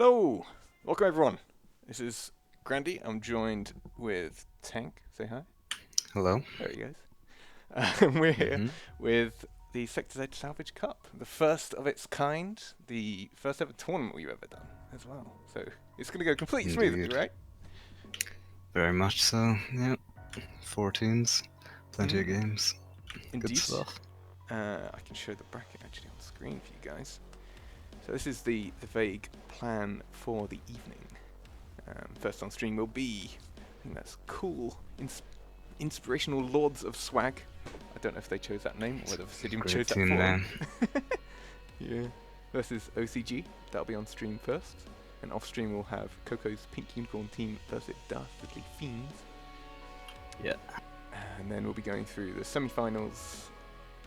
Hello! Welcome everyone. This is Grandy. I'm joined with Tank. Say hi. Hello. There he goes. And we're here Mm-hmm. with the Sector's Edge Salvage Cup, the first of its kind, the first ever tournament we've ever done as well. So it's going to go completely smoothly, Indeed. right? Very much so. Yeah. 4 teams. Plenty of Mm, games. Good indeed. stuff. I can show the bracket actually on screen for you guys. So this is the vague plan for the evening. First on stream will be, I think that's cool, Inspirational Lords of Swag. I don't know if they chose that name or whether Vercidium Great chose that team for name. them. Yeah. Versus OCG. That'll be on stream first. And off stream we'll have Coco's Pink Unicorn team versus Dastardly Fiends. Yeah. And then we'll be going through the semi-finals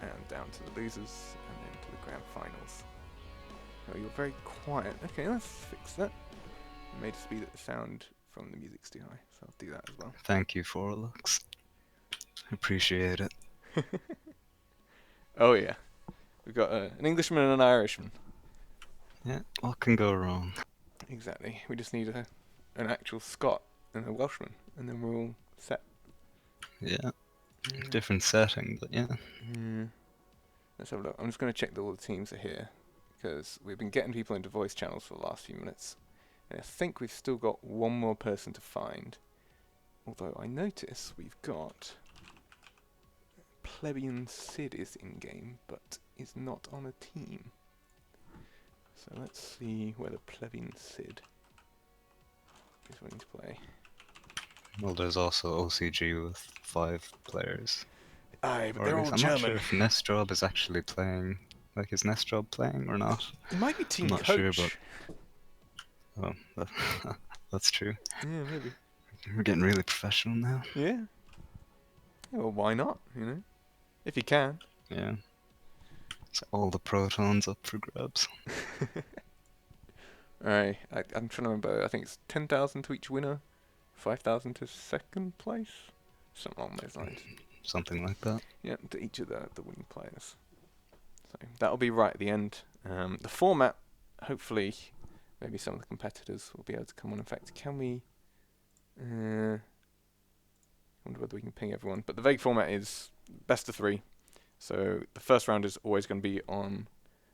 and down to the losers and then to the grand finals. Oh, you're very quiet. Okay, let's fix that. It may just be that the sound from the music's too high, so I'll do that as well. Thank you, Foralux. Appreciate it. Oh yeah, we've got an Englishman and an Irishman. Yeah. What can go wrong? Exactly. We just need an actual Scot and a Welshman, and then we're all set. Yeah. Different setting, but yeah. Let's have a look. I'm just going to check that all the teams are here, because we've been getting people into voice channels for the last few minutes, and I think we've still got one more person to find. Although I notice we've got Plebeian Sid is in game, but is not on a team. So let's see whether Plebeian Sid is willing to play. Well, there's also OCG with 5 players. Aye, but Or they're at all least, I'm not sure German. if Nestrob is actually playing. Like, is Nestrob playing or not? It might be I'm team not sure, coach. but. Oh, that's true. Yeah, maybe. We're getting really professional now. Yeah. Well, why not? You know, if you can. Yeah. So all the protons up for grabs. Alright, I'm trying to remember. I think it's 10,000 to each winner, 5,000 to second place, something along those lines. Something like that. Yeah, to each of the winning players. So that'll be right at the end. The format, hopefully, maybe some of the competitors will be able to come on. In fact, can we? I wonder whether we can ping everyone. But the vague format is best of 3. So the first round is always going to be on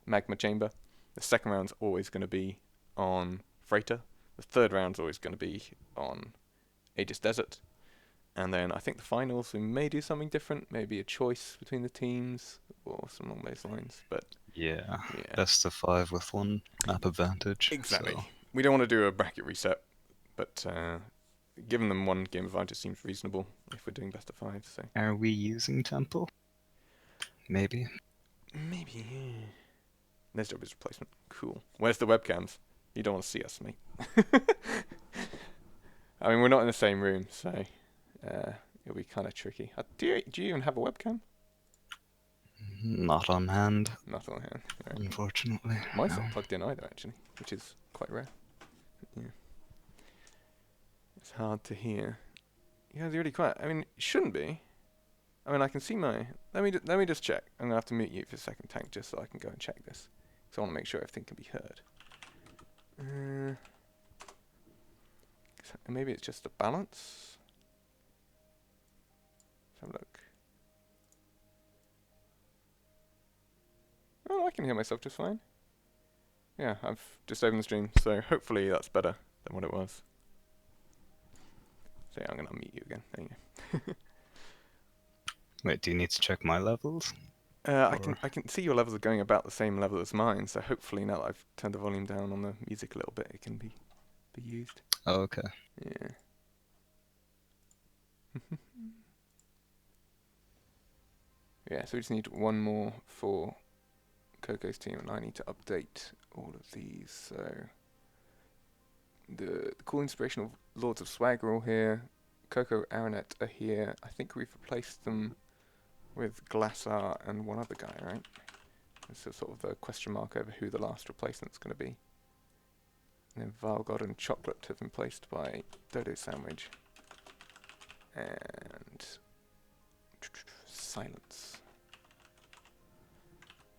Magma Chamber. The second round's always going to be on Freighter. The third round's always going to be on Aegis Desert. And then I think the finals, we may do something different. Maybe a choice between the teams or something along those lines. But Yeah. yeah, Best of 5 with 1 map advantage. exactly. So. We don't want to do a bracket reset, but giving them 1 game advantage seems reasonable if we're doing best of 5. So Are we using Temple? Maybe. maybe. Yeah. There's Joby's replacement. Cool. Where's the webcams? You don't want to see us, mate. I mean, we're not in the same room, so it'll be kind of tricky. Do you even have a webcam? Not on hand, Not on hand. Right. unfortunately. Mine's No. not plugged in either, actually, which is quite rare. Yeah. It's hard to hear. You guys are really quiet. I mean, it shouldn't be. I mean, I can see my... Let me just check. I'm going to have to mute you for a second, Tank, just so I can go and check this. Because I want to make sure everything can be heard. Maybe it's just the balance. Let's have a look. Oh, I can hear myself just fine. Yeah, I've just opened the stream, so hopefully that's better than what it was. So yeah, I'm going to unmute you again. There you go. Wait, do you need to check my levels? I can see your levels are going about the same level as mine, so hopefully now that I've turned the volume down on the music a little bit, it can be used. Oh, okay. Yeah. Yeah, so we just need 1 more for Coco's team, and I need to update all of these. So the cool Inspirational Lords of Swag are all here. Coco, Aranet are here. I think we've replaced them with Glassar and 1 other guy, right? This is sort of the question mark over who the last replacement's going to be. And then Valgod and Chocolate have been placed by Dodo Sandwich. And Silence,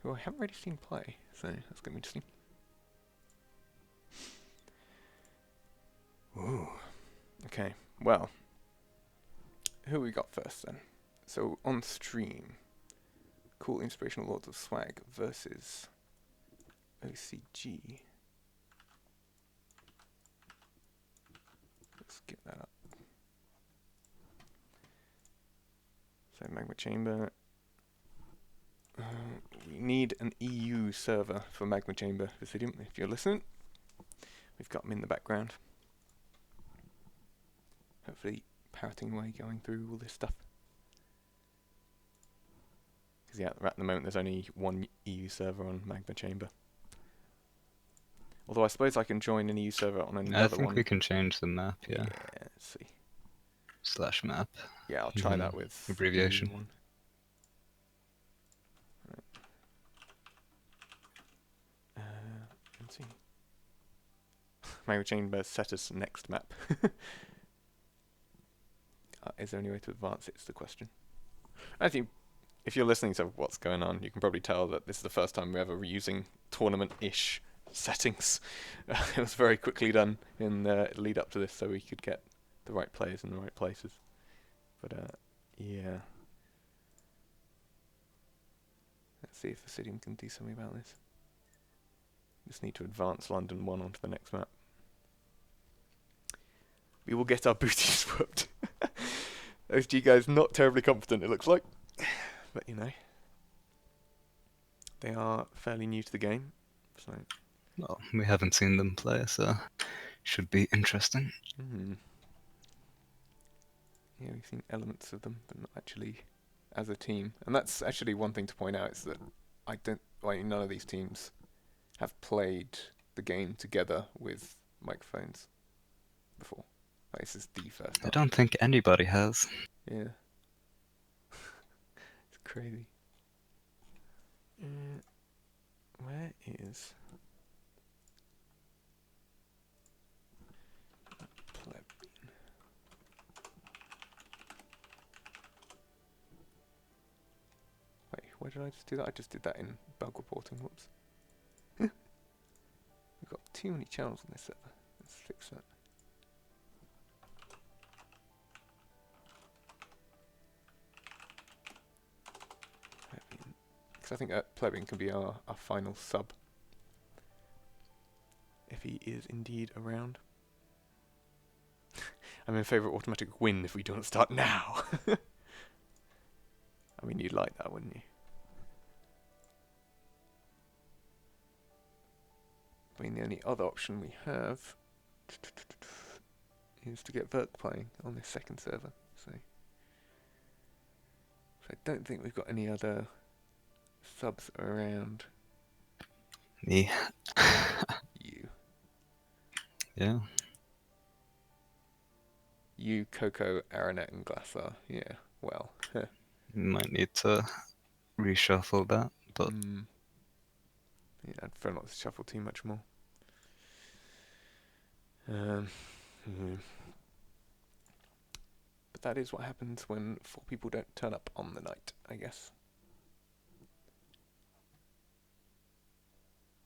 who I haven't really seen play, so that's going to be interesting. Ooh. Okay. Well, who we got first then? So on stream, Cool Inspirational Lords of Swag versus OCG. Let's get that up. So Magma Chamber. We need an EU server for Magma Chamber, Vercidium, if you're listening. We've got them in the background. Hopefully parroting away, going through all this stuff. Because yeah, at the moment there's only one EU server on Magma Chamber. Although I suppose I can join an EU server on another one. I think we can change the map, yeah. Yeah, let's see. /map. Yeah, I'll try that with abbreviation. the EU one. Right. Let's see. Magma Chamber set us next map. Is there any way to advance it, is the question. I think if you're listening to what's going on, you can probably tell that this is the first time we're ever using tournament-ish settings. It was very quickly done in the lead up to this so we could get the right players in the right places. But yeah. Let's see if Vercidium can do something about this. Just need to advance London 1 onto the next map. We will get our booties whooped. Those G guys not terribly confident, it looks like. But you know. They are fairly new to the game. So Well, we haven't seen them play, so should be interesting. Yeah, we've seen elements of them, but not actually as a team. And that's actually one thing to point out, is that none of these teams have played the game together with microphones before. Like, this is the first time. I don't think anybody has. Yeah. It's crazy. Where is plebeian? Wait, where did I just do that? I just did that in bug reporting. Whoops. We've got too many channels on this server. Let's fix that. Because I think plebeian can be our final sub. If he is indeed around. I'm in favour of automatic win if we don't start now. I mean, you'd like that, wouldn't you? I mean, the only other option we have is to get Verk playing on this second server. So I don't think we've got any other subs around. Me. You. Yeah. You, Coco, Aranet, and Glassar. Yeah, well. Might need to reshuffle that, but Yeah, I'd prefer not to shuffle too much more. But that is what happens when 4 people don't turn up on the night, I guess.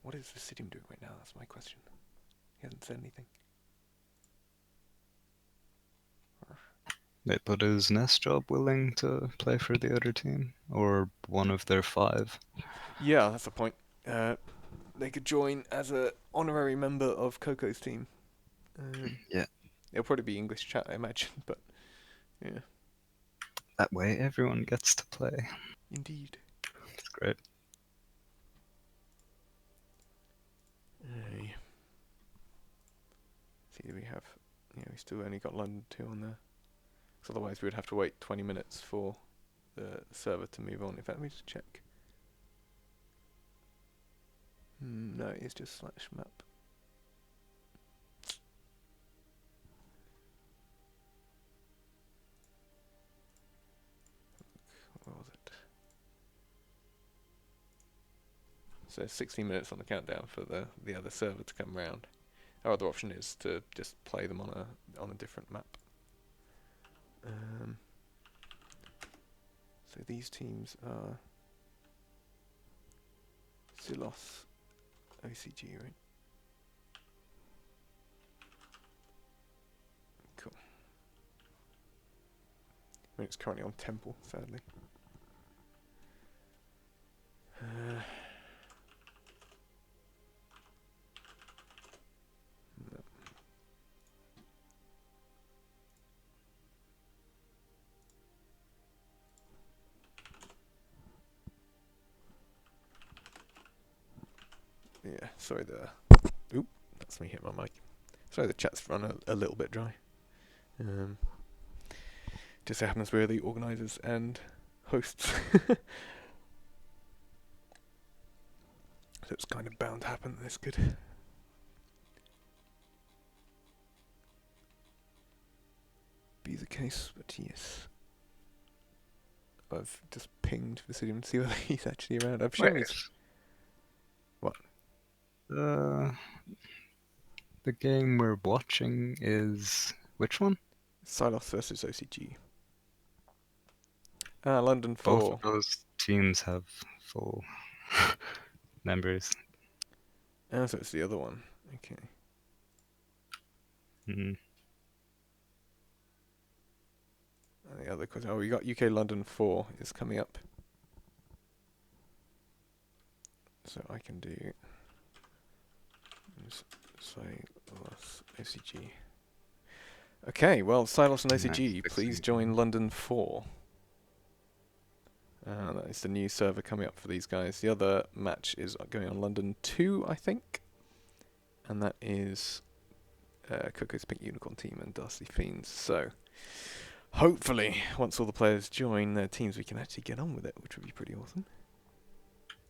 What is Vercidium doing right now? That's my question. He hasn't said anything. wait, but is Nest Job willing to play for the other team? Or one of their 5? Yeah, that's the point. They could join as a honorary member of Coco's team. Yeah. It'll probably be English chat, I imagine, but yeah. That way everyone gets to play. Indeed. That's great. See, do we have... Yeah, we still only got London 2 on there. Because otherwise we would have to wait 20 minutes for the server to move on. In fact, let me just check. No, it's just /map. What was it? So 16 minutes on the countdown for the other server to come round. Our other option is to just play them on a different map. So these teams are Silos, OCG, right? mean, it's currently on Temple, sadly. No. Yeah, sorry Oop, that's me hitting my mic. Sorry the chat's run a little bit dry. Just so happens we're the organisers and hosts. So it's kind of bound to happen that this could be the case, but yes. I've just pinged Vercidium to see whether he's actually around. I've shown Wait. he's... What? The game we're watching is which one? Silos versus OCG. London Both 4. of those teams have full members. So it's the other one. Okay. Mm. And the other question. Oh, we got UK London 4 is coming up. So I can do Silos OCG. Okay, well, Silos and OCG, Nice. please join London 4. That is the new server coming up for these guys. The other match is going on London 2, I think. And that is Coco's Pink Unicorn team and Dastardly Fiends. So, hopefully, once all the players join their teams, we can actually get on with it, which would be pretty awesome.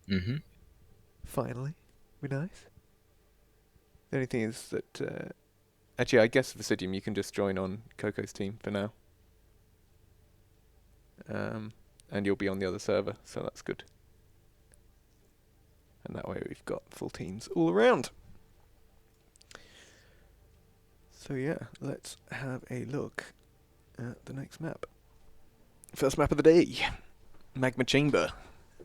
Mm-hmm. Finally. Be nice. The only thing is that... actually, I guess Vercidium, you can just join on Coco's team for now. And you'll be on the other server, so that's good. And that way we've got full teams all around. So yeah, let's have a look at the next map. First map of the day, Magma Chamber.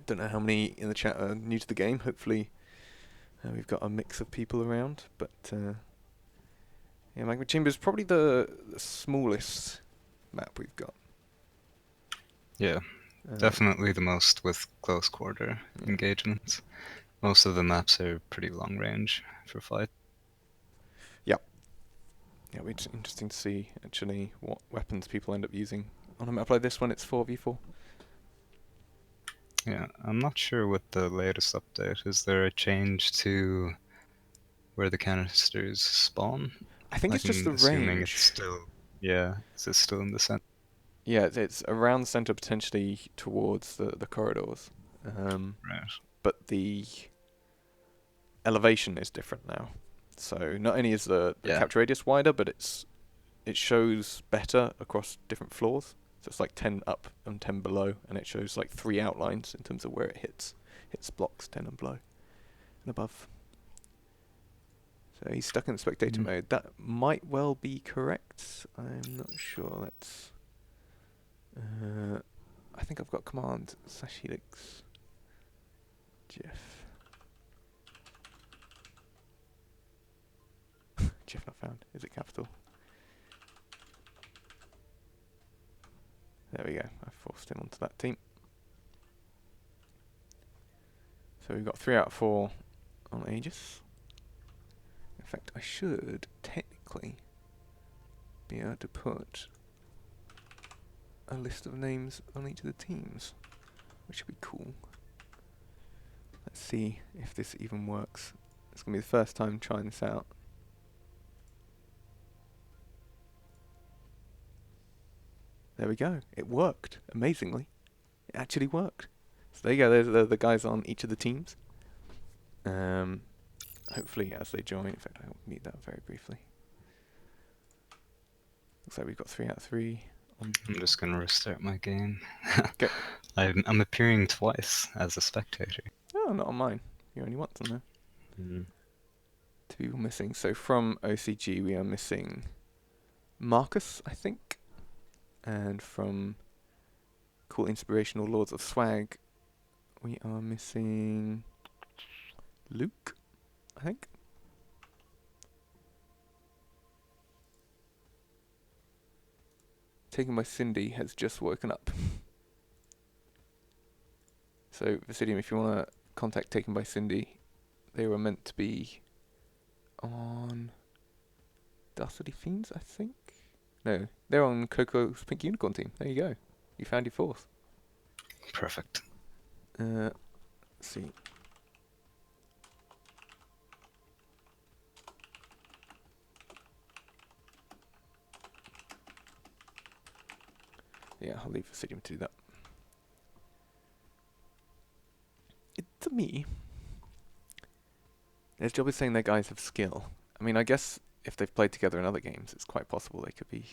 Don't know how many in the chat are new to the game. Hopefully we've got a mix of people around. But yeah, Magma Chamber is probably the smallest map we've got. Yeah, definitely the most with close quarter engagements. Most of the maps are pretty long range for fight. Yeah, it's interesting to see actually what weapons people end up using on a map like this when it's 4v4. Yeah, I'm not sure with the latest update. Is there a change to where the canisters spawn? I think Like, it's just the I'm assuming range. it's still... Yeah, is it still in the center? Yeah, it's around the center, potentially towards the corridors. Right. But the elevation is different now. So not only is the capture radius wider, but it shows better across different floors. So it's like 10 up and 10 below, and it shows like 3 outlines in terms of where it hits blocks 10 and below and above. So he's stuck in spectator mode. That might well be correct. I'm not sure. Let's... I think I've got command /helix Jeff. Jeff not found. Is it capital? There we go. I forced him onto that team. So we've got 3 out of 4 on Aegis. In fact, I should technically be able to put a list of names on each of the teams, which would be cool. Let's see if this even works. It's going to be the first time trying this out. There we go. It worked, amazingly. It actually worked. So there you go. There's the guys on each of the teams. Hopefully as they join, in fact I'll mute that very briefly. Looks like we've got 3 out of 3. I'm just gonna restart my game. Go. I'm appearing twice as a spectator. Oh, not on mine. You only once on there. 2 people missing. So from OCG we are missing Markus, I think. And from Cool Inspirational Lords of Swag we are missing Luke, I think. Taken by Cindy has just woken up. So, Vercidium, if you want to contact Taken by Cindy, they were meant to be on Dastardly Fiends, I think? No, they're on Coco's Pink Unicorn team. There you go. You found your fourth. Perfect. Let's see. Yeah, I'll leave Vercidium to do that. To me, their job is saying their guys have skill. I mean, I guess if they've played together in other games, it's quite possible they could be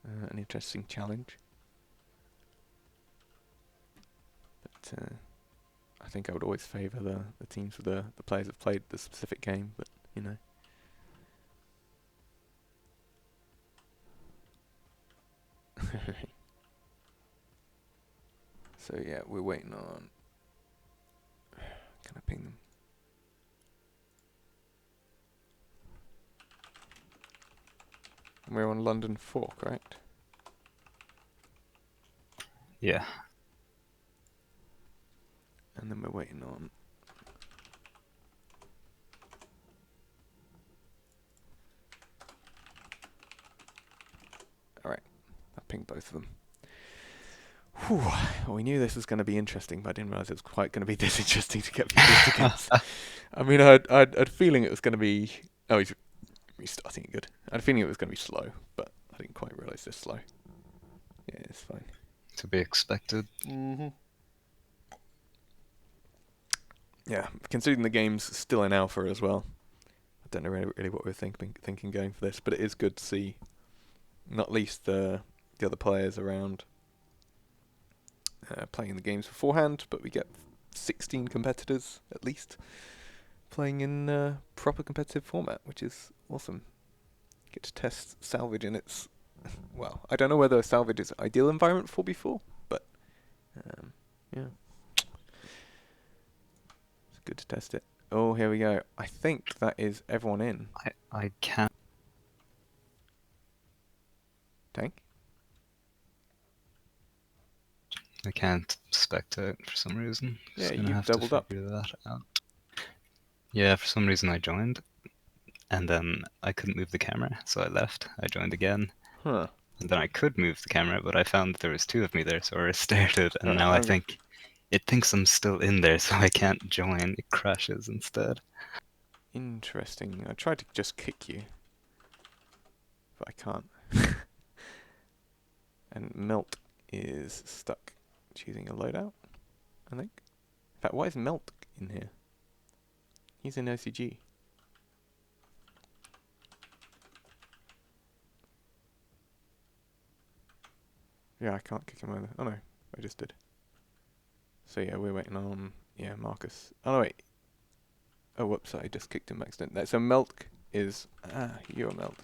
an interesting challenge. But I think I would always favour the teams with the players have played the specific game, but, you know. So yeah, we're waiting on... Can I ping them? We're on London 4, correct? Yeah. And then we're waiting on... Alright, I pinged both of them. Whew. Well, we knew this was going to be interesting, but I didn't realise it was quite going to be this interesting to get people against. I mean, I had a feeling it was going to be... Oh, he's restarting it good. I had a feeling it was going to be slow, but I didn't quite realise this slow. Yeah, it's fine. To be expected. Mm-hmm. Yeah, considering the game's still in alpha as well. I don't know really what we're thinking going for this, but it is good to see not least the other players around playing the games beforehand, but we get 16 competitors at least playing in proper competitive format, which is awesome. Get to test Salvage in its... well, I don't know whether Salvage is an ideal environment for before, but yeah. It's good to test it. Oh, here we go. I think that is everyone in. I can't... Tank? I can't spectate for some reason. Yeah, Just gonna you've have doubled to up. figure that out. Yeah, for some reason I joined, and then I couldn't move the camera, so I left. I joined again, Huh. and then I could move the camera, but I found there was two of me there, so I restarted, and now I I'm think it thinks I'm still in there, so I can't join. It crashes instead. interesting. I tried to just kick you, but I can't. And Melt is stuck choosing a loadout, I think. In fact, why is Melt in here? He's in OCG. Yeah, I can't kick him either. Oh no, I just did. So yeah, we're waiting on, yeah, Markus. Oh no, wait. Oh, whoops, I just kicked him by accident. So Milk is... you're Milk.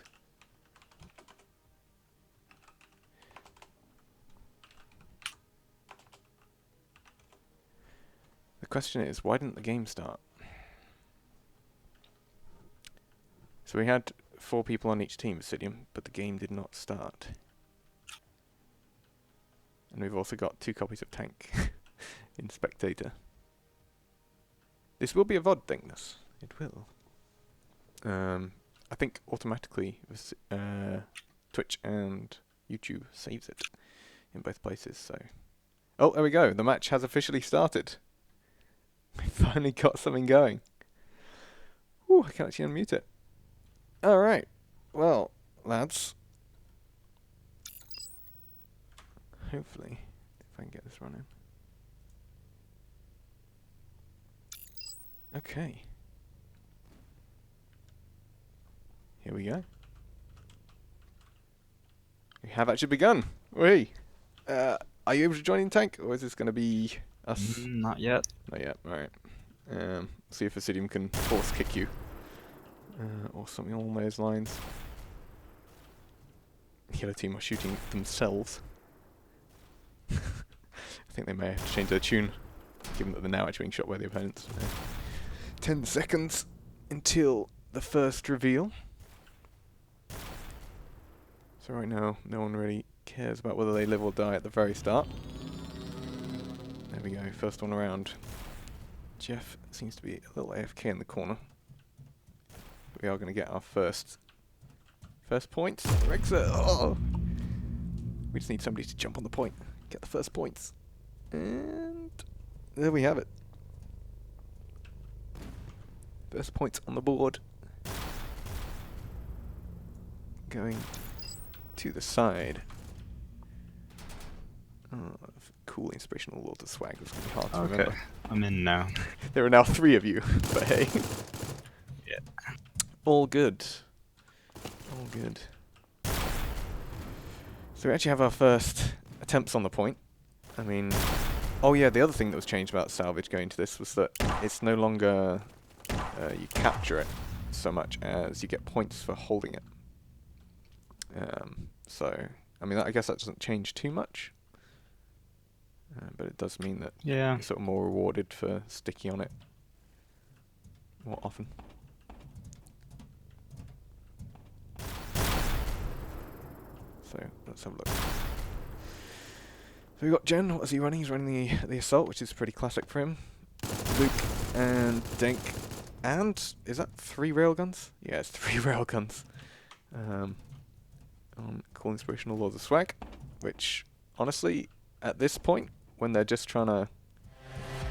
The question is, why didn't the game start? So we had 4 people on each team, Vercidium, but the game did not start. And we've also got 2 copies of Tank in Spectator. This will be a VOD thing, this. It will. I think automatically Twitch and YouTube saves it in both places, so... Oh, there we go. The match has officially started. We finally got something going. Ooh, I can actually unmute it. Alright. Well, lads. Hopefully, if I can get this running. Okay. Here we go. We have actually begun. Whee! Are you able to join in, Tank, or is this going to be us? Not yet. Not yet. All right. See if Vercidium can force kick you, or something along those lines. The other team are shooting themselves. I think they may have to change their tune, given that they're now actually being shot by the opponents. 10 seconds until the first reveal. So right now, no one really cares about whether they live or die at the very start. There we go, first one around. Jeff seems to be a little AFK in the corner. We are going to get our first points. Rexa, oh! We just need somebody to jump on the point, get the first points. And there we have it. First points on the board. Going to the side. Oh, cool inspirational water swag. It's going to be hard to remember. I'm in now. There are now 3 of you, but hey. Yeah. All good. All good. So we actually have our first attempts on the point. I mean, oh yeah, the other thing that was changed about Salvage going to this was that it's no longer you capture it so much as you get points for holding it. So, I mean, I guess that doesn't change too much. But it does mean that you're sort of more rewarded for sticky on it more often. So let's have a look. So we've got Jen. What is he running? He's running the assault, which is pretty classic for him. Luke and Dink. And is that 3 railguns? Yeah, it's 3 railguns. Cool inspirational laws of swag, which honestly, at this point, when they're just trying to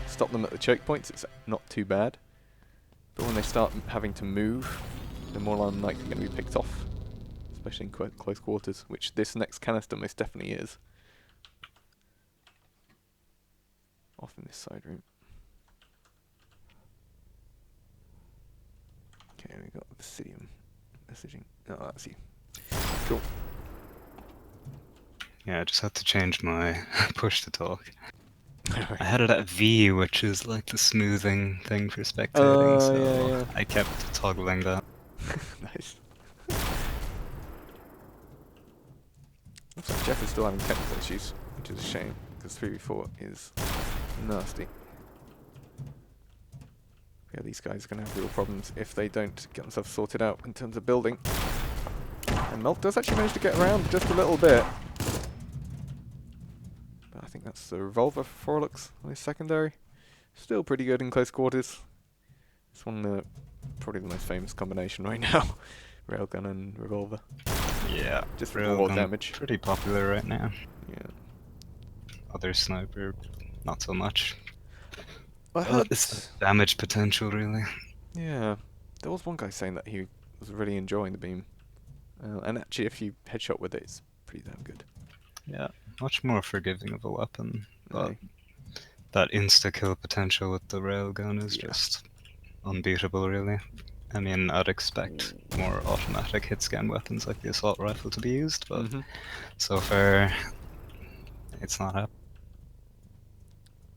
stop them at the choke points, it's not too bad. But when they start having to move, they're more unlikely going to be picked off, especially in close quarters, which this next canister most definitely is. Off in this side room. Okay, we got Vercidium messaging. Oh, that's you. Cool. Yeah, I just had to change my push to talk. I had it at V, which is like the smoothing thing for spectating, so yeah. I kept toggling that. Nice. Looks like Jeff is still having technical issues, which is a shame, because 3v4 is nasty. Yeah, these guys are going to have real problems if they don't get themselves sorted out in terms of building. And Melt does actually manage to get around just a little bit. But I think that's the revolver for Foralux on his secondary. Still pretty good in close quarters. It's one probably the most famous combination right now. Railgun and revolver. Yeah, just for more damage. Pretty popular right now. Yeah. Other sniper, not so much. Well, it's damage potential, really. Yeah, there was one guy saying that he was really enjoying the beam. And actually, if you headshot with it, it's pretty damn good. Yeah, much more forgiving of a weapon, but that insta-kill potential with the railgun is just unbeatable, really. I mean, I'd expect more automatic hit-scan weapons like the assault rifle to be used, but so far, it's not happening.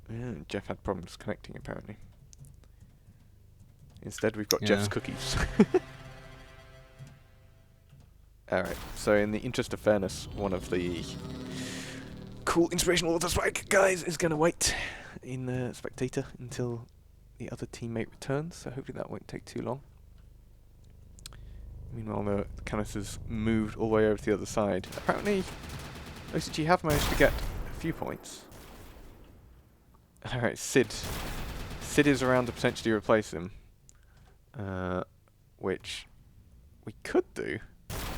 Yeah, Jeff had problems connecting, apparently. Instead, we've got Jeff's cookies. Alright, so in the interest of fairness, one of the cool inspirational auto swag guys is going to wait in the spectator until the other teammate returns, so hopefully that won't take too long. Meanwhile, the canisters moved all the way over to the other side. Apparently, OCG have managed to get a few points. Alright, Sid. Sid is around to potentially replace him. Which we could do.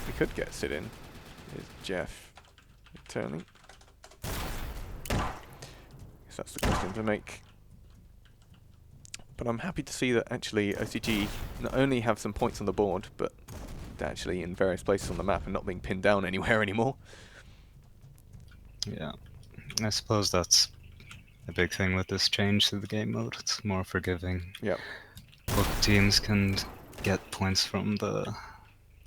We could get Sid in. Here's Jeff returning. Guess that's the question to make. But I'm happy to see that actually OCG not only have some points on the board, but they're actually in various places on the map and not being pinned down anywhere anymore. Yeah, I suppose that's a big thing with this change to the game mode. It's more forgiving. Yep. Both teams can get points from the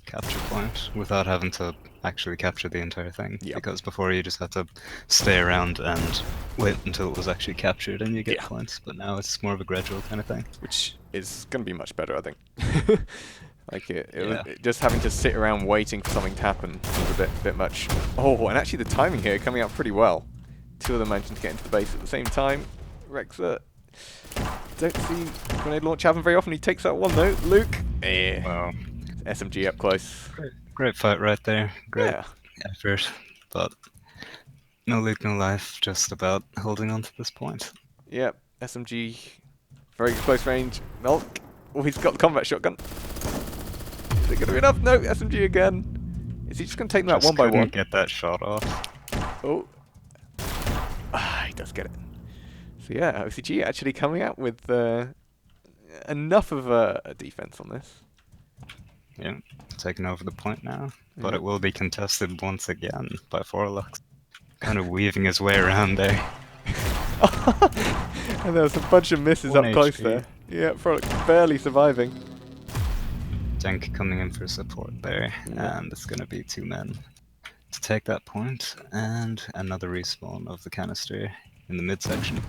capture point without having to actually capture the entire thing. Yep. Because before you just had to stay around and wait until it was actually captured and you get points. But now it's more of a gradual kind of thing. Which is going to be much better, I think. Like just having to sit around waiting for something to happen was a bit much. Oh, and actually the timing here coming out pretty well. 2 of them managing to get into the base at the same time. Rexa, don't see grenade launch happen very often. He takes out one though. Luke, Wow. SMG up close. Great fight right there. Great effort. but no loot, no life, just about holding on to this point. Yep, SMG, very close range. Milk. Oh, he's got the combat shotgun. Is it going to be enough? No, SMG again. Is he just going to take them out one by one? Couldn't get that shot off. Oh. Ah, he does get it. So yeah, OCG actually coming out with enough of a defense on this. Yeah, taking over the point now, but Yeah. it will be contested once again by Foralux. Kind of weaving his way around there. And there was a bunch of misses up close there. Yeah, Foralux barely surviving. Denk coming in for support there, Yeah. and it's going to be 2 men to take that point, and another respawn of the canister in the midsection.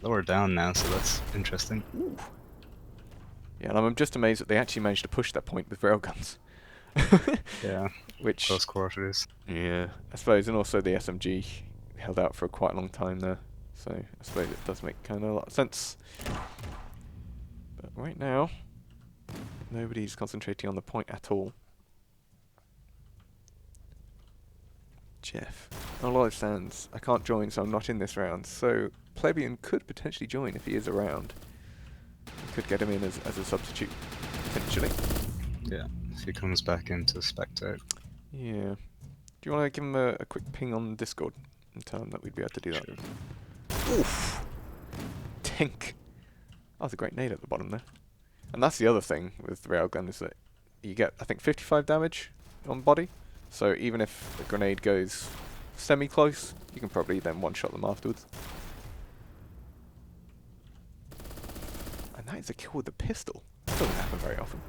Lower down now, so that's interesting. Ooh. Yeah, and I'm just amazed that they actually managed to push that point with railguns. Yeah, Which, close quarters. yeah, I suppose, and also the SMG held out for quite a long time there, so I suppose it does make kind of a lot of sense. But right now, nobody's concentrating on the point at all. Jeff. Oh, live stands. I can't join, so I'm not in this round. So Plebeian could potentially join if he is around. Could get him in as a substitute, potentially. Yeah, if he comes back into spectate. Yeah. Do you want to give him a quick ping on Discord and tell him that we'd be able to do that? Sure. Oof! Tink! That was a great nade at the bottom there. And that's the other thing with the railgun is that you get, I think, 55 damage on body. So even if the grenade goes semi-close, you can probably then one-shot them afterwards. And that is a kill with the pistol. That doesn't happen very often.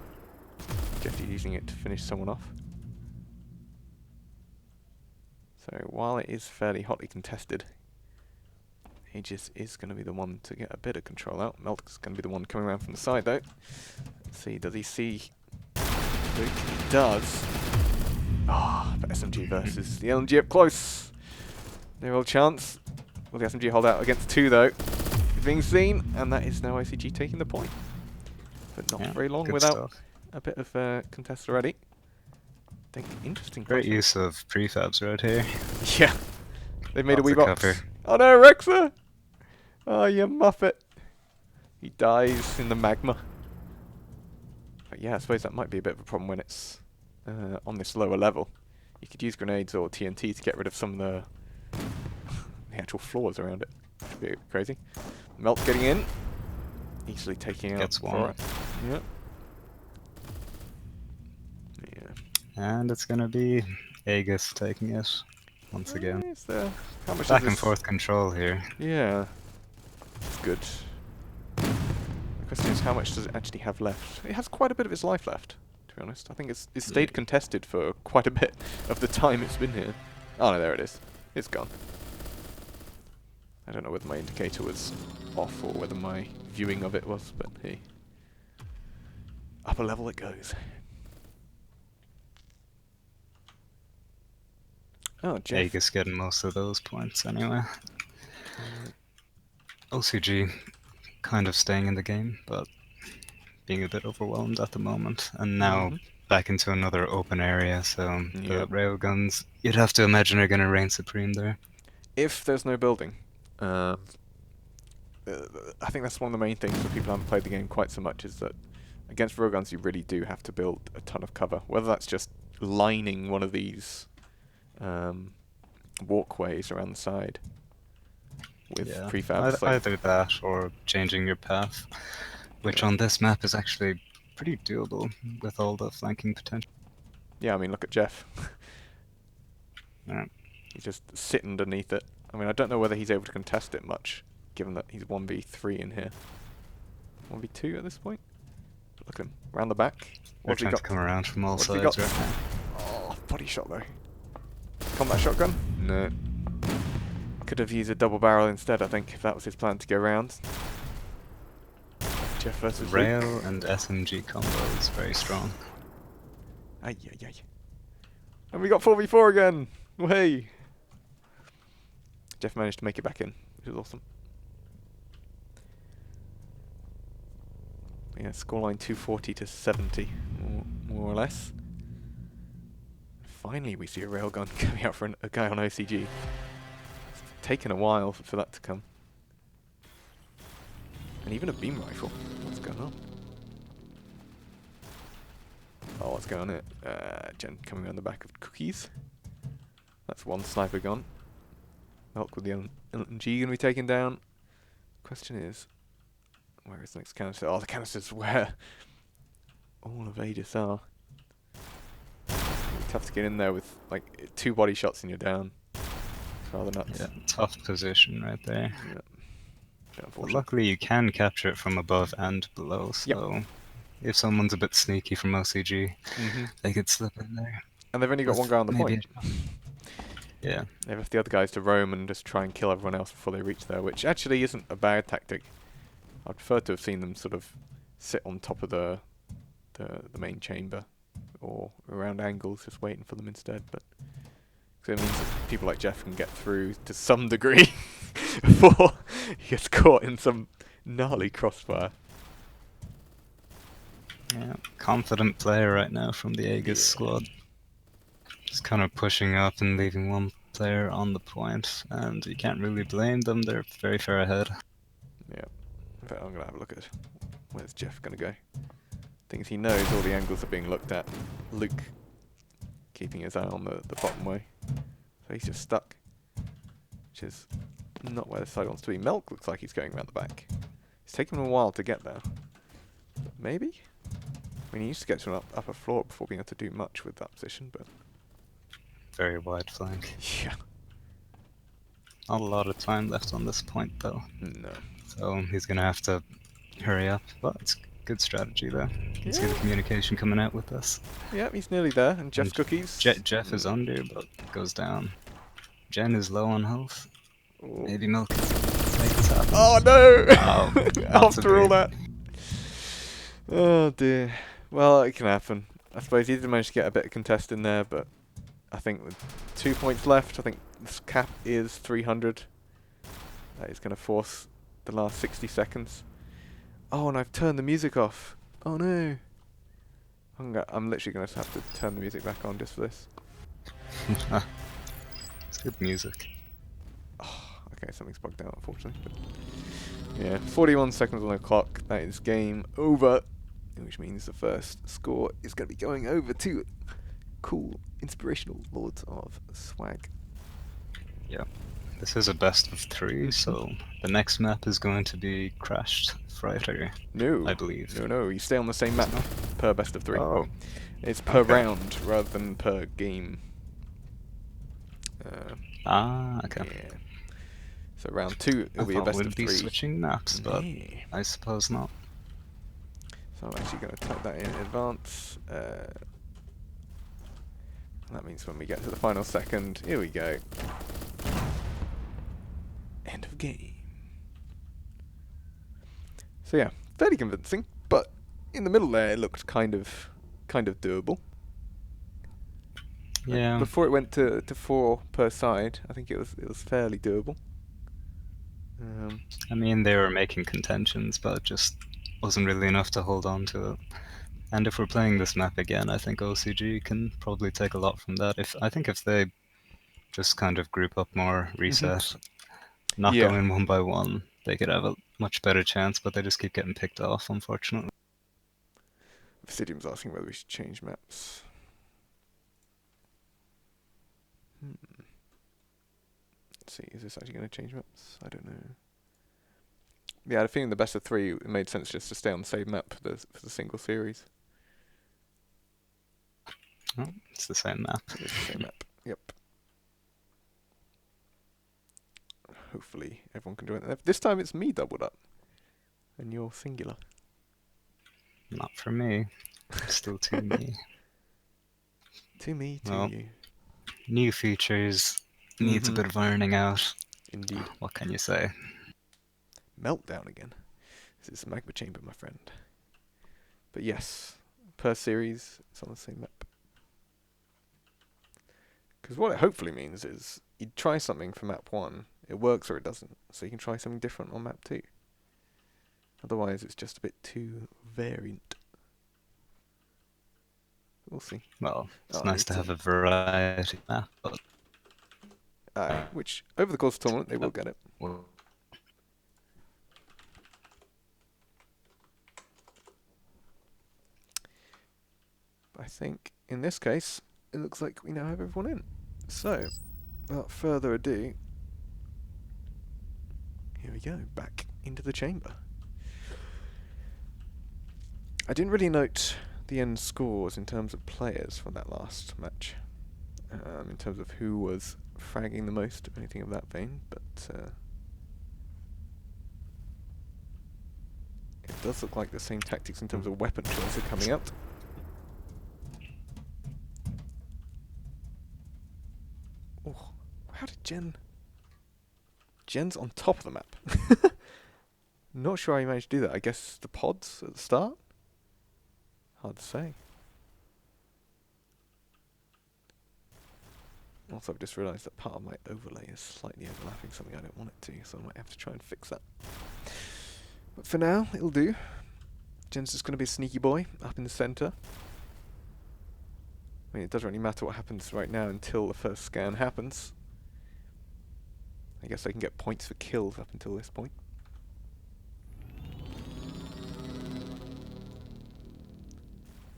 Jeffy using it to finish someone off. So while it is fairly hotly contested, Aegis is going to be the one to get a bit of control out. Melk's going to be the one coming around from the side though. Let's see, does he see Luke? He does. Ah, the SMG versus the LMG up close. No real chance. Will the SMG hold out against 2 though? It's being seen, and that is now OCG taking the point. But not very long without a bit of contest already. I think interesting. Great use of prefabs right here. Yeah. They made a wee box. Cover. Oh no, Rexa! Oh, you muppet. He dies in the magma. But yeah, I suppose that might be a bit of a problem when it's on this lower level. You could use grenades or TNT to get rid of some of the actual floors around it. Which would be a bit crazy. Melt getting in. Easily taking out. Gets one. Yeah. And it's going to be Aegis taking it once again. Is there, how much Back is and this? forth control here. Yeah. It's good. The question is, how much does it actually have left? It has quite a bit of its life left, to be honest. I think it's stayed contested for quite a bit of the time it's been here. Oh no, there it is. It's gone. I don't know whether my indicator was off or whether my viewing of it was, but hey. Upper level it goes. Oh, Jeff. Aegis getting most of those points anyway. OCG kind of staying in the game, but being a bit overwhelmed at the moment. And now back into another open area, so the railguns, you'd have to imagine, are going to reign supreme there. If there's no building, I think that's one of the main things for people who haven't played the game quite so much, is that against railguns you really do have to build a ton of cover. Whether that's just lining one of these walkways around the side with prefabs. Either that or changing your path, which on this map is actually pretty doable with all the flanking potential. Yeah, I mean, look at Jeff. Yeah. He's just sitting underneath it. I mean, I don't know whether he's able to contest it much, given that he's 1v3 in here. 1v2 at this point? Look at him, round the back. They're trying to come around from all sides right now. Oh, body shot though. Combat shotgun? No. Could have used a double barrel instead, I think, if that was his plan to go round. Jeff versus Rail Luke. and SMG combo is very strong. Ay, ay, ay. And we got 4v4 again! Way! Jeff managed to make it back in, which was awesome. Yeah, scoreline 240 to 70, more or less. Finally, we see a railgun coming out for a guy on OCG. It's taken a while for that to come. And even a beam rifle. What's going on? Oh, what's going on here? Jen coming around the back of cookies. That's one sniper gone. Milk with the LMG going to be taken down. Question is, where is the next canister? Oh, the canister's where all of Aegis are. It's tough to get in there with like 2 body shots and you're down. It's rather nuts. Yeah, tough position right there. Yeah. But luckily you can capture it from above and below, so if someone's a bit sneaky from OCG, they could slip in there. And they've only got one guy on the point. Yeah. They left the other guys to roam and just try and kill everyone else before they reach there, which actually isn't a bad tactic. I'd prefer to have seen them sort of sit on top of the main chamber or around angles, just waiting for them instead. But cause it means that people like Jeff can get through to some degree before he gets caught in some gnarly crossfire. Yeah, confident player right now from the Aegis squad. Just kind of pushing up and leaving one player on the point, and you can't really blame them, they're very far ahead. Yeah, in fact I'm going to have a look at where's Jeff going to go. Thinks he knows all the angles are being looked at. Luke keeping his eye on the bottom way. So he's just stuck, which is not where the side wants to be. Milk looks like he's going around the back. It's taken him a while to get there. But maybe? I mean, he used to get to an upper floor before being able to do much with that position, but... Very wide flank. Yeah. Not a lot of time left on this point, though. No. So he's going to have to hurry up, but it's good strategy, though. He's got the communication coming out with us. Yeah, he's nearly there, and Jeff's cookies. Jeff is under, but goes down. Jen is low on health. Ooh. Maybe Milk can make this happen. Oh, no! Oh, after all that. Oh, dear. Well, it can happen. I suppose he did manage to get a bit of contest in there, but I think with 2 points left, I think this cap is 300. That is going to force the last 60 seconds. Oh, and I've turned the music off. Oh, no. I'm literally going to have to turn the music back on just for this. It's good music. Oh, okay, something's bugged out, unfortunately. But yeah, 41 seconds on the clock. That is game over. Which means the first score is going to be going over to cool, inspirational Lords of Swag. Yeah, this is a best of 3, so the next map is going to be Crashed Frighter. No, I believe. No, you stay on the same map per best of 3. Oh, it's per round rather than per game. Okay. Yeah. So round 2 it'll be a best of 3. We'd be switching maps, but I suppose not. So I'm actually going to type that in advance. That means when we get to the final second, here we go. End of game. So yeah, fairly convincing, but in the middle there it looked kind of doable. Yeah. Before it went to 4 per side, I think it was fairly doable. I mean, they were making contentions, but it just wasn't really enough to hold on to it. And if we're playing this map again, I think OCG can probably take a lot from that. I think if they just kind of group up more, reset, not go in one by one, they could have a much better chance, but they just keep getting picked off, unfortunately. Vercidium's asking whether we should change maps. Let's see, is this actually going to change maps? I don't know. Yeah, I had a feeling the best of 3, it made sense just to stay on the same map for the single series. Oh, it's the same map. It's the same map, yep. Hopefully everyone can join it. This time it's me doubled up. And you're singular. Not for me. Still to me. To me, you. New features. Needs a bit of ironing out. Indeed. What can you say? Meltdown again. This is Magma Chamber, my friend. But yes, per series, it's on the same map. Because what it hopefully means is you try something for map 1, it works or it doesn't, so you can try something different on map 2. Otherwise, it's just a bit too variant. We'll see. Well, it's Oh, nice to have a variety map, but which, over the course of the tournament, they will get it. well, I think, in this case, it looks like we now have everyone in. So, without further ado, here we go, back into the chamber. I didn't really note the end scores in terms of players from that last match, in terms of who was fragging the most or anything of that vein, but it does look like the same tactics in terms of weapon choice are coming out. Oh, how did Jen's on top of the map. Not sure how he managed to do that. I guess the pods at the start? Hard to say. Also, I've just realised that part of my overlay is slightly overlapping something I don't want it to, so I might have to try and fix that. But for now, it'll do. Jen's just going to be a sneaky boy up in the centre. I mean, it doesn't really matter what happens right now until the first scan happens. I guess I can get points for kills up until this point.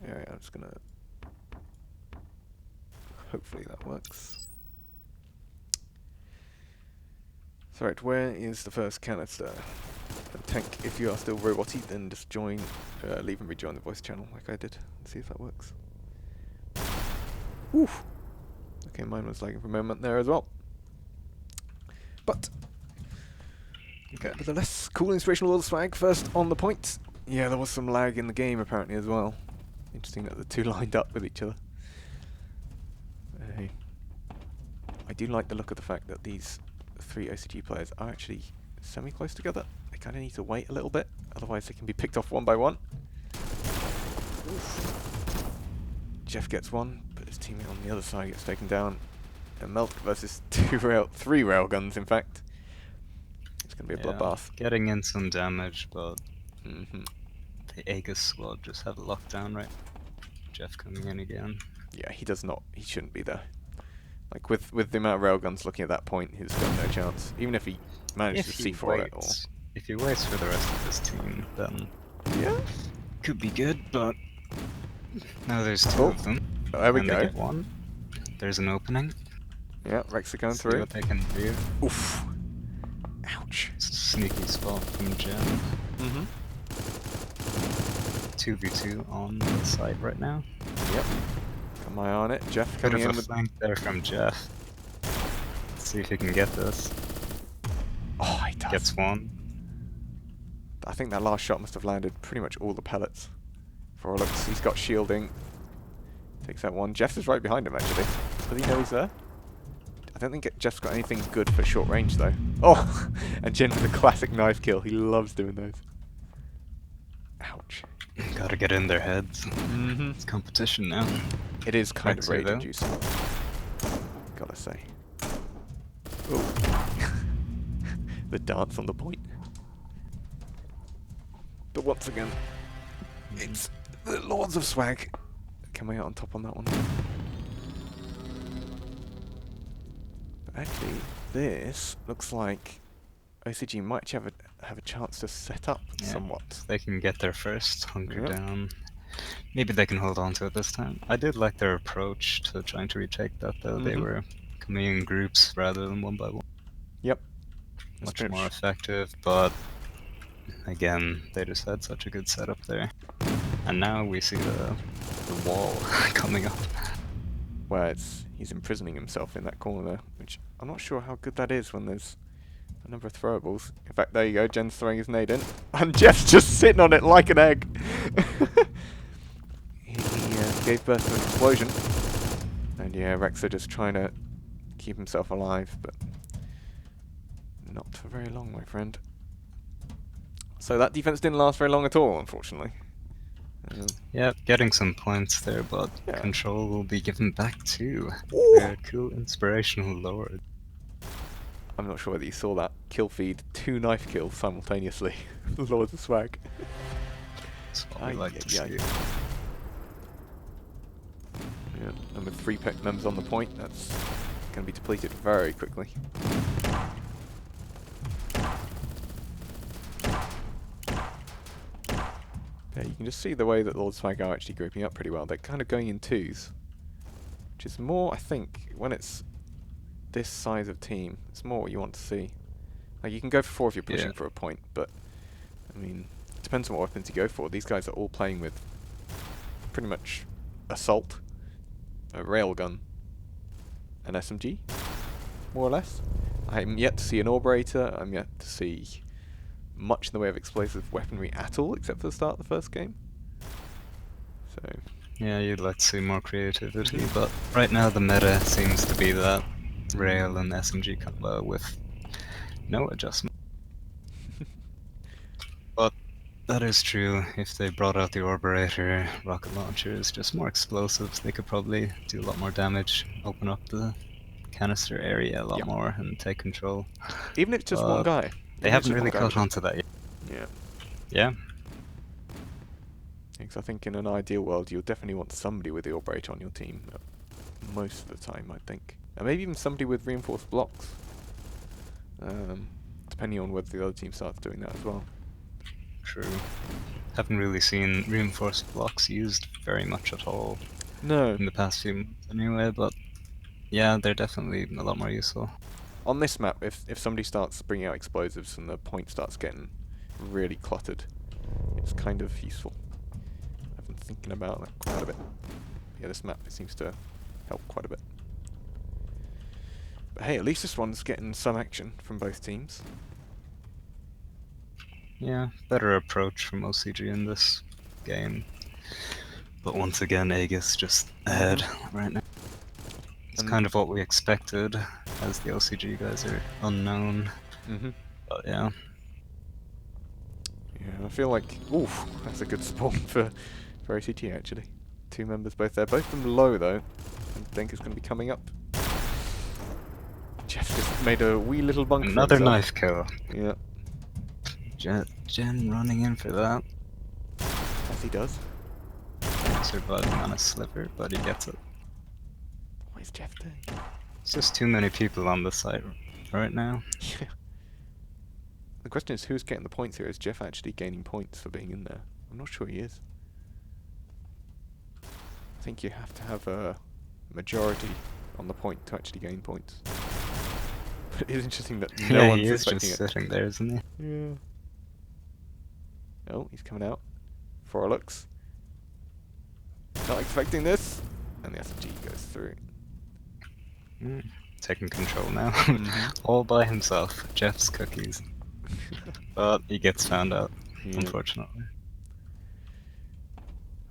Yeah, I'm just gonna... Hopefully that works. So right, where is the first canister? And Tank, if you are still roboty, then just join, leave and rejoin the voice channel like I did, and see if that works. Oof! Okay, mine was lagging for a moment there as well. But, okay, nevertheless, cool inspirational world swag first on the point. Yeah, there was some lag in the game apparently as well. Interesting that the two lined up with each other. I do like the look of the fact that these three OCG players are actually semi-close together. They kind of need to wait a little bit, otherwise they can be picked off one by one. Oof. Jeff gets one, but his teammate on the other side gets taken down. And Melt versus three railguns, in fact. It's going to be a bloodbath. Getting in some damage, but the Aegis squad just have it locked down, right? Jeff coming in again. Yeah, he does not. He shouldn't be there. Like, with the amount of railguns looking at that point, he's got no chance. Even if he managed to C4 it or... If he waits for the rest of his team, then... Yeah? Could be good, but... Now there's two of them. Oh, there we go. They get one. There's an opening. Yeah, Rex are going See through. what they can do. Oof. Ouch. It's a sneaky spot from Jen. 2v2 on the site right now. Yep. Got my eye on it. Jeff Bit coming of in a with... flank there from Jeff. Let's see if he can get this. Oh, he does. Gets one. I think that last shot must have landed pretty much all the pellets. Foralux, he's got shielding. Takes that one. Jeff is right behind him, actually. Does he know he's there? I don't think Jeff's got anything good for short range, though. Oh! And Jen with a classic knife kill. He loves doing those. Ouch. Gotta get in their heads. It's competition now. It is kind of rage-inducing. Gotta say. Oh. The dance on the point. But once again, it's the Lords of Swag coming out on top on that one. But actually, this looks like OCG might have a chance to set up somewhat. They can get there first, hunker down. Maybe they can hold on to it this time. I did like their approach to trying to retake that, though. They were coming in groups rather than one by one. Yep. Much more effective, but again, they just had such a good setup there. And now we see the wall coming up. Where he's imprisoning himself in that corner, which I'm not sure how good that is when there's a number of throwables. In fact, there you go, Jen's throwing his nade in, and Jeff's just sitting on it like an egg. he gave birth to an explosion, and yeah, Rex are just trying to keep himself alive, but not for very long, my friend. So that defense didn't last very long at all, unfortunately. Yeah, getting some points there, but control will be given back to their cool inspirational lord. I'm not sure whether you saw that kill feed, 2 knife kills simultaneously. Lords of Swag. That's what we like to see. Yeah, and with 3 members on the point, that's going to be depleted very quickly. Yeah, you can just see the way that Lord Swag are actually grouping up pretty well. They're kind of going in twos, which is more, I think, when it's this size of team, it's more what you want to see. Like, you can go for 4 if you're pushing for a point, but, I mean, it depends on what weapons you go for. These guys are all playing with pretty much assault, a railgun, an SMG, more or less. I'm yet to see an Orberator, I'm yet to see much in the way of explosive weaponry at all, except for the start of the first game. So yeah, you'd like to see more creativity, but right now the meta seems to be that rail and SMG combo with no adjustment. But that is true. If they brought out the Orberator rocket launchers, just more explosives, they could probably do a lot more damage, open up the canister area a lot more, and take control. even if it's just one guy. They haven't really caught on to that yet. Yeah. Yeah. Because I think in an ideal world, you'll definitely want somebody with the Orberator on your team most of the time, I think. And maybe even somebody with reinforced blocks. Depending on whether the other team starts doing that as well. True. Haven't really seen reinforced blocks used very much at all. No. In the past few months anyway, but yeah, they're definitely a lot more useful. On this map, if somebody starts bringing out explosives and the point starts getting really cluttered, it's kind of useful. I've been thinking about that quite a bit. Yeah, this map, it seems to help quite a bit. But hey, at least this one's getting some action from both teams. Yeah, better approach from OCG in this game. But once again, Aegis just ahead right now. It's kind of what we expected, as the OCG guys are unknown. But yeah. Yeah, I feel like, oof, that's a good spawn for OCG actually. 2 members both there, both of them low though. I think it's going to be coming up. Jeff just made a wee little bunker. Another knife kill. Yeah. Jen running in for that. As he does. Surviving on a sliver, but he gets it. What is Jeff doing? It's just too many people on the site right now. Yeah. The question is, who's getting the points here? Is Jeff actually gaining points for being in there? I'm not sure he is. I think you have to have a majority on the point to actually gain points. But it is interesting that no one's expecting it. Just sitting there, isn't he? Yeah. Oh, he's coming out. Foralux. Not expecting this. And the SMG goes through. Taking control now. All by himself. Jeff's cookies. But he gets found out, unfortunately.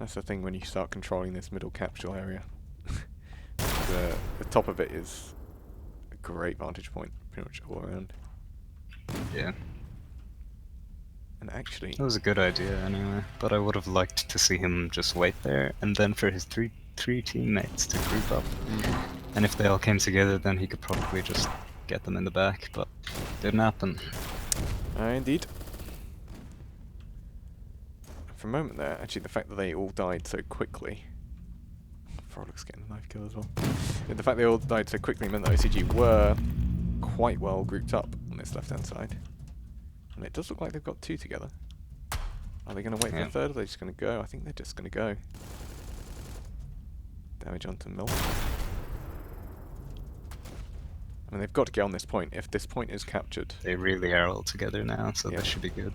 That's the thing when you start controlling this middle capsule area. The top of it is a great vantage point, pretty much all around. Yeah. And actually... That was a good idea anyway, but I would have liked to see him just wait there, and then for his three teammates to group up. And if they all came together, then he could probably just get them in the back, but didn't happen. Indeed. For a moment there, actually the fact that they all died so quickly... Foralux getting a knife kill as well. The fact they all died so quickly meant that OCG were quite well grouped up on this left-hand side. And it does look like they've got 2 together. Are they going to wait for a third, or are they just going to go? I think they're just going to go. Damage onto Milk. I mean, they've got to get on this point. If this point is captured... They really are all together now, so this should be good.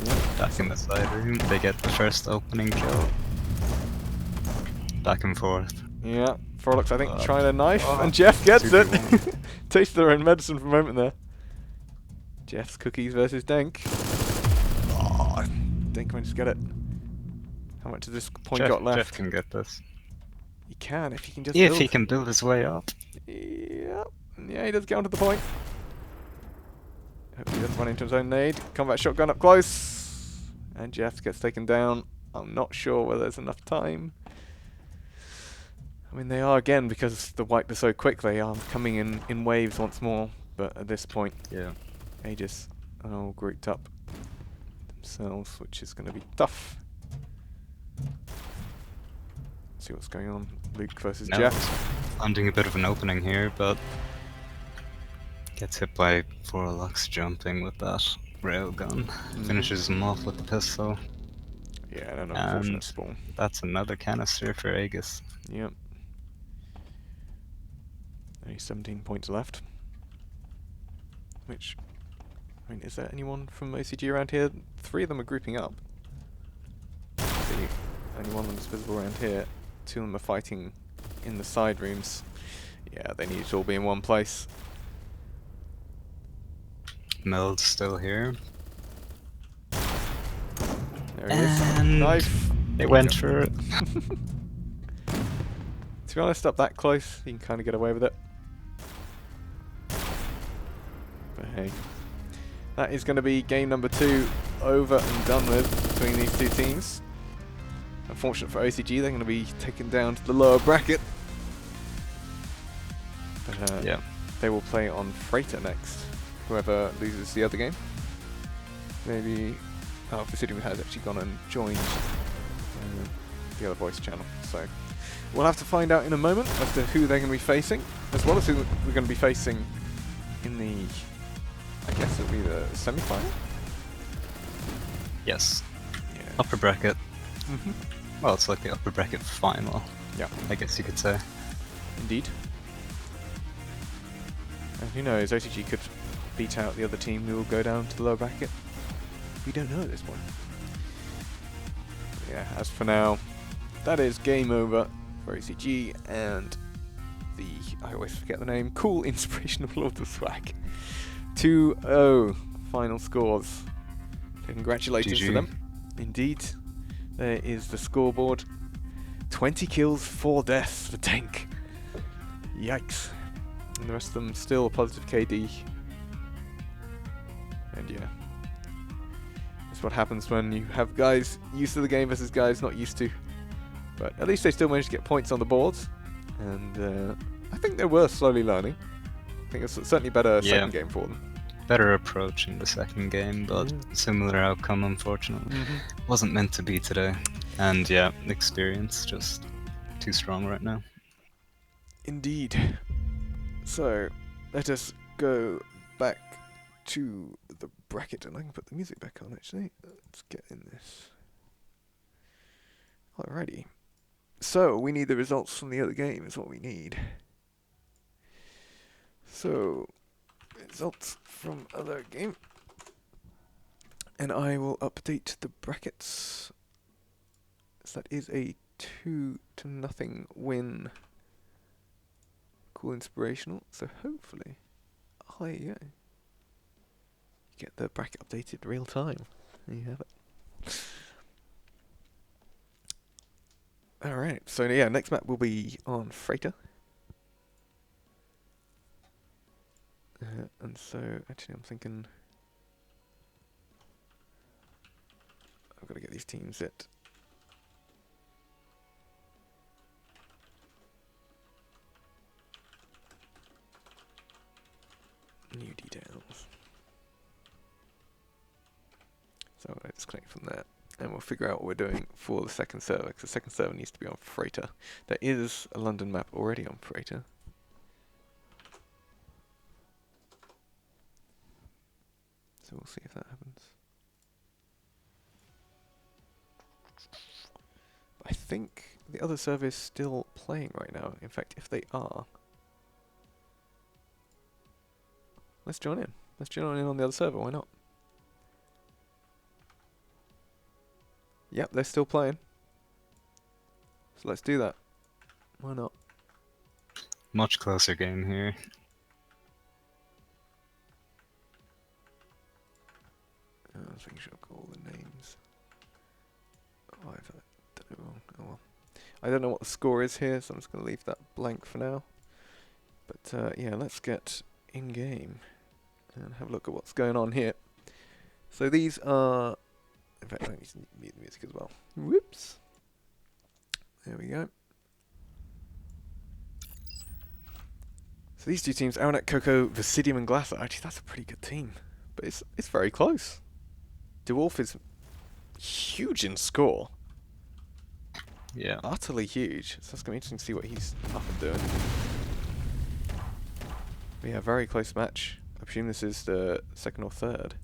Yeah. Back in the side room, they get the first opening kill. Back and forth. Yeah, Foralux I think trying a knife, and Jeff gets it! Taste their own medicine for a moment there. Jeff's cookies versus Denk. Oh, Denk managed to get it. How much has this point got left? Jeff can get this. He can, if he can just if he can build his way up. Yeah, yeah, he does get onto the point. Hopefully he doesn't run into his own nade. Combat shotgun up close. And Jeff gets taken down. I'm not sure whether there's enough time. I mean, they are again, because the wipe is so quick, they are coming in waves once more. But at this point, Aegis are all grouped up themselves, which is going to be tough. see what's going on. Luke versus No, Jeff. finding a bit of an opening here, but gets hit by Foralux jumping with that railgun. Finishes him off with the pistol. Yeah, an unfortunate And spawn. that's another canister for Aegis. Yep. Only 17 points left. Which, I mean, is there anyone from OCG around here? 3 of them are grouping up. See, only one of them is visible around here. 2 of them are fighting in the side rooms. Yeah, they need to all be in one place. Meld's still here. There he is. And Knife! They went for it. To be honest, up that close, you can kind of get away with it. But hey, that is going to be game number 2 over and done with between these two teams. Unfortunate for OCG, they're going to be taken down to the lower bracket. But Yeah. they will play on Freighter next. Whoever loses the other game. Maybe... Oh, Vercidium has actually gone and joined the other voice channel. So we'll have to find out in a moment as to who they're going to be facing, as well as who we're going to be facing in the... I guess it'll be the semi-final? Yes. Yeah. Upper bracket. Mm-hmm. Well, it's like the upper bracket final. Yeah. I guess you could say. Indeed. And who knows, OCG could beat out the other team who will go down to the lower bracket. We don't know at this point. Yeah, as for now, that is game over for OCG and the, I always forget the name, cool Inspirational Lord of Swag. 2-0 final scores. Congratulations to GG. them. Indeed. There is the scoreboard. 20 kills, 4 deaths for Tank. Yikes. And the rest of them still positive KD. And yeah. That's what happens when you have guys used to the game versus guys not used to. But at least they still managed to get points on the boards. And I think they were slowly learning. I think it's certainly better second game for them. Better approach in the second game, but similar outcome, unfortunately. Wasn't meant to be today. And yeah, experience just too strong right now. Indeed. So, let us go back to the bracket, and I can put the music back on actually. Let's get in this. Alrighty. So, we need the results from the other game, is what we need. So, results from other game. And I will update the brackets. So that is a 2-0 win. Cool Inspirational. So hopefully, there you go. You get the bracket updated real time. There you have it. Alright, so yeah, next map will be on Freighter. And so, actually I'm thinking... I've got to get these teams at... New details. So let's disconnect from that. And we'll figure out what we're doing for the second server, because the second server needs to be on Freighter. There is a London map already on Freighter. So we'll see if that happens. I think the other server is still playing right now. In fact, if they are, let's join in. Let's join in on the other server, why not? Yep, they're still playing. So let's do that. Why not? Much closer game here. I think I should call the names. Oh, I've done it wrong. Oh well. I don't know what the score is here, so I'm just going to leave that blank for now. But yeah, let's get in game and have a look at what's going on here. So these are... In fact, I need to mute the music as well. Whoops. There we go. So these two teams, Aranet, Coco, Vercidium and Glassar. Actually, that's a pretty good team. But it's very close. deWolf is huge in score. Yeah. utterly huge. So it's going to be interesting to see what he's up and doing. But yeah, very close match. I presume this is the second or third.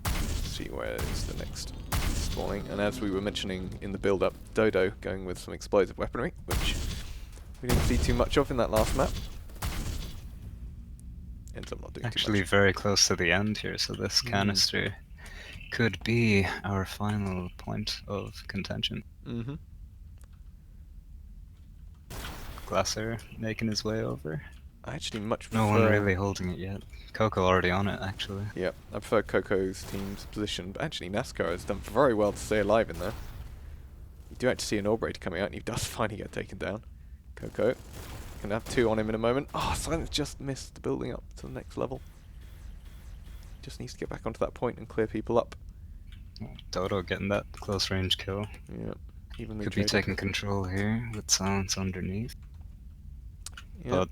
Let's see where is the next spawning. And as we were mentioning in the build-up, Dodo going with some explosive weaponry, which we didn't see too much of in that last map. Ends up not doing Actually too much. very close to the end here, so this canister could be our final point of contention. Mm-hmm. Glassar making his way over. I actually much No prefer... one really holding it yet. Coco already on it, actually. Yeah, I prefer Coco's team's position, but actually Nascar has done very well to stay alive in there. You do actually see an Orbraid coming out, and he does finally get taken down. Coco can have 2 on him in a moment. Oh, Silence just missed the building up to the next level. Just needs to get back onto that point and clear people up. Dodo getting that close range kill. Yeah, evenly Could be traded. taking control here with Silence underneath. Yeah. But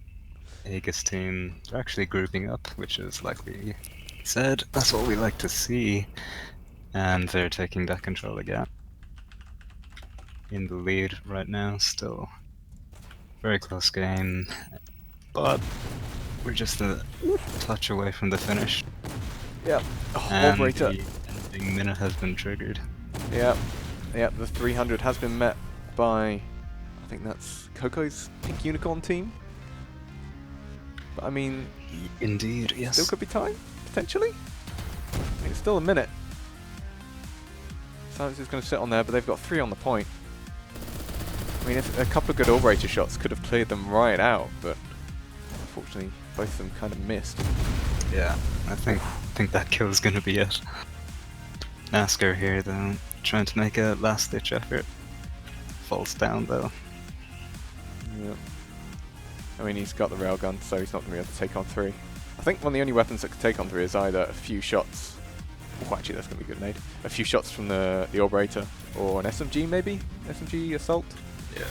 Aegis team, they're actually grouping up, which is like we said, that's what we like to see. And they're taking that control again. In the lead right now, still. Very close game, but we're just a touch away from the finish. Yeah. Oh, And Operator. the ending minute has been triggered. Yeah. Yeah, the 300 has been met by, I think that's Coco's Pink Unicorn team. But I mean, Indeed, yes. still could be time, potentially. I mean, it's still a minute. Silence is going to sit on there, but they've got 3 on the point. I mean, if a couple of good Orbrator shots could have cleared them right out, but unfortunately, both of them kind of missed. Yeah, I think that kill's gonna be it. Nascar here though, trying to make a last-ditch effort. Falls down though. Yeah. I mean, he's got the railgun, so he's not going to be able to take on 3. I think one of the only weapons that could take on 3 is either a few shots. Oh, actually, that's going to be a good nade. A few shots from the Orbrator, or an SMG maybe? SMG assault? Yeah.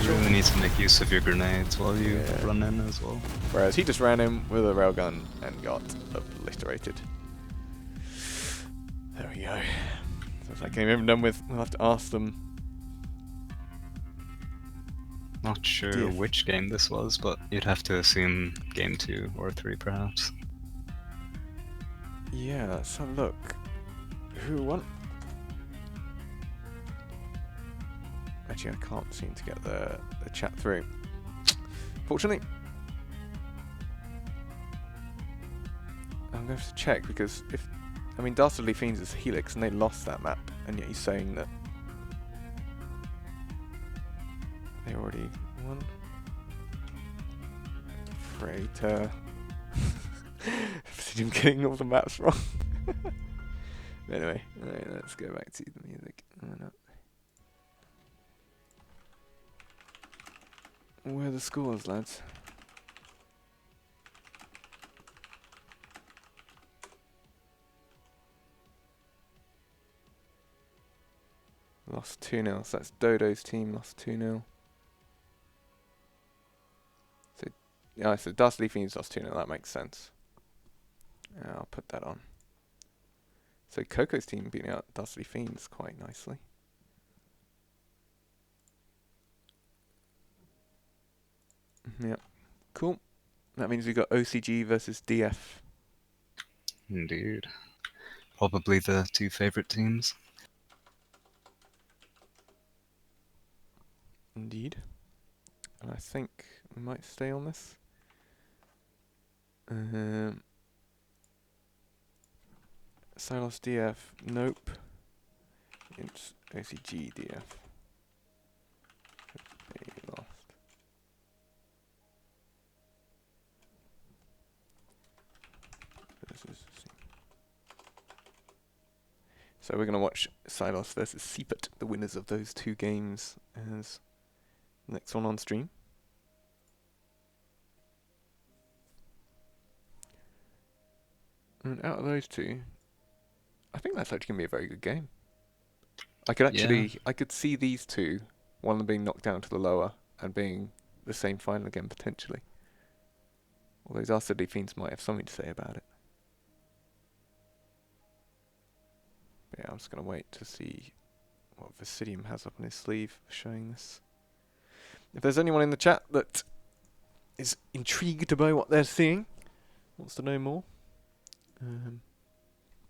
You really need to make use of your grenades while you run in as well. Whereas he just ran in with a railgun and got obliterated. There we go. So if that game even done with, we'll have to ask them. Not sure which game this was, but you'd have to assume game 2 or 3 perhaps. Yeah, let's have a look. Who won? Actually, I can't seem to get the chat through. Fortunately. I'm going to have to check because if... I mean, Dastardly Fiends is Helix and they lost that map, and yet he's saying that they already won. Freighter. I'm getting all the maps wrong. Anyway, right, let's go back to the music. Where are the scores, lads? Lost 2-0, so that's Dodo's team lost 2-0. So, yeah, so Dastardly Fiends lost 2-0, that makes sense. I'll put that on. So Coco's team beating out Dastardly Fiends quite nicely. Yeah, cool. That means we've got OCG versus DF. Indeed. Probably the 2 favorite teams. Indeed. And I think we might stay on this. Silos DF, nope. It's OCG DF. They lost. So we're going to watch Silos versus Seepet, the winners of those 2 games, as the next one on stream. And out of those 2, I think that's actually going to be a very good game. I could actually, I could see these 2, one of them being knocked down to the lower and being the same final again potentially. Although those Dastardly Fiends might have something to say about it. Yeah, I'm just going to wait to see what Vercidium has up on his sleeve for showing this. If there's anyone in the chat that is intrigued by what they're seeing, wants to know more,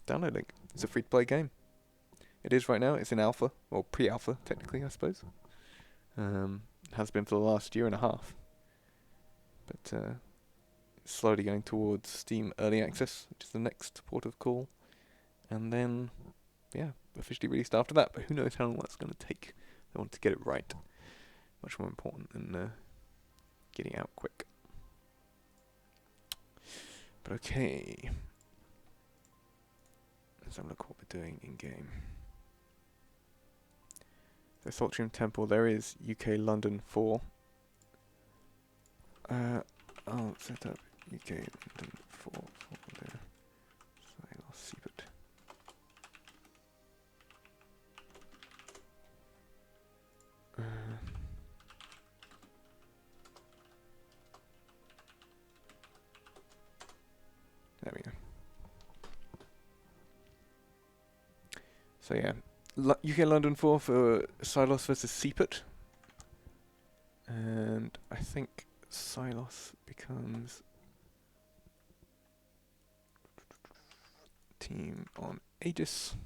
download link. It's a free-to-play game. It is right now. It's in alpha, or pre-alpha, technically, I suppose. Has been for the last year and a half. But it's slowly going towards Steam Early Access, which is the next port of call. And then, yeah, officially released after that. But who knows how long that's going to take. They want to get it right. Much more important than getting out quick. But okay. Let's have a look what we're doing in-game. So Soltrium Temple, there is UK London 4. I'll set up UK London 4 for there. So I'll see it. There we go. So yeah, UK London 4 for Silos versus Seaput. And I think Silos becomes team on Aegis.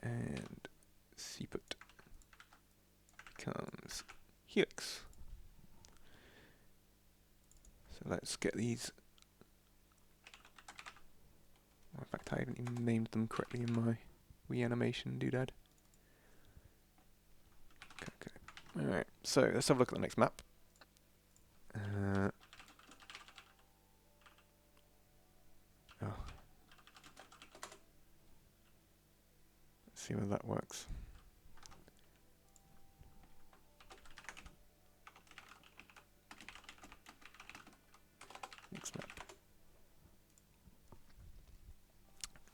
And Seaput becomes Helix. So let's get these. In fact, I haven't even named them correctly in my reanimation doodad. Okay. Alright, so let's have a look at the next map. Oh. Let's see whether that works. Next map.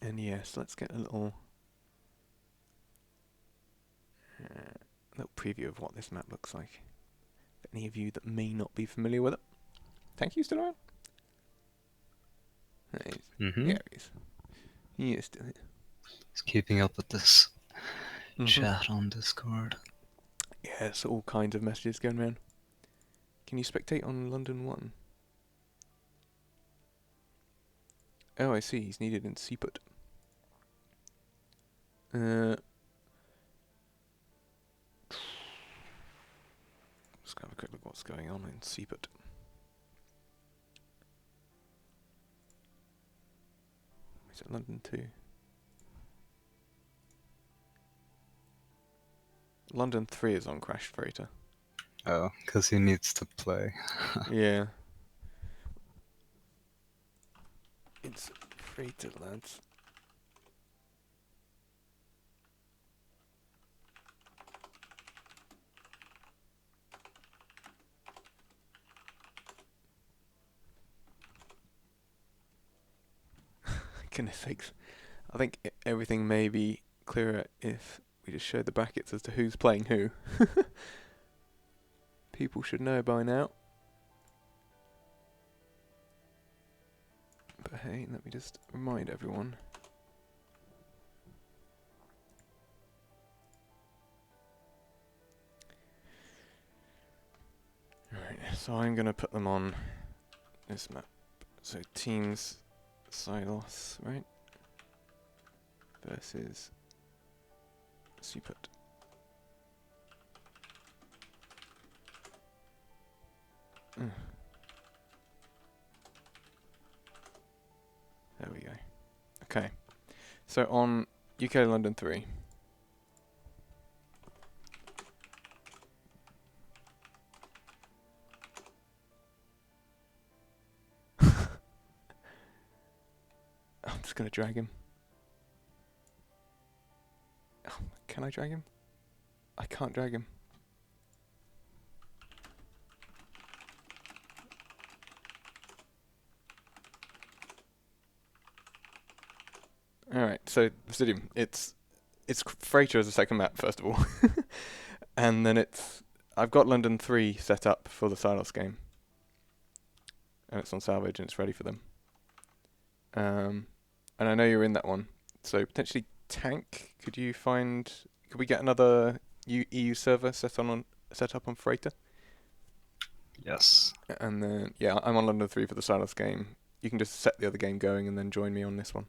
And yes, let's get a little preview of what this map looks like. For any of you that may not be familiar with it. Thank you, still around? Yeah, he is still here. He's keeping up with this chat on Discord. Yeah, so all kinds of messages going around. Can you spectate on London 1? Oh, I see. He's needed in Seaput. Let's have a quick look what's going on in Seaput. Is it London 2? London 3 is on Crash Freighter. Oh, because he needs to play. Yeah. It's Freighter, lads. Goodness sakes. I think everything may be clearer if we just show the brackets as to who's playing who. People should know by now. But hey, let me just remind everyone. Right, so I'm going to put them on this map. So teams Silos, right? Versus Seaput. There we go. Okay. So on UK London 3. I'm just going to drag him. Oh, can I drag him? I can't drag him. Alright, so Vercidium, it's Freighter as a second map, first of all. And then I've got London 3 set up for the Silos game. And it's on Salvage and it's ready for them. And I know you're in that one, so potentially Tank, could we get another EU server set up on Freighter? Yes. And then, yeah, I'm on London 3 for the Silas game. You can just set the other game going and then join me on this one.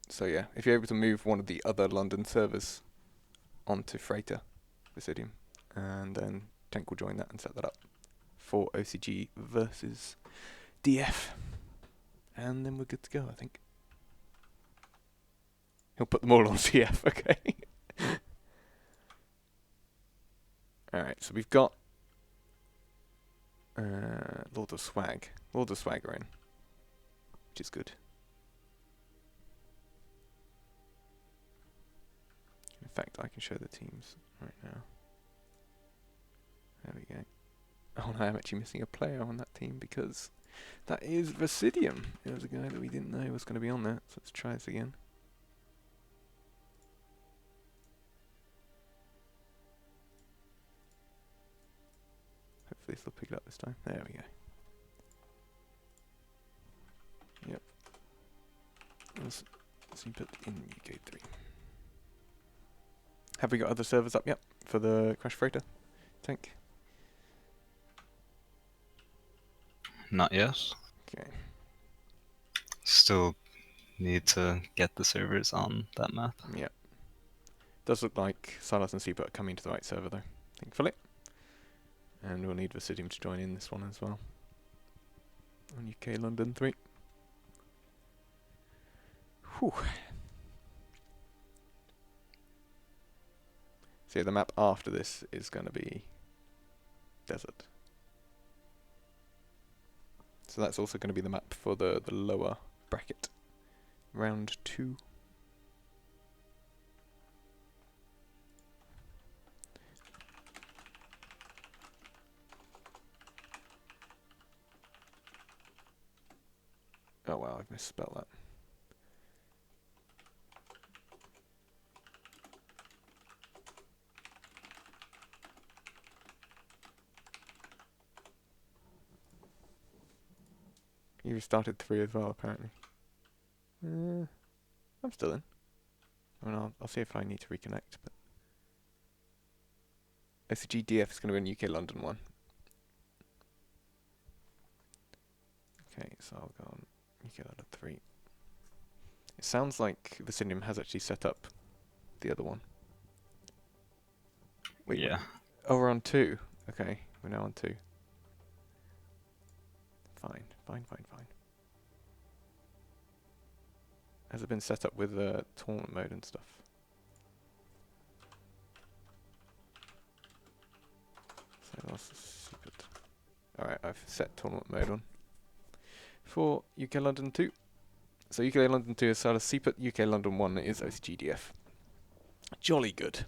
So yeah, if you're able to move one of the other London servers onto Freighter, Vercidium, and then Tank will join that and set that up for OCG versus DF. And then we're good to go, I think. He'll put them all on CF, okay. Alright, so we've got Lord of Swag. Lord of Swag are in, which is good. In fact, I can show the teams right now. There we go. Oh, no, I'm actually missing a player on that team because that is Vercidium. It was a guy that we didn't know was going to be on there. So let's try this again. Hopefully this will pick it up this time. There we go. Yep. Let's put in UK3. Have we got other servers up yet for the Crash Freighter Tank? Not yet. Okay. Still need to get the servers on that map. Yeah. Does look like Silas and Seaport are coming to the right server though, thankfully. And we'll need Vercidium to join in this one as well. On UK London 3. Whew. So yeah, the map after this is going to be desert. So that's also going to be the map for the lower bracket. Round 2. Oh wow, I've misspelled that. You restarted 3 as well, apparently. I'm still in. I mean, I'll see if I need to reconnect, but OCG DF is going to be in UK London 1. Okay, so I'll go on UK London 3. It sounds like Vercidium has actually set up the other one. Wait, Yeah. Oh, we're on 2. Okay, we're now on 2. Fine. Has it been set up with tournament mode and stuff? So that's stupid. Alright, I've set tournament mode on. For UK London 2. So UK London 2 is Silas Seaput, UK London 1 is OCGDF. Jolly good.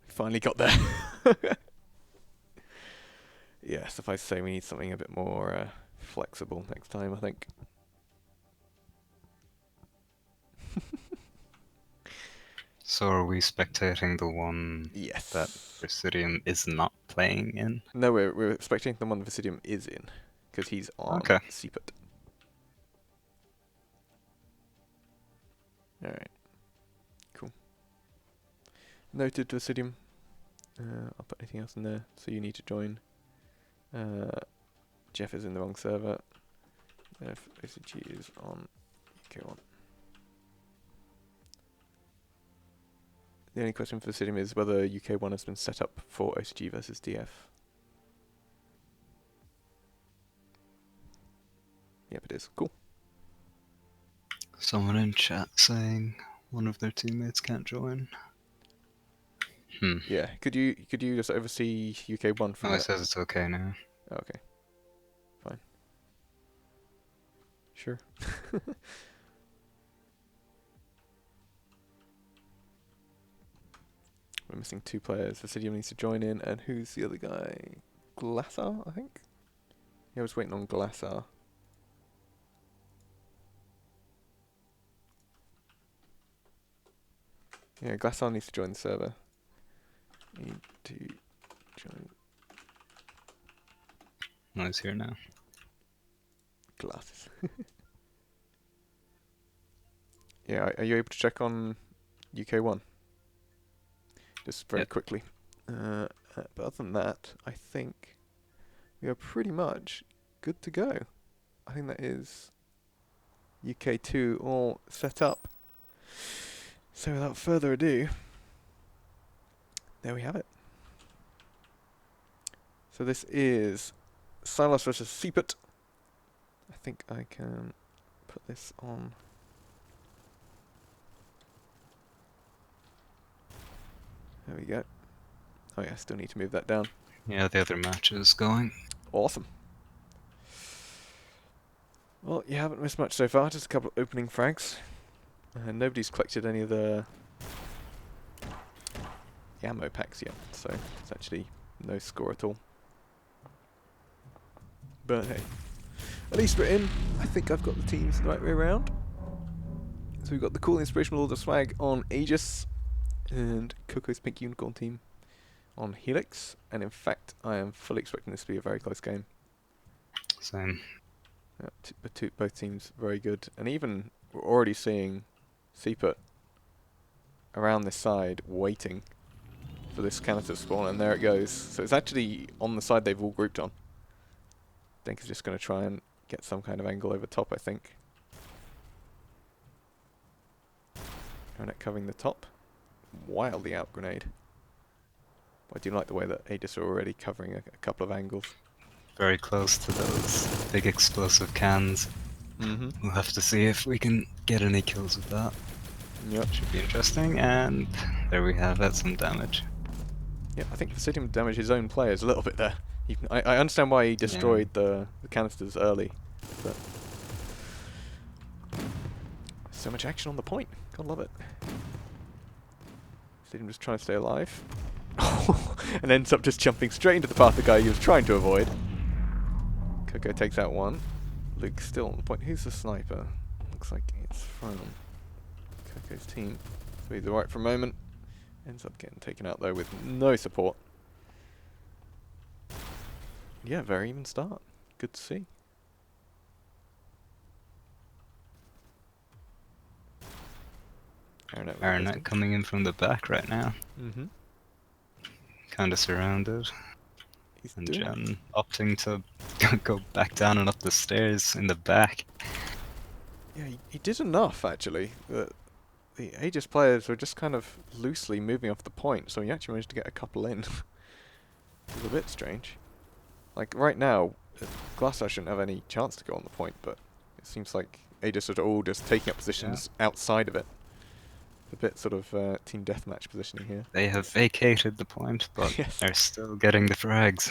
We finally got there. Yeah, suffice to say we need something a bit more flexible next time, I think. So are we spectating the one Yes. that Vercidium is not playing in? No, we're expecting the one Vercidium is in, because he's on Seaput. Alright. Cool. Noted Vercidium. I'll put anything else in there, so you need to join. Jeff is in the wrong server. OCG is on UK1. The only question for Vercidium is whether UK1 has been set up for OCG versus DF. Yep, it is. Cool. Someone in chat saying one of their teammates can't join. Yeah, could you just oversee UK1 from it says it's okay now. Oh, okay. Fine. Sure. We're missing 2 players. Vercidium needs to join in, and who's the other guy? Glassar, I think? Yeah, I was waiting on Glassar. Yeah, Glassar needs to join the server. Need to join. No, he's here now. Glasses. Yeah, are you able to check on UK1? Just very Yep. quickly. But other than that, I think we are pretty much good to go. I think that is UK2 all set up. So without further ado, there we have it. So this is Silas versus Seeput. I think I can put this on. There we go. Oh yeah, I still need to move that down. Yeah, the other match is going. Awesome. Well, you haven't missed much so far, just a couple of opening frags. Nobody's collected any of the ammo packs yet, so it's actually no score at all. But hey, at least we're in. I think I've got the teams the right way around. So we've got the cool Inspirational Order swag on Aegis, and Coco's Pink Unicorn team on Helix. And in fact, I am fully expecting this to be a very close game. Same. Yeah, both teams very good, and even we're already seeing Seeput around this side waiting for this canister spawn, and there it goes. So it's actually on the side they've all grouped on. Denk is just going to try and get some kind of angle over top, I think. Aranet covering the top. Wildly out grenade. I do like the way that Aegis are already covering a couple of angles. Very close to those big explosive cans. We'll have to see if we can get any kills with that. Yep. Should be interesting, and there we have it, some damage. Yeah, I think Vercidium damaged his own players a little bit there. I understand why he destroyed the canisters early, but so much action on the point. God love it. Vercidium just trying to stay alive. And ends up just jumping straight into the path of the guy he was trying to avoid. Coco takes out one. Luke's still on the point. Who's the sniper? Looks like it's from Coco's team. So he's alright for a moment. Ends up getting taken out though with no support. Yeah, very even start. Good to see. Aranet coming in from the back right now. Kind of surrounded. He's And doing Jen opting to go back down and up the stairs in the back. Yeah, he did enough actually. The Aegis players were just kind of loosely moving off the point, so he actually managed to get a couple in. It was a bit strange. Like right now, Glassar shouldn't have any chance to go on the point, but it seems like Aegis are all just taking up positions outside of it. A bit sort of team deathmatch positioning here. They have vacated the point, but they're still getting the frags.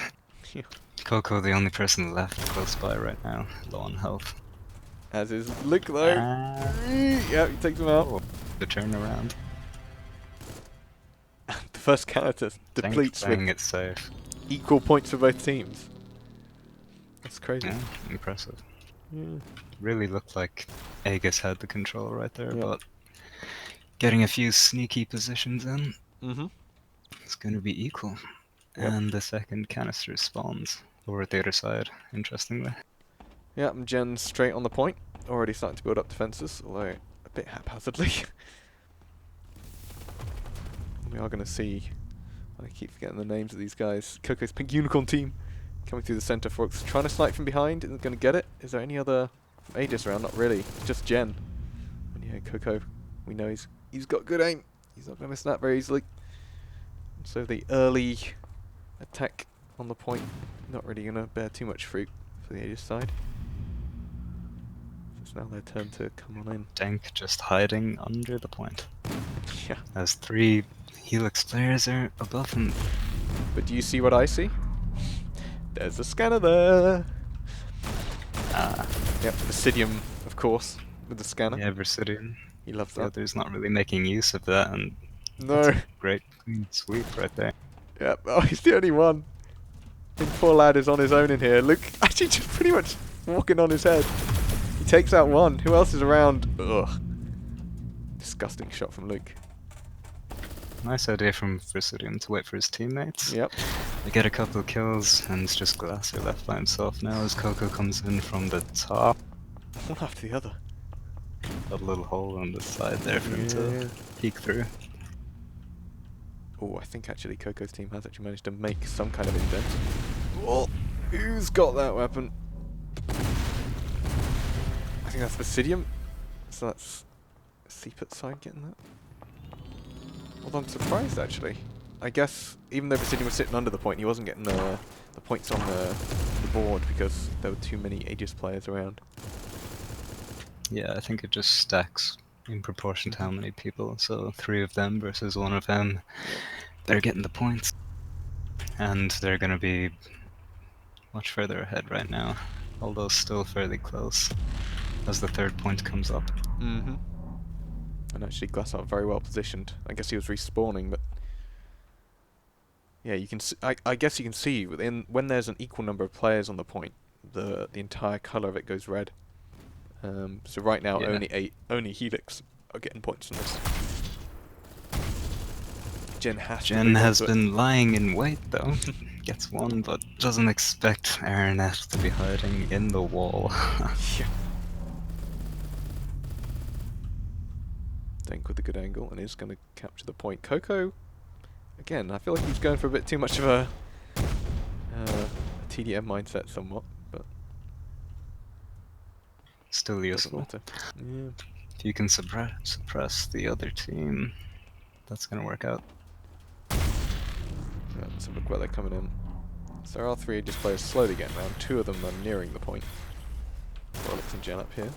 Yeah. Coco, the only person left close by right now, low on health. As is Luke though. Yeah, he takes him out. The turnaround. The first canister depletes playing with it safe. equal points for both teams. That's crazy. Yeah, impressive. Yeah. Really looked like Aegis had the control right there, but getting a few sneaky positions in, it's going to be equal. And the second canister spawns over at the other side, interestingly. Yeah, and Jen's straight on the point. Already starting to build up defences, although a bit haphazardly. We are going to see, I keep forgetting the names of these guys, Coco's Pink Unicorn team coming through the centre. Foralux trying to snipe from behind, isn't going to get it. Is there any other Aegis around? Not really, just Jen. And yeah, Coco, we know he's got good aim. He's not going to miss that very easily. So the early attack on the point, not really going to bear too much fruit for the Aegis side. It's now their turn to come on in. Denk just hiding under the point. Yeah. As 3 Helix players are above him. But do you see what I see? There's a scanner there. Yep, Vercidium, of course, with the scanner. Yeah, Vercidium. He loves The that. other's not really making use of that, and No. that's a great clean sweep right there. Yep. Oh, he's the only one. I think poor lad is on his own in here. Luke actually just pretty much walking on his head. He takes out one. Who else is around? Ugh. Disgusting shot from Luke. Nice idea from Vercidium to wait for his teammates. Yep. They get a couple of kills, and it's just Glassar left by himself now as Coco comes in from the top. One after the other. Got a little hole on the side there for him to peek through. Oh, I think actually Coco's team has actually managed to make some kind of indent. Oh, who's got that weapon? I think that's Vercidium. So that's Seeput side getting that. Although I'm surprised actually. I guess even though Vercidium was sitting under the point, he wasn't getting the points on the board because there were too many Aegis players around. Yeah, I think it just stacks in proportion to how many people. So 3 of them versus 1 of them, they're getting the points. And they're going to be much further ahead right now, although still fairly close as the 3rd point comes up. Mm-hmm. And actually Glassar very well positioned. I guess he was respawning, but yeah, you can. I guess you can see when there's an equal number of players on the point, the entire color of it goes red. So right now, only Helix are getting points from this. Jen has been lying in wait though. Gets 1, but doesn't expect Aranet to be hiding in the wall. Yeah. Denk with a good angle and is going to capture the point. Coco, again, I feel like he's going for a bit too much of a TDM mindset somewhat, but still useful. Yeah. If you can suppress the other team, that's going to work out. Yeah, let's have a look where they're coming in. So there are 3 Aegis players slowly getting around. 2 of them are nearing the point. Foralux and Jen up here.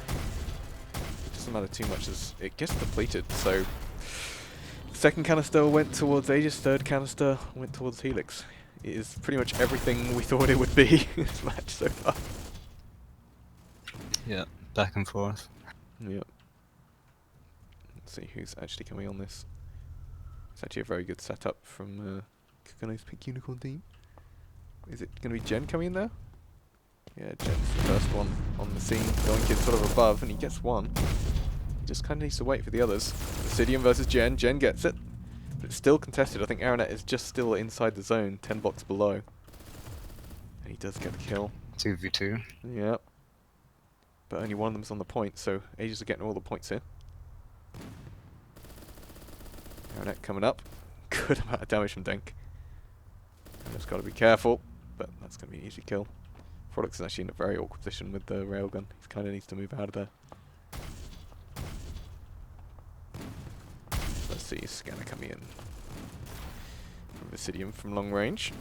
It doesn't matter too much as it gets depleted, so 2nd canister went towards Aegis, 3rd canister went towards Helix. It is pretty much everything we thought it would be in this match so far. Yeah, back and forth. Yep. Let's see who's actually coming on this. It's actually a very good setup from Kukuno's Pink Unicorn team. Is it going to be Jen coming in there? Yeah, Jen's the first one on the scene. Doink is sort of above, and he gets 1. He just kind of needs to wait for the others. Vercidium versus Jen. Jen gets it. But it's still contested. I think Aranet is just still inside the zone, 10 blocks below. And he does get the kill. 2v2. Yep. But only one of them's on the point, so Aegis are getting all the points here. Aranet coming up. Good amount of damage from Denk. Just got to be careful, but that's going to be an easy kill. Foralux is actually in a very awkward position with the railgun. He kind of needs to move out of there. Let's see, scanner coming in from Vercidium from long range.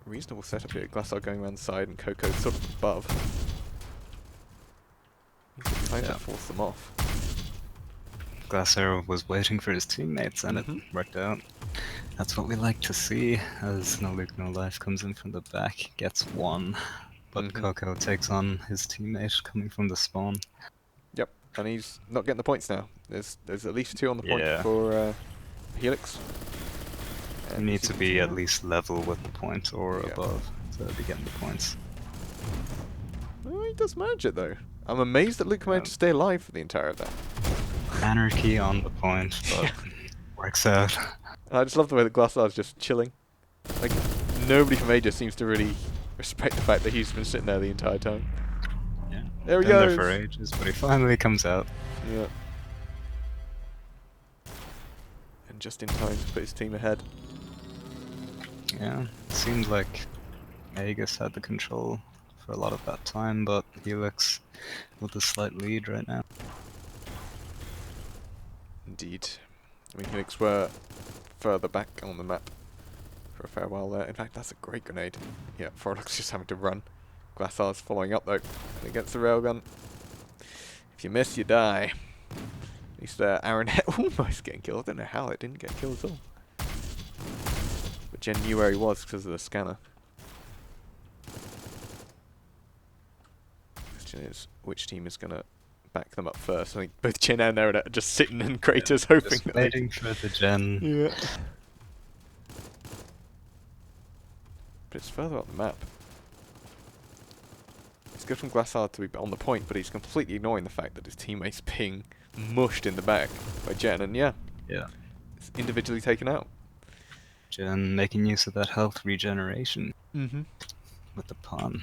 Reasonable setup here. Glassar going around the side and Coco sort of above. He's trying to force them off. Glassar was waiting for his teammates and it worked out. That's what we like to see as No Luke No Life comes in from the back, gets 1. But Coco takes on his teammate coming from the spawn. Yep, and he's not getting the points now. There's at least 2 on the point for Helix. You need to be at least level with the point or above to be getting the points. Well, he does manage it though. I'm amazed that Luke managed to stay alive for the entire of that. Anarchy on the point, but works out. I just love the way that Glassar's just chilling. Like, nobody from Aegis seems to really respect the fact that he's been sitting there the entire time. Yeah. There he goes! There for ages, but he finally comes out. Yeah. And just in time to put his team ahead. Yeah, it seems like Aegis had the control for a lot of that time, but Helix with a slight lead right now. Indeed. I mean, Helix were further back on the map for a fair while there. In fact, that's a great grenade. Yeah, Foralux just having to run. Glassar's following up though, and against the railgun. If you miss, you die. At least Aranet almost getting killed. I don't know how it didn't get killed at all. But Jen knew where he was because of the scanner. Question is, which team is going to back them up first? I think both Jen and Aranet are just sitting in craters hoping just that waiting for the Jen. Yeah. But it's further up the map. It's good from Glassar to be on the point, but he's completely ignoring the fact that his teammate's being mushed in the back by Jen, and it's individually taken out. Jen making use of that health regeneration with the pawn.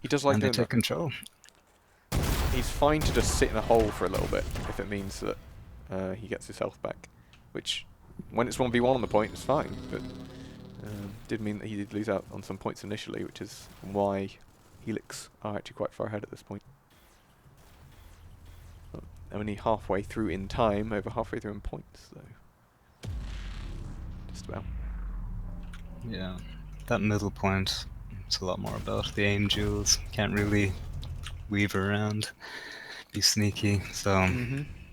He does like and doing they take that. control. he's fine to just sit in a hole for a little bit if it means that he gets his health back, which when it's 1v1 on the point is fine, but did mean that he did lose out on some points initially, which is why Helix are actually quite far ahead at this point. But only halfway through in time, over halfway through in points, though. Just about. Yeah, that middle point, it's a lot more about the aim duels. Can't really weave around, be sneaky, so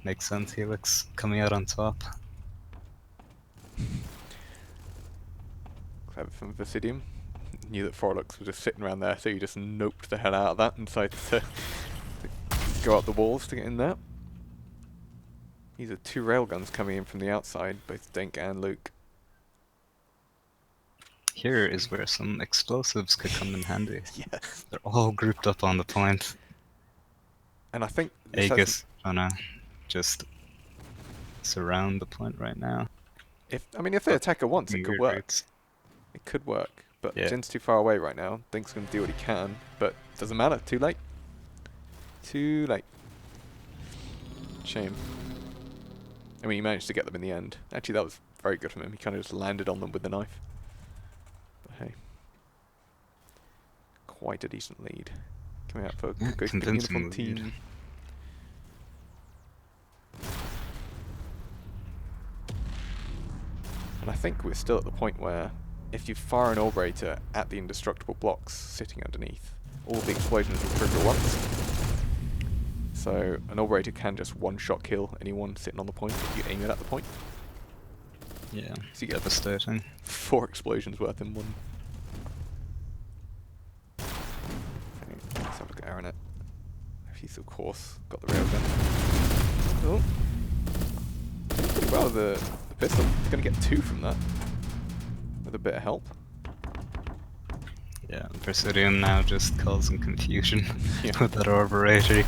makes sense. Helix coming out on top. Clever from Vercidium. Knew that Foralux was just sitting around there, so he just noped the hell out of that and decided to go up the walls to get in there. These are 2 railguns coming in from the outside, both Denk and Luke. Here is where some explosives could come in handy. Yes. They're all grouped up on the point. And I think Aegis trying to just surround the point right now. if they attack her once, it could work. Routes. It could work, but Yeah. Jin's too far away right now. Dink's going to do what he can, but doesn't matter. Too late. Too late. Shame. I mean, he managed to get them in the end. Actually, that was very good from him. He kind of just landed on them with the knife. But hey. Quite a decent lead. Coming out for Coco's uniform team. And I think we're still at the point where if you fire an Orbrator at the indestructible blocks sitting underneath, all the explosions will trigger at once. So an Orbrator can just one-shot kill anyone sitting on the point if you aim it at the point. Yeah, So you get devastating. 4 explosions worth in one. Okay, let's have a look at Aranet. He's of course got the railgun. Oh, pretty well with the pistol. He's going to get 2 from that with a bit of help. Yeah, Vercidium now just causing confusion Yeah. with that Arburator.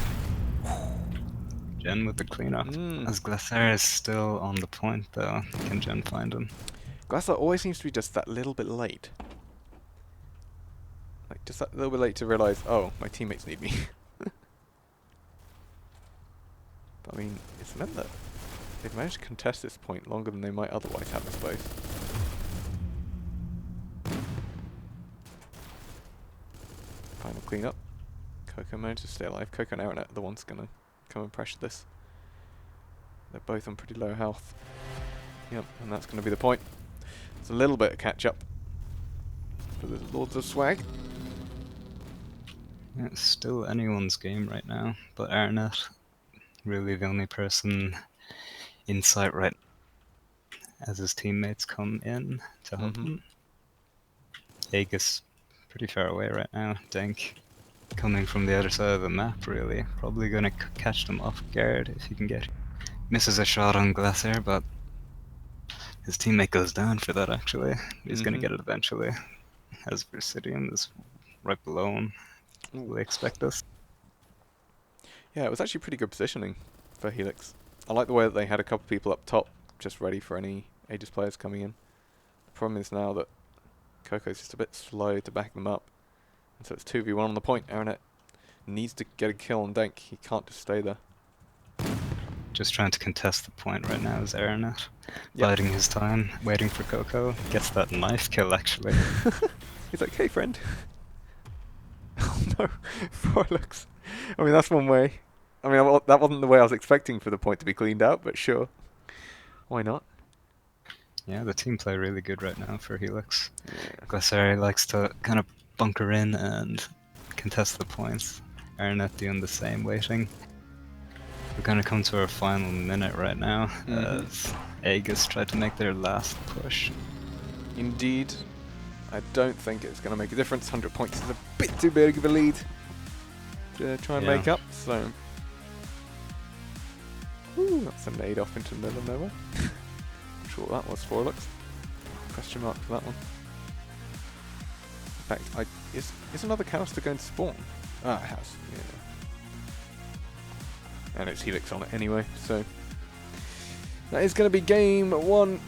Jen with the cleanup. Mm. As Glassar is still on the point though, can Jen find him? Glassar always seems to be just that little bit late. Like, just that little bit late to realise, oh, my teammates need me. But I mean, it's meant that they've managed to contest this point longer than they might otherwise have, I suppose. Final cleanup. Coco managed to stay alive. Coco and Aranet are the ones going to come and pressure this. They're both on pretty low health. Yep, and that's going to be the point. It's a little bit of catch up for the Lords of Swag. Yeah, it's still anyone's game right now, but Aranet, really the only person in sight right as his teammates come in to help him. Aegis pretty far away right now. Denk coming from the other side of the map, really. Probably gonna catch them off guard if he can get. Misses a shot on Glassar, but his teammate goes down for that actually. He's gonna get it eventually. As Vercidium is right below him. Will they expect this? Yeah, it was actually pretty good positioning for Helix. I like the way that they had a couple people up top just ready for any Aegis players coming in. The problem is now that Coco's just a bit slow to back them up. And so it's 2v1 on the point. Aranet needs to get a kill on Denk. He can't just stay there. Just trying to contest the point right now is Aranet. Yep. Biding his time, waiting for Coco. Gets that knife kill actually. He's like, hey friend. Oh no, Foralux. I mean, that's one way. I mean, that wasn't the way I was expecting for the point to be cleaned out, but sure. Why not? Yeah, the team play really good right now for Helix. Yeah. Glassar likes to kind of bunker in and contest the points. Aranet doing the same, waiting. We're gonna come to our final minute right now as Aegis try to make their last push. Indeed. I don't think it's going to make a difference. 100 points is a bit too big of a lead to try and make up, so... Ooh, that's a nade off into the middle of nowhere. Not sure what that was, Foralux. Question mark for that one. In fact, is another canister going to spawn? Ah, it has, yeah. And it's Helix on it anyway, so... That is going to be game 1.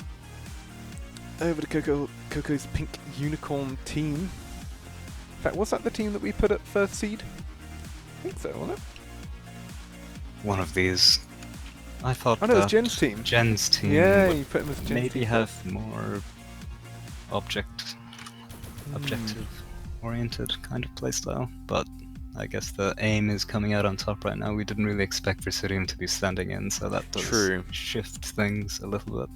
Over to Coco's pink unicorn team. In fact, was that the team that we put at first seed? I think so, wasn't it? one of these. I thought Oh no, it was that Jen's team. Jen's team Yeah, would you put him as Jen's maybe team have first. more objective oriented kind of playstyle, but I guess the aim is coming out on top right now. We didn't really expect Vercidium to be standing in, so that does True. shift things a little bit.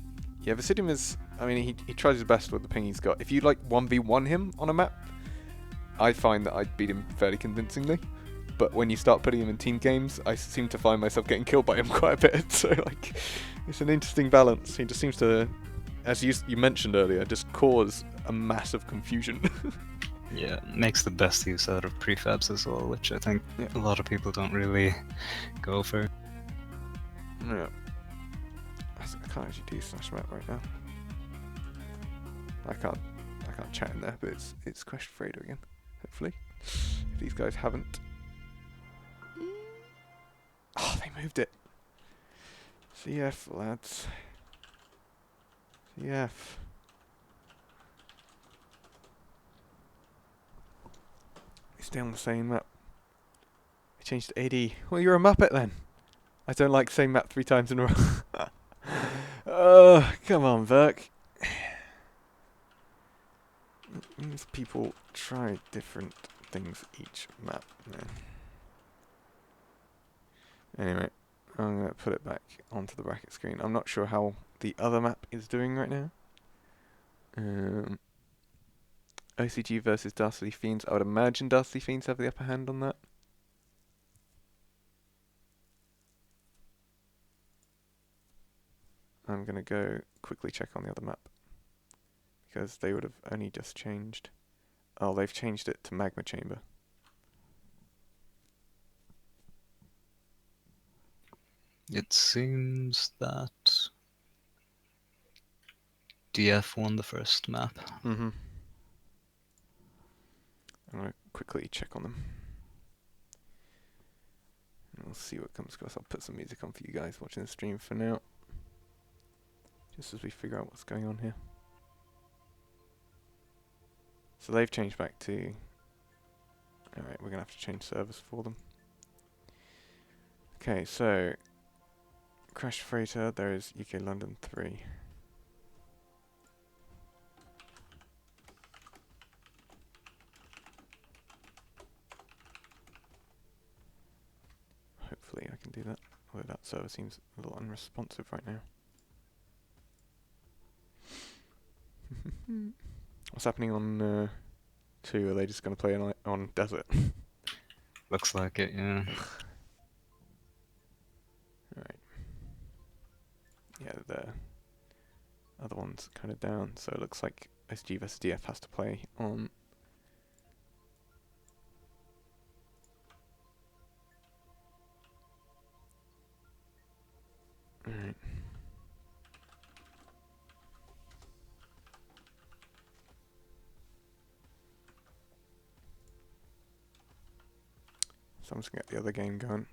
Yeah, Vercidium is. I mean, he tries his best with the ping he's got. If you like 1v1 him on a map, I find that I'd beat him fairly convincingly. But when you start putting him in team games, I seem to find myself getting killed by him quite a bit. So like, it's an interesting balance. He just seems to, as you mentioned earlier, just cause a massive confusion. Yeah, makes the best use out of prefabs as well, which I think a lot of people don't really go for. Yeah. I can't actually do Slash Map right now. I can't chat in there, but it's Question Frader again. Hopefully, if these guys haven't. Oh, they moved it. CF lads. CF. Stay on the same map. I changed to AD. Well, you're a Muppet then. I don't like same map 3 times in a row. Oh, come on, Verk. Means people try different things each map. Yeah. Anyway, I'm going to put it back onto the bracket screen. I'm not sure how the other map is doing right now. OCG versus Dastardly Fiends. I would imagine Dastardly Fiends have the upper hand on that. I'm going to go quickly check on the other map, because they would have only just changed. Oh, they've changed it to Magma Chamber. It seems that DF won the first map. Mm-hmm. I'm going to quickly check on them. And we'll see what comes across. I'll put some music on for you guys watching the stream for now, just as we figure out what's going on here. So they've changed back to... Alright, we're going to have to change servers for them. Okay, so... Crash Freighter, there is UK London 3. Hopefully I can do that, although that server seems a little unresponsive right now. What's happening on 2? Are they just going to play on Desert? Looks like it, yeah. Alright. Yeah, the other one's kind of down, so it looks like SG vs DF has to play on... Alright. So I'm just going to get the other game going.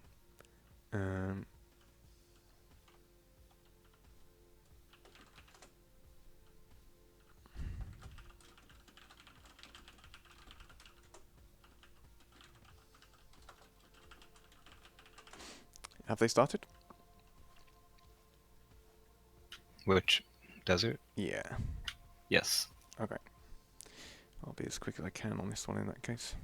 Have they started? Which desert? Yeah. Yes. Okay. I'll be as quick as I can on this one in that case.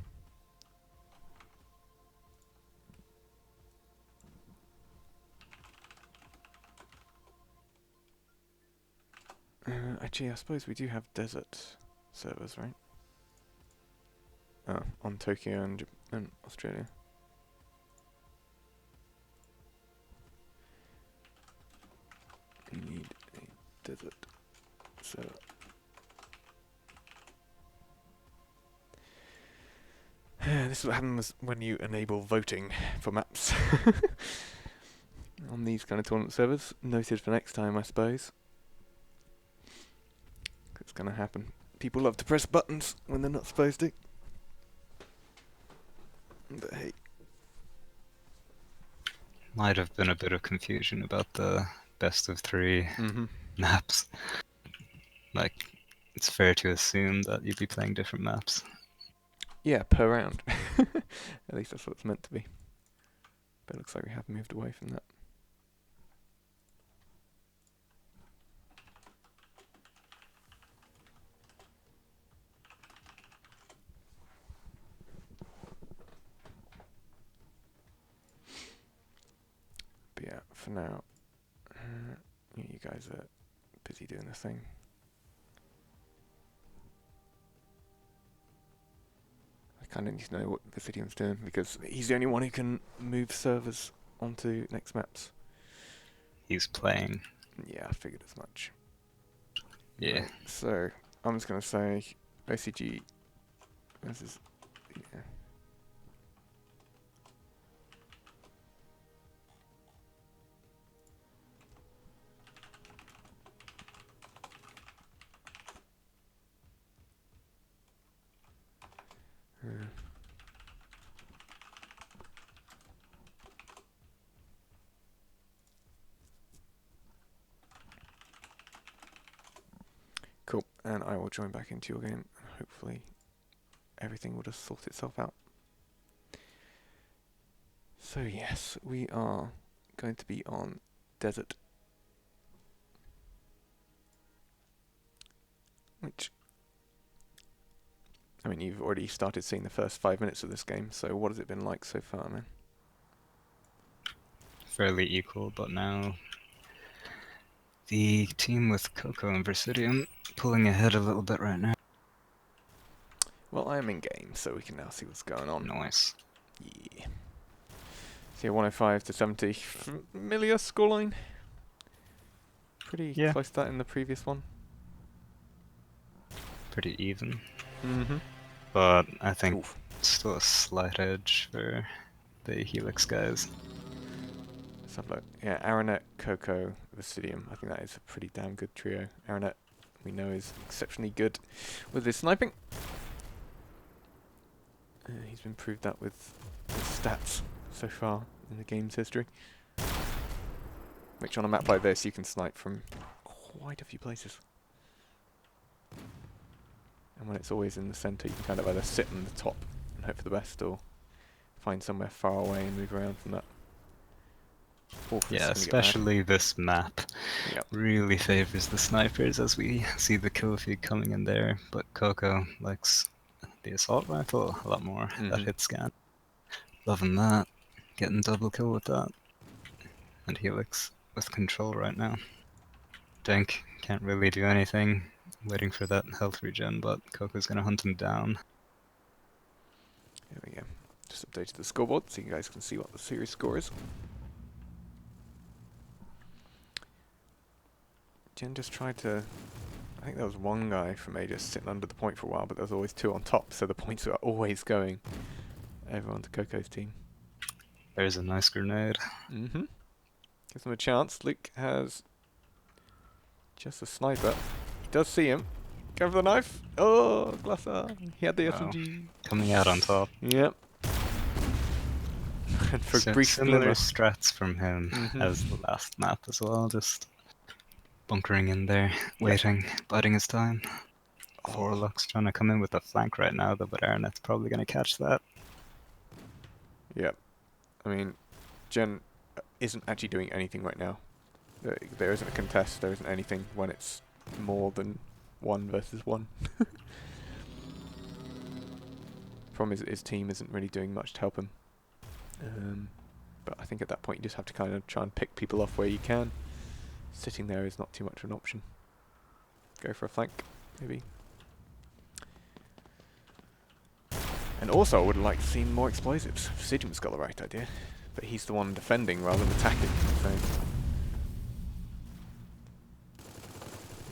Actually, I suppose we do have desert servers, right? Oh, on Tokyo and Australia. We need a desert server. This is what happens when you enable voting for maps on these kind of tournament servers. Noted for next time, I suppose. It's going to happen. People love to press buttons when they're not supposed to. But hey. Might have been a bit of confusion about the best of 3 maps. Like, it's fair to assume that you'd be playing different maps. Yeah, per round. At least that's what it's meant to be. But it looks like we have moved away from that. But yeah, for now, yeah, you guys are busy doing this thing. I kind of need to know what Vercidium's doing because he's the only one who can move servers onto next maps. He's playing. Yeah, I figured as much. Yeah. Right, so I'm just gonna say OCG versus yeah. Cool, and I will join back into your game. Hopefully everything will just sort itself out. So yes, we are going to be on Desert. Which, I mean, you've already started seeing the first 5 minutes of this game, so what has it been like so far, man? Fairly equal, but now the team with Coco and Vercidium pulling ahead a little bit right now. Well, I am in game, so we can now see what's going on. Nice. Yeah. See a 105 to 70. Familiar scoreline. Pretty close to that in the previous one. Pretty even. Mm-hmm. But I think still a slight edge for the Helix guys. Let's have a look. Yeah, Aranet, Coco, Vercidium. I think that is a pretty damn good trio. Aranet, we know, is exceptionally good with his sniping. He's been proved that with his stats so far in the game's history. Which on a map like this, you can snipe from quite a few places. And when it's always in the centre, you can kind of either sit on the top and hope for the best, or find somewhere far away and move around from that. Yeah, especially this map really favors the snipers as we see the kill feed coming in there, but Coco likes the assault rifle a lot more, that hit scan. Loving that, getting double kill with that. And Helix with control right now. Dink can't really do anything, waiting for that health regen, but Coco's gonna hunt him down. There we go. Just updated the scoreboard so you guys can see what the series score is. Jen just tried to... I think there was one guy from Aegis sitting under the point for a while, but there was always two on top, so the points were always going over onto Coco's team. There's a nice grenade. Mm-hmm. Gives him a chance. Luke has just a sniper. He does see him. Go for the knife. Oh, Glassar. He had the SMG. Coming out on top. Yep. And for brief similar strats from him as the last map as well, just bunkering in there, waiting, biding his time. Foralux trying to come in with a flank right now, though, but Aranet's probably going to catch that. Yep. I mean, Jen isn't actually doing anything right now. There isn't a contest, there isn't anything when it's more than 1 versus 1. Problem is that his team isn't really doing much to help him. But I think at that point you just have to kind of try and pick people off where you can. Sitting there is not too much of an option. Go for a flank, maybe. And also I would like to see more explosives. Vercidium's got the right idea, but he's the one defending rather than attacking. So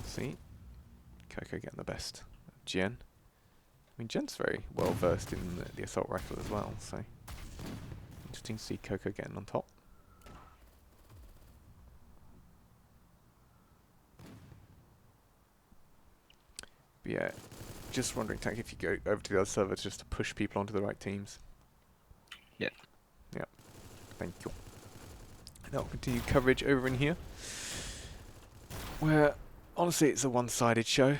see, Coco getting the best. Jen. I mean, Jen's very well versed in the assault rifle as well, so interesting to see Coco getting on top. But yeah, just wondering, Tank, if you go over to the other server just to push people onto the right teams. Yeah. Yeah. Thank you. And I'll continue coverage over in here, where honestly it's a one-sided show.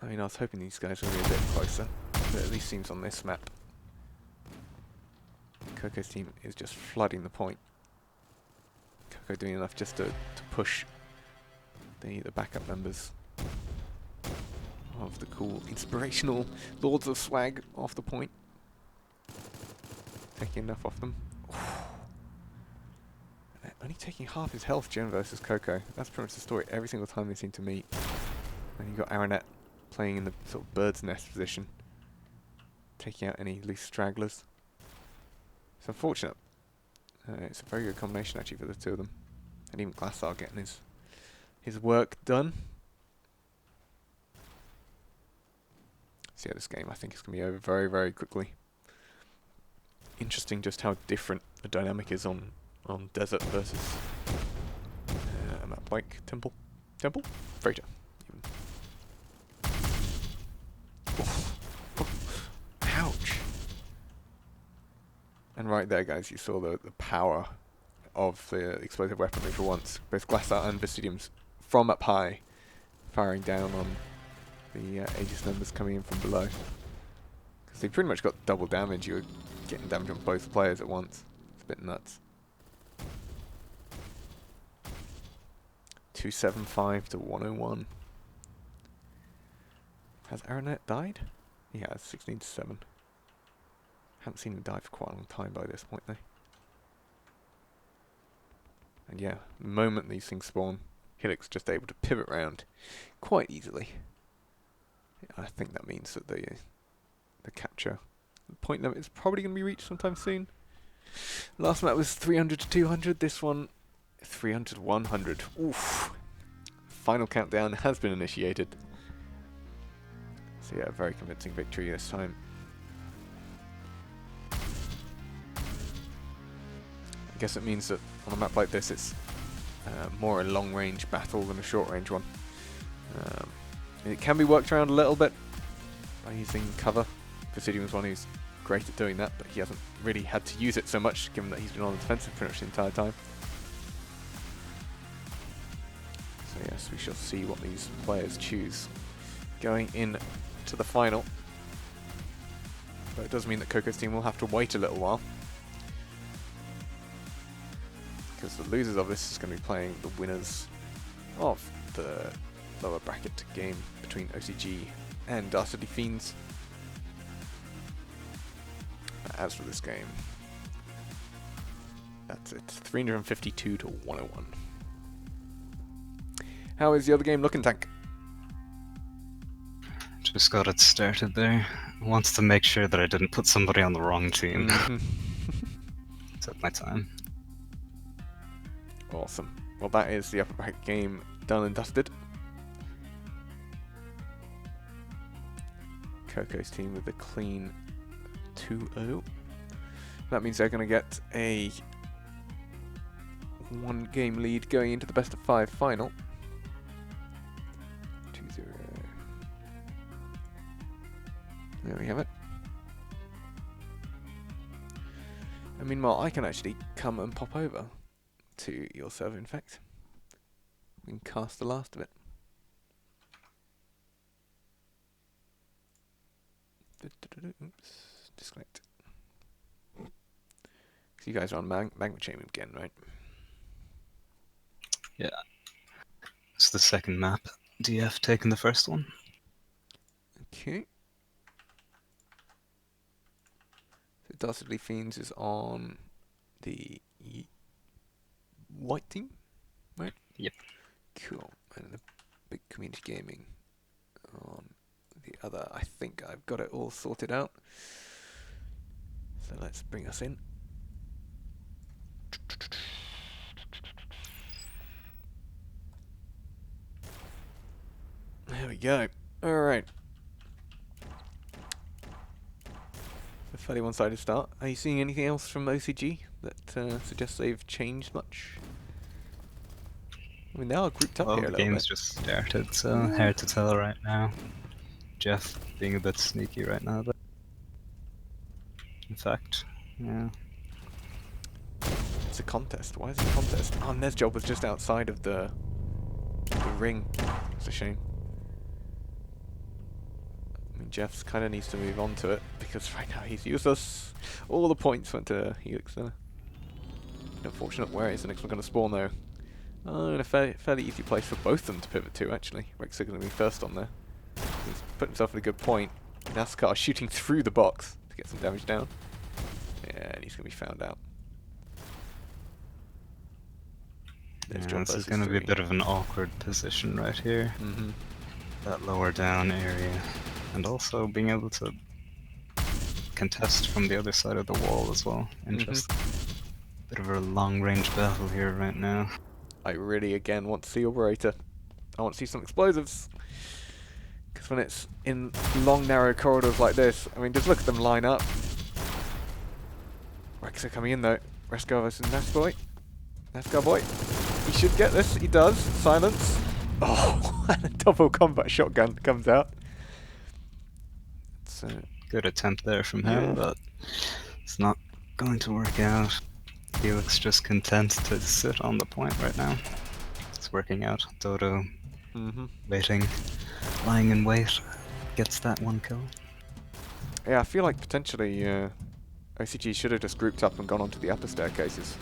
I mean, I was hoping these guys would be a bit closer, but at least seems on this map Coco's team is just flooding the point. Coco doing enough just to push the backup members of the cool Inspirational Lords of Swag off the point. Taking enough off them. Only taking half his health, Jen versus Coco. That's pretty much the story every single time they seem to meet. And you've got Aranet playing in the sort of bird's nest position, taking out any loose stragglers. It's unfortunate. It's a very good combination actually for the two of them. And even Glassar getting his work done. So yeah, this game I think is going to be over very, very quickly. Interesting just how different the dynamic is on desert versus a map like Temple? Freighter. Ouch! And right there, guys, you saw the power of the explosive weaponry for once. Both Glassar and Vercidiums from up high, firing down on the Aegis members coming in from below. Because they pretty much got double damage. You were getting damage on both players at once. It's a bit nuts. 275 to 101. Has Aranet died? He has, 16 to 7. Haven't seen him die for quite a long time by this point though. And yeah, the moment these things spawn, Helix just able to pivot round quite easily. I think that means that the capture point limit is probably going to be reached sometime soon. Last map was 300 to 200, this one 300 to 100. Oof. Final countdown has been initiated. So yeah, a very convincing victory this time. I guess it means that on a map like this it's more a long range battle than a short range one. It can be worked around a little bit by using cover. Vercidium is one who's great at doing that, but he hasn't really had to use it so much given that he's been on the defensive pretty much the entire time. So yes, we shall see what these players choose going in to the final. But it does mean that Coco's team will have to wait a little while, because the losers of this is going to be playing the winners of the lower bracket game between OCG and Dastardly Fiends. As for this game, that's it. 352 to 101. How is the other game looking, Tank? Just got it started there. Wants to make sure that I didn't put somebody on the wrong team. Took my time. Awesome. Well, that is the upper bracket game done and dusted. Coco's team with a clean 2-0. That means they're going to get a 1-game lead going into the best of 5 final. 2-0. There we have it. And meanwhile, I can actually come and pop over to your server, in fact. We can cast the last of it. Oops, disconnect. So you guys are on magma chamber again, right? Yeah. It's the second map. DF taking the first one. Okay. So Dastardly Fiends is on the white team, right? Yep. Cool. And the big community gaming on the other. I think I've got it all sorted out. So let's bring us in. There we go. Alright. A fairly one-sided start. Are you seeing anything else from OCG that suggests they've changed much? I mean, they are grouped up here a little bit. The game's just started, so hard to tell right now. Jeff being a bit sneaky right now, but in fact, yeah. It's a contest. Why is it a contest? Oh, Nez's job was just outside of the ring. It's a shame. I mean, think Jeff's kind of needs to move on to it, because right now he's useless. All the points went to Helix there. Unfortunate. Where is the next one going to spawn though? Oh, in a fairly easy place for both of them to pivot to, actually. Rex's going to be first on there. He's put himself at a good point. Nascar shooting through the box to get some damage down. Yeah, and he's going to be found out. Yeah, this is going to be a bit of an awkward position right here. That lower down area. And also being able to contest from the other side of the wall as well. Interesting. Bit of a long-range battle here right now. I really, again, want to see Operator. I want to see some explosives. Because when it's in long, narrow corridors like this, I mean, just look at them line up. Rex are coming in, though. Rescar versus Nascarboy. Nascarboy. He should get this. He does. Silence. Oh, and a double combat shotgun comes out. It's, good attempt there from him, but it's not going to work out. He looks just content to sit on the point right now. It's working out. Dodo waiting, lying in wait, gets that one kill. Yeah, I feel like potentially OCG should have just grouped up and gone onto the upper staircases.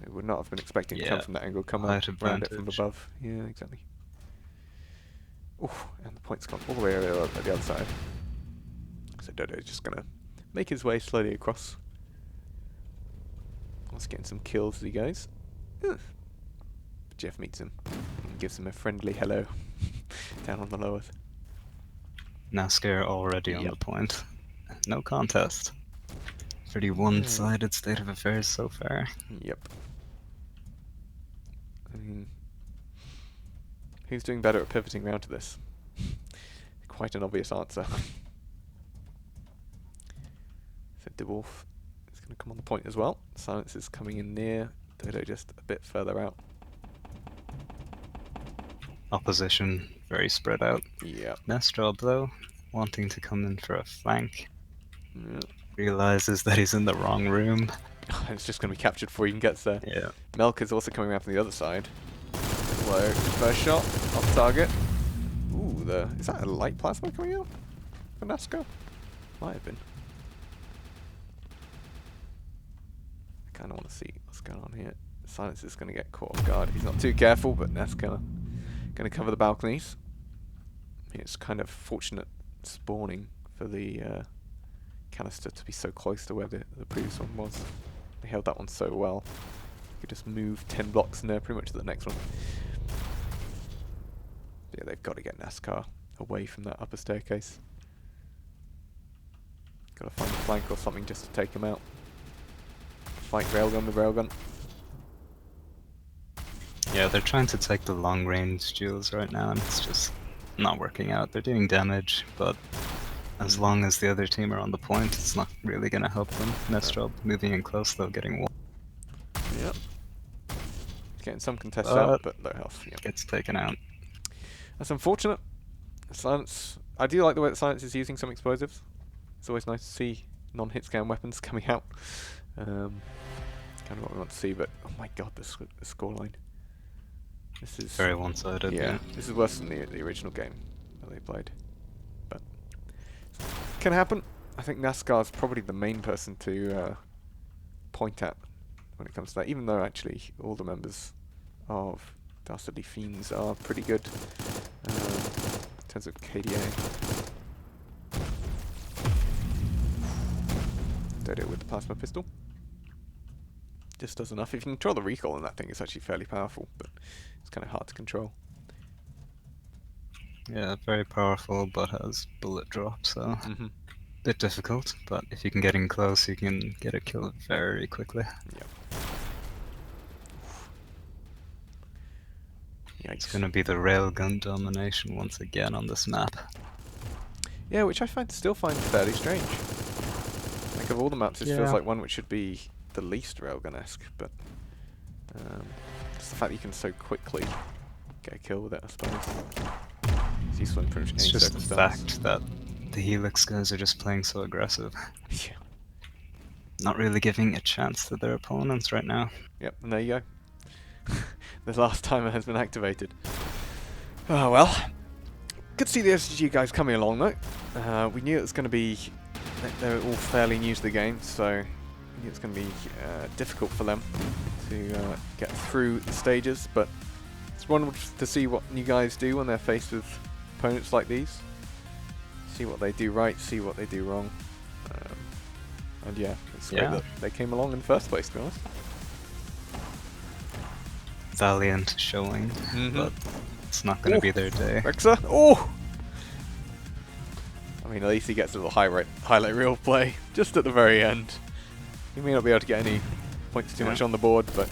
They would not have been expecting to come from that angle, come up around it from above. Yeah, exactly. Oof, and the point's gone all the way over at the other side. So Dodo's just going to make his way slowly across. Let's get some kills as he goes. Jeff meets him and gives him a friendly hello down on the lowers. Nascar already on the point. No contest. Pretty one-sided state of affairs so far. Yep. I mean, who's doing better at pivoting round to this? Quite an obvious answer. So deWolf is going to come on the point as well. Silence is coming in near. Dodo just a bit further out. Opposition very spread out. Yeah. Nascarboy though, wanting to come in for a flank. Yeah. Realizes that he's in the wrong room. It's just going to be captured before he even gets there. Yeah. Melk is also coming around from the other side. Low. First shot. Off target. Ooh, is that a light plasma coming out for Nascar? Might have been. I kind of want to see what's going on here. Silence is going to get caught off guard. He's not too careful, but Nascar going to cover the balconies. I mean, it's kind of fortunate spawning for the canister to be so close to where the previous one was. They held that one so well. You could just move 10 blocks in there pretty much to the next one. Yeah, they've got to get Nascar away from that upper staircase. Got to find a flank or something just to take him out. Fight railgun with railgun. Yeah, they're trying to take the long-range duels right now, and it's just not working out. They're doing damage, but as long as the other team are on the point, it's not really going to help them. Nascarboy moving in close, though, getting one. Yep. Getting some contests out, but low health. Yep. Gets taken out. That's unfortunate. Silence. I do like the way that Silence is using some explosives. It's always nice to see non-hit scan weapons coming out. Kind of what we want to see, but oh my god, the scoreline. This is very one-sided. Yeah, this is worse than the original game that they played. But can happen. I think Nascar's probably the main person to point at when it comes to that, even though actually all the members of Dastardly Fiends are pretty good in terms of KDA. Dodo with the plasma pistol. Just does enough. If you can control the recoil on that thing, it's actually fairly powerful, but it's kind of hard to control. Yeah, very powerful, but has bullet drop, so bit difficult. But if you can get in close, you can get a kill very quickly. Yep. It's going to be the railgun domination once again on this map. Yeah, which I still find fairly strange. Like of all the maps, this feels like one which should be the least railgun-esque, but just the fact that you can so quickly get a kill with it, I suppose. It's useful in pretty much any circumstance. It's just the fact that the Helix guys are just playing so aggressive. Yeah. Not really giving a chance to their opponents right now. Yep, and there you go. The last timer has been activated. Oh well. Good to see the SG guys coming along though. We knew it was going to be... They're all fairly new to the game, so we knew it was going to be difficult for them to get through the stages, but it's wonderful to see what you guys do when they're faced with opponents like these. See what they do right, see what they do wrong. And yeah, it's great that they came along in the first place, to be honest. Valiant showing, but it's not going to be their day. Rexa? Oh! I mean, at least he gets a little highlight reel play just at the very end. He may not be able to get any points too much on the board, but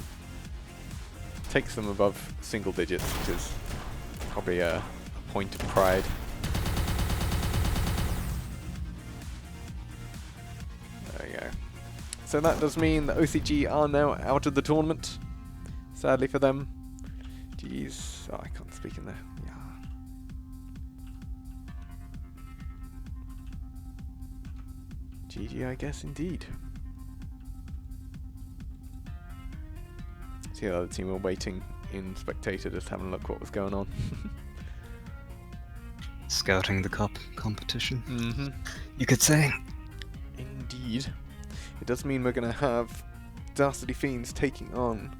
takes them above single digits, which is probably a point of pride. There we go. So that does mean that OCG are now out of the tournament. Sadly for them. Jeez. Oh, I can't speak in there. Yeah. GG, I guess, indeed. See, the other team were waiting in spectator, just having a look what was going on. Scouting the cup competition, you could say. Indeed. It does mean we're going to have Dastardly Fiends taking on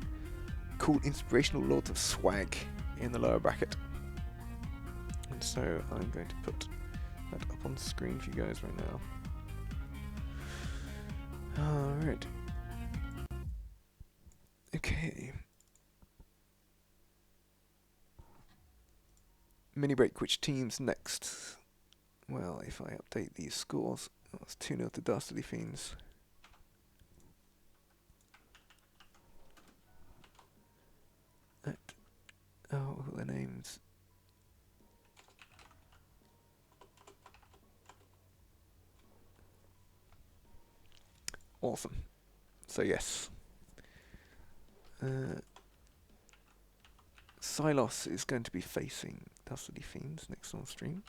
cool Inspirational Lords of Swag in the lower bracket. And so I'm going to put that up on the screen for you guys right now. Alright. Okay. Mini break, which team's next? Well, if I update these scores, that's 2-0 to Dastardly Fiends. Oh, their names. Awesome. So yes. Silos is going to be facing Dastardly Fiends next on stream.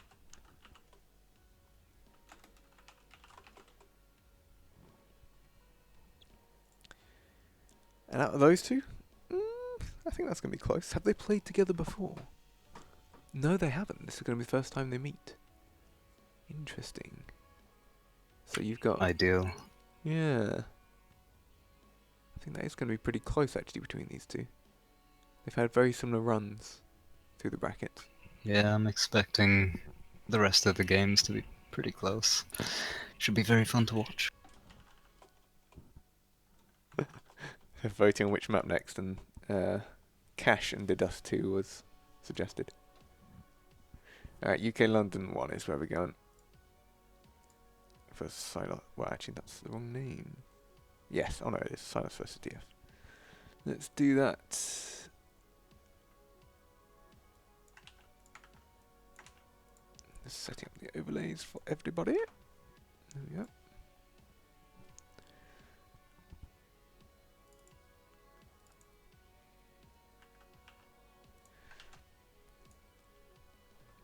And out of those two, I think that's going to be close. Have they played together before? No, they haven't. This is going to be the first time they meet. Interesting. So you've got... Ideal. Yeah. I think that is going to be pretty close, actually, between these two. They've had very similar runs through the bracket. Yeah, I'm expecting the rest of the games to be pretty close. Should be very fun to watch. Voting on which map next, and Cash and The Dust 2 was suggested. Alright, UK London 1 is where we're going. For Silos. Well, actually, that's the wrong name. Yes, oh no, it is Silos versus DF. Let's do that. Just setting up the overlays for everybody. There we go.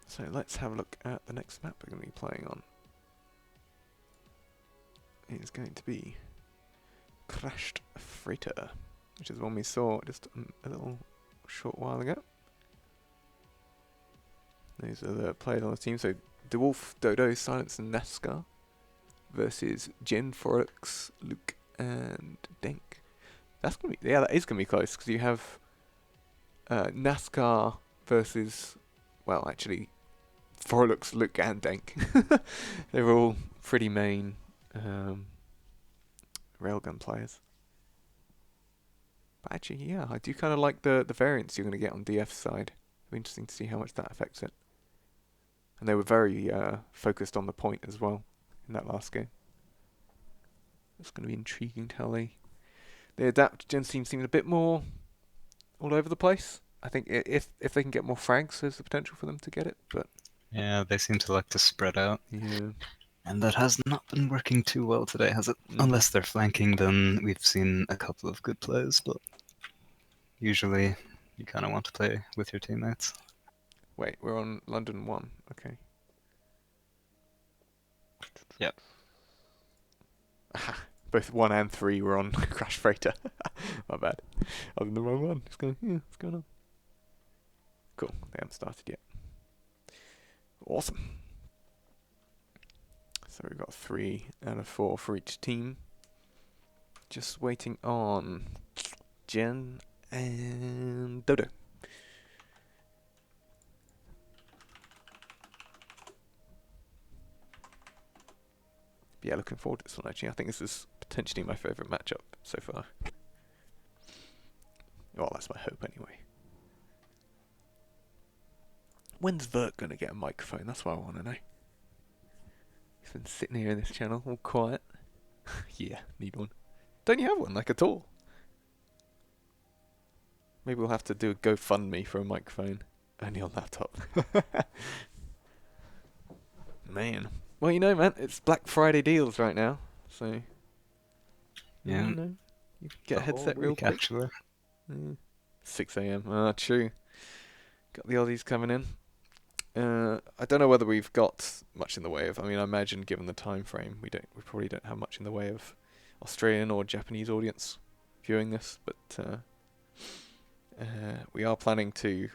So let's have a look at the next map we're going to be playing on. It is going to be Crashed Freighter, which is one we saw just a little short while ago. These are the players on the team. So deWolf, Dodo, Silence, and Nascar versus Jin, Foralux, Luke, and Denk. That's gonna be that is gonna be close because you have Nascar versus, well, actually, Foralux, Luke, and Denk. They're all pretty main railgun players. But actually, yeah, I do kind of like the variants you're going to get on DF's side. It'll be interesting to see how much that affects it. And they were very focused on the point as well in that last game. It's going to be intriguing to how they adapt. Gen seems a bit more all over the place. I think if they can get more frags, there's the potential for them to get it. But yeah, they seem to like to spread out. Yeah. And that has not been working too well today, has it? Unless they're flanking, then we've seen a couple of good plays, but usually you kind of want to play with your teammates. Wait, we're on London 1. Okay. Yep. Both 1 and 3 were on Crash Freighter. My bad. I was in the wrong one. Just going, yeah, what's going on? Cool. They haven't started yet. Awesome. So we've got 3 out of 4 for each team. Just waiting on Jen and Dodo. Yeah, looking forward to this one actually. I think this is potentially my favourite matchup so far. Well, that's my hope anyway. When's Vert gonna get a microphone? That's what I want to know. He's been sitting here in this channel all quiet. Yeah, need one. Don't you have one, like, at all? Maybe we'll have to do a GoFundMe for a microphone. Only on laptop. Man. Well, you know, man, it's Black Friday deals right now, so... Yeah. You know, you can get a headset real quick. Actually. 6 AM. Ah, true. Got the Aussies coming in. I don't know whether we've got much in the way of... I mean, I imagine, given the time frame, we probably don't have much in the way of Australian or Japanese audience viewing this, but we are planning to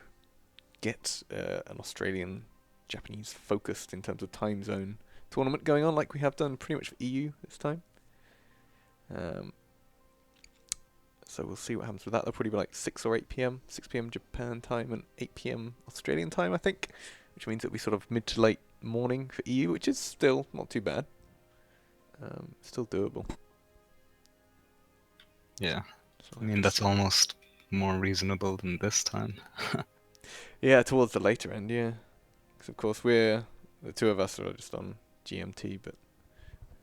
get an Australian Japanese focused in terms of time zone tournament going on, like we have done pretty much for EU this time. So we'll see what happens with that. They'll probably be like 6 or 8 PM, 6 PM Japan time and 8 PM Australian time, I think, which means it'll be sort of mid to late morning for EU, which is still not too bad. Still doable. Yeah, So I mean that's almost more reasonable than this time. yeah, towards the later end, yeah. Because of course the two of us are just on GMT, but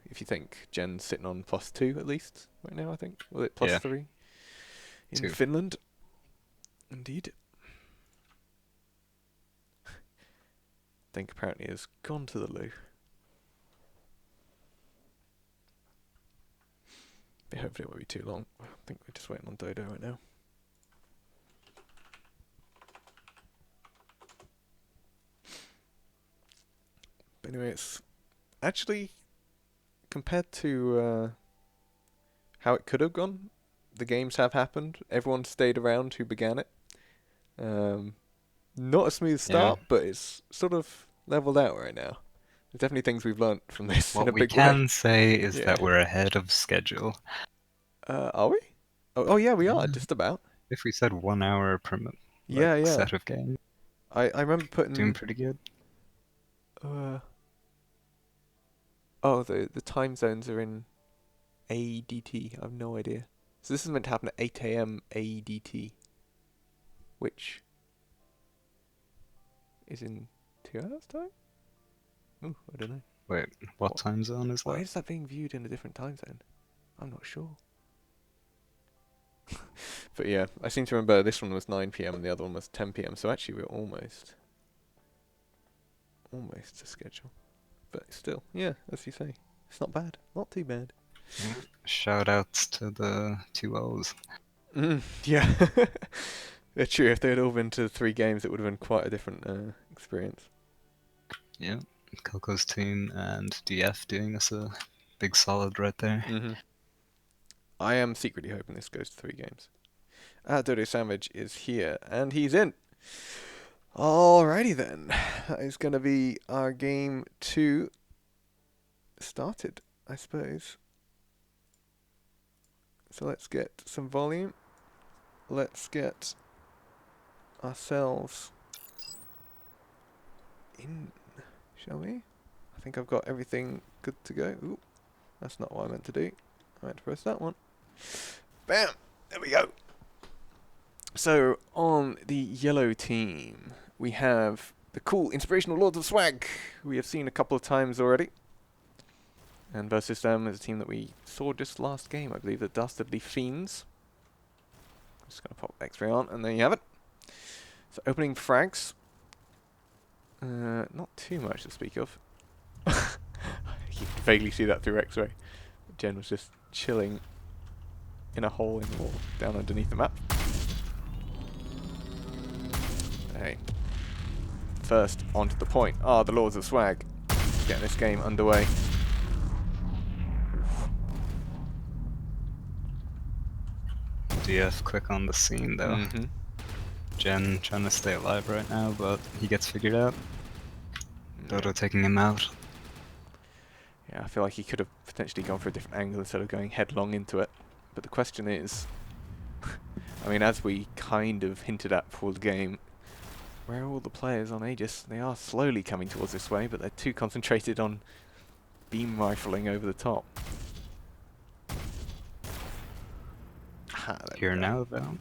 if you think Jen's sitting on +2 at least right now, I think. Was it +3 in 2. Finland? Indeed. Think apparently has gone to the loo. But hopefully it won't be too long. I think we're just waiting on Dodo right now. But anyway, it's actually, compared to how it could have gone, the games have happened. Everyone stayed around who began it. Not a smooth start, but it's sort of leveled out right now. There's definitely things we've learnt from this in a big way. What we can say is that we're ahead of schedule. Are we? Oh yeah, we are, just about. If we said 1 hour per set of games. I remember putting... Doing pretty good. The time zones are in AEDT. I have no idea. So this is meant to happen at 8 AM AEDT, which is in 2 hours' time? Ooh, I don't know. Wait, what time zone is that? Why is that being viewed in a different time zone? I'm not sure. But yeah, I seem to remember this one was 9 PM and the other one was 10 PM, so actually we're almost to schedule. But still, yeah, as you say, it's not bad. Not too bad. Yeah. Shout outs to the 2 O's. Yeah. They're true. If they had all been to 3 games, it would have been quite a different experience. Yeah, Coco's team and DF doing us a big solid right there. I am secretly hoping this goes to 3 games. Dodo Savage is here, and he's in. Alrighty then. That is going to be our game 2 started, I suppose. So let's get some volume. Let's get ourselves in, shall we? I think I've got everything good to go. Ooh, that's not what I meant to do. I meant to press that one. Bam! There we go. So, on the yellow team, we have the cool Inspirational Lords of Swag, who we have seen a couple of times already. And Vercidium is a team that we saw just last game, I believe, the Dastardly Fiends. Just going to pop X-ray on, and there you have it. So, opening frags. Not too much to speak of. You can vaguely see that through X-ray. Jen was just chilling in a hole in the wall down underneath the map. Hey. First, onto the point. The Lords of Swag. Getting this game underway. DF quick on the scene though. Jen trying to stay alive right now, but he gets figured out. Dodo taking him out. Yeah, I feel like he could have potentially gone for a different angle instead of going headlong into it. But the question is, I mean, as we kind of hinted at before the game, where are all the players on Aegis? They are slowly coming towards this way, but they're too concentrated on beam rifling over the top. Ah, Here now, though.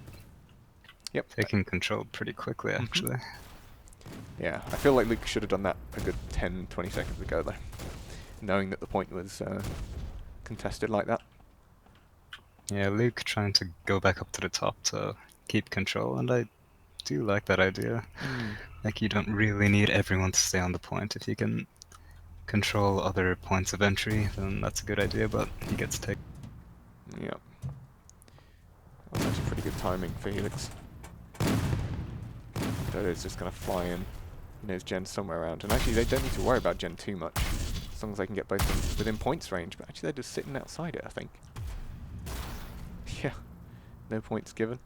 Yep. Taking control pretty quickly, actually. Yeah, I feel like Luke should have done that a good 10, 20 seconds ago, though. Knowing that the point was contested like that. Yeah, Luke trying to go back up to the top to keep control, and I do like that idea. Like, you don't really need everyone to stay on the point. If you can control other points of entry, then that's a good idea, but he gets taken. Yeah. That was actually pretty good timing for Helix. Dodo's just going to fly in. He knows Gen's somewhere around. And actually, they don't need to worry about Gen too much. As long as they can get both of them within points range. But actually, they're just sitting outside it, I think. Yeah. No points given.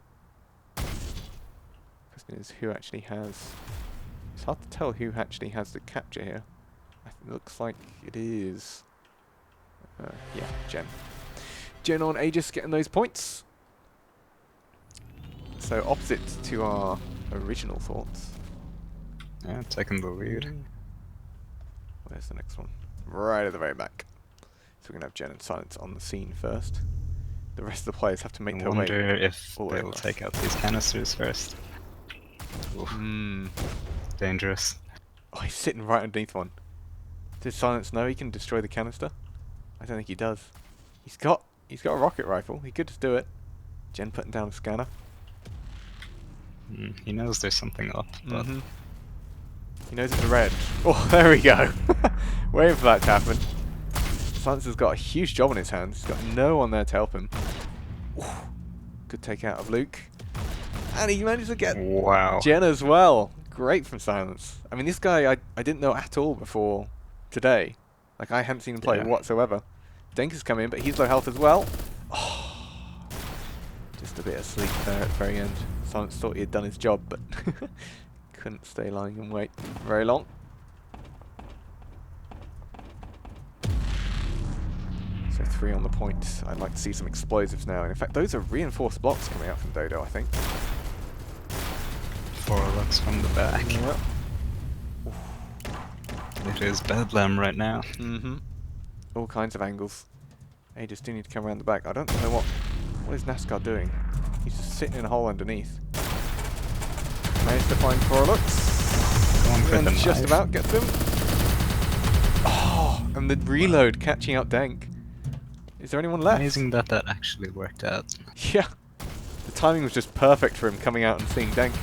Question is, who actually has... It's hard to tell who actually has the capture here. It looks like it is... yeah, Gen. Gen on Aegis getting those points. So opposite to our original thoughts. Yeah, taking the lead. Where's the next one? Right at the very back. So we're going to have Gen and Silence on the scene first. The rest of the players have to make their way. I wonder if all the way they'll across. take out these canisters first. Oof, dangerous. Oh, he's sitting right underneath one. Does Silence know he can destroy the canister? I don't think he does. He's got a rocket rifle. He could just do it. Gen putting down a scanner. He knows there's something up, but He knows it's red. Oh, there we go. Waiting for that to happen. Silence has got a huge job on his hands. He's got no one there to help him. Ooh, good take out of Luke. And he managed to get wow. Gen as well. Great from Silence. I mean, this guy I didn't know at all before today. Like, I hadn't seen him play whatsoever. Denk has come in, but he's low health as well. Oh, just a bit of sleep there at the very end. Silence thought he had done his job, but couldn't stay lying in wait very long. So 3 on the point. I'd like to see some explosives now. And in fact, those are reinforced blocks coming out from Dodo, I think. Foralux from the back. Yep. It is bedlam right now. All kinds of angles. They just do need to come around the back. I don't know what is Nascar doing. He's just sitting in a hole underneath. Managed to find Foralux. And just about gets him. Oh, and the reload catching up Denk. Is there anyone left? Amazing that that actually worked out. Yeah. The timing was just perfect for him coming out and seeing Denk.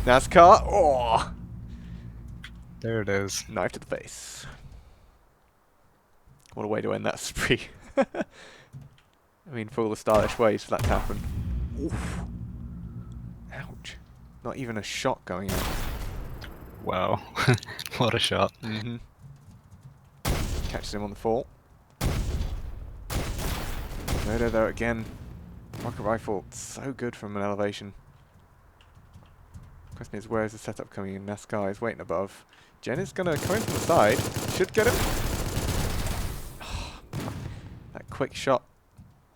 Nascar. Oh! There it is. Knife to the face. What a way to end that spree. I mean, for all the stylish ways for that to happen. Oof. Ouch. Not even a shot going out. Wow. What a shot. Catches him on the fall. Dodo though again. Rocket rifle, so good from an elevation. Question is, where is the setup coming in? Nascar is waiting above. Gen is going to come in from the side. Should get him. That quick shot.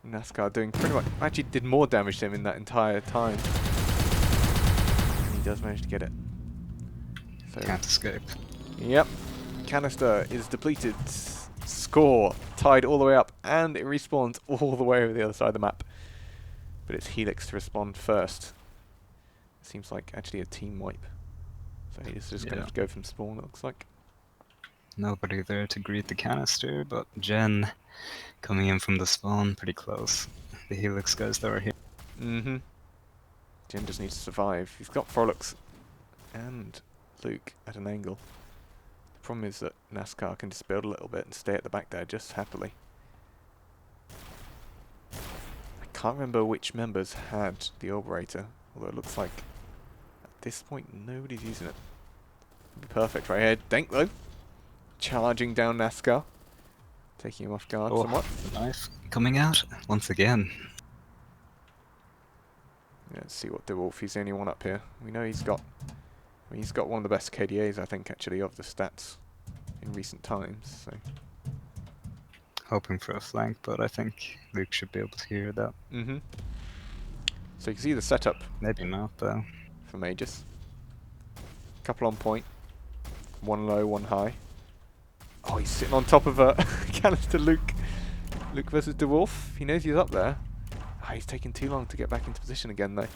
Nascar doing pretty much, actually did more damage to him in that entire time. And he does manage to get it. So, can't escape. Yep. Canister is depleted. Score tied all the way up, and it respawns all the way over the other side of the map. But it's Helix to respond first. Seems like actually a team wipe. So he's just going to have to go from spawn, it looks like. Nobody there to greet the canister, but Gen coming in from the spawn pretty close. The Helix guys that are here. Gen just needs to survive. He's got Foralux and Luke at an angle. The problem is that Nascar can just build a little bit and stay at the back there just happily. I can't remember which members had the Orberator, although it looks like at this point nobody's using it. It'd be perfect right here. Denk though, charging down Nascar, taking him off guard somewhat. Knife coming out once again. Yeah, let's see what deWolf. He's the only one up here. We know he's got. I mean, he's got one of the best KDAs, I think, actually, of the stats in recent times. So hoping for a flank, but I think Luke should be able to hear that. Mm-hmm. So you can see the setup Maybe not, though. from Aegis. Couple on point. One low, one high. Oh, he's sitting on top of a canister Luke. Luke versus deWolf. He knows he's up there. Oh, he's taking too long to get back into position again, though.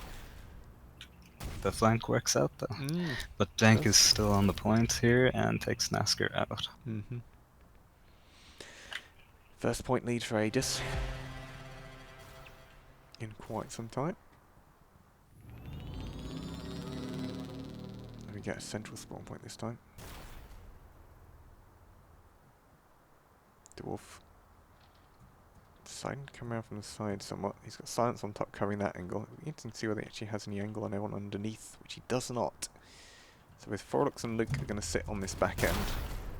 The flank works out, though. But Dank is still on the point here and takes Nascar out. Mm-hmm. First point lead for Aegis. In quite some time. Let me get a central spawn point this time. deWolf. Deciding to come around from the side somewhat. He's got silence on top covering that angle. It'll be interesting to see whether he actually has any angle on anyone underneath, which he does not. So with Foralux and Luke are going to sit on this back end.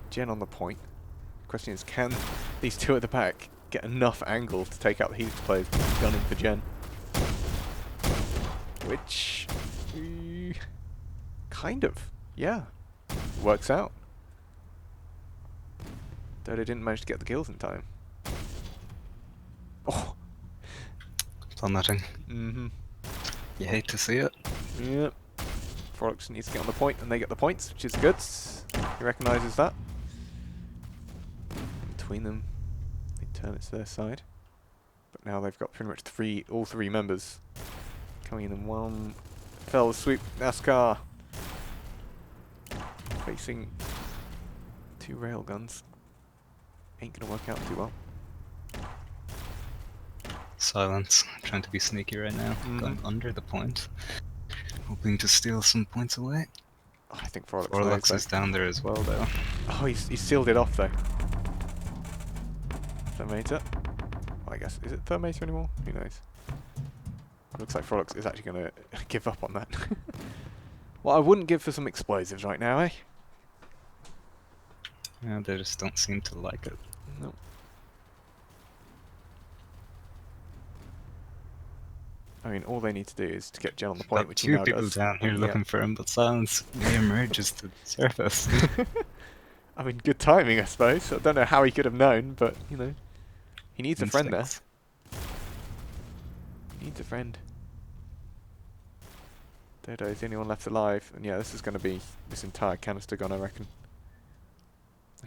Jen on the point. The question is, can these two at the back get enough angle to take out the Helix players gunning for Jen? Which... kind of. Yeah. Works out. Dodo didn't manage to get the kills in time. Oh! Plummeting. Mm-hmm. You hate to see it. Yep. Foralux needs to get on the point, and they get the points, which is good. He recognises that. Between them, they turn it to their side. But now they've got pretty much all three members coming in one fell swoop. Nascar facing two railguns. Ain't gonna work out too well. Silence. Trying to be sneaky right now. Going under the point. Hoping to steal some points away. Oh, I think Foralux Foralux is down there as well, though. Oh, he's sealed it off, though. Thermator. Well, I guess. Is it Thermator anymore? Who knows? Looks like Foralux is actually going to give up on that. Well, I wouldn't give for some explosives right now, eh? Yeah, they just don't seem to like it. Nope. I mean, all they need to do is to get Jen on the point, which he now does. Two people down here looking for him, but Silence re-emerges to the surface. I mean, good timing, I suppose. I don't know how he could have known, but, you know. He needs a friend there. He needs a friend. Dodo is the only one left alive. And yeah, this is going to be this entire canister gone, I reckon.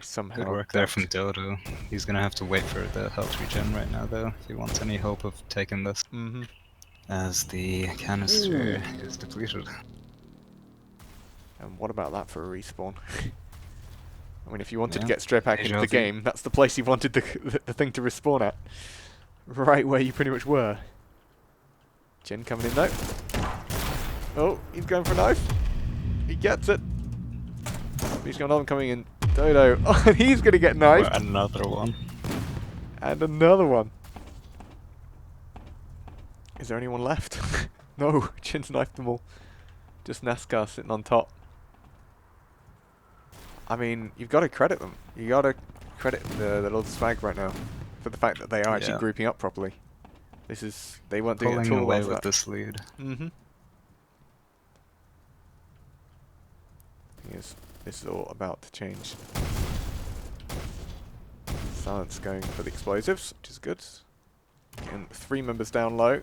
Somehow. Good work there from Dodo. He's going to have to wait for the health regen right now, though, if he wants any hope of taking this. Mm-hmm. As the canister is depleted. And what about that for a respawn? I mean, if you wanted to get straight back into the game, that's the place you wanted the thing to respawn at. Right where you pretty much were. Jen coming in though. Oh, he's going for a knife. He gets it. He's got another one coming in. Dodo. Oh, and he's going to get knifed. Another one. And another one. Is there anyone left? No, Jin's knifed them all. Just Nascar sitting on top. I mean, you've got to credit them. You got to credit the little swag right now for the fact that they are actually grouping up properly. This is, they weren't doing it at all. Away with this lead. Mm-hmm. Yes, this is all about to change. Silence going for the explosives, which is good. Getting 3 members down low.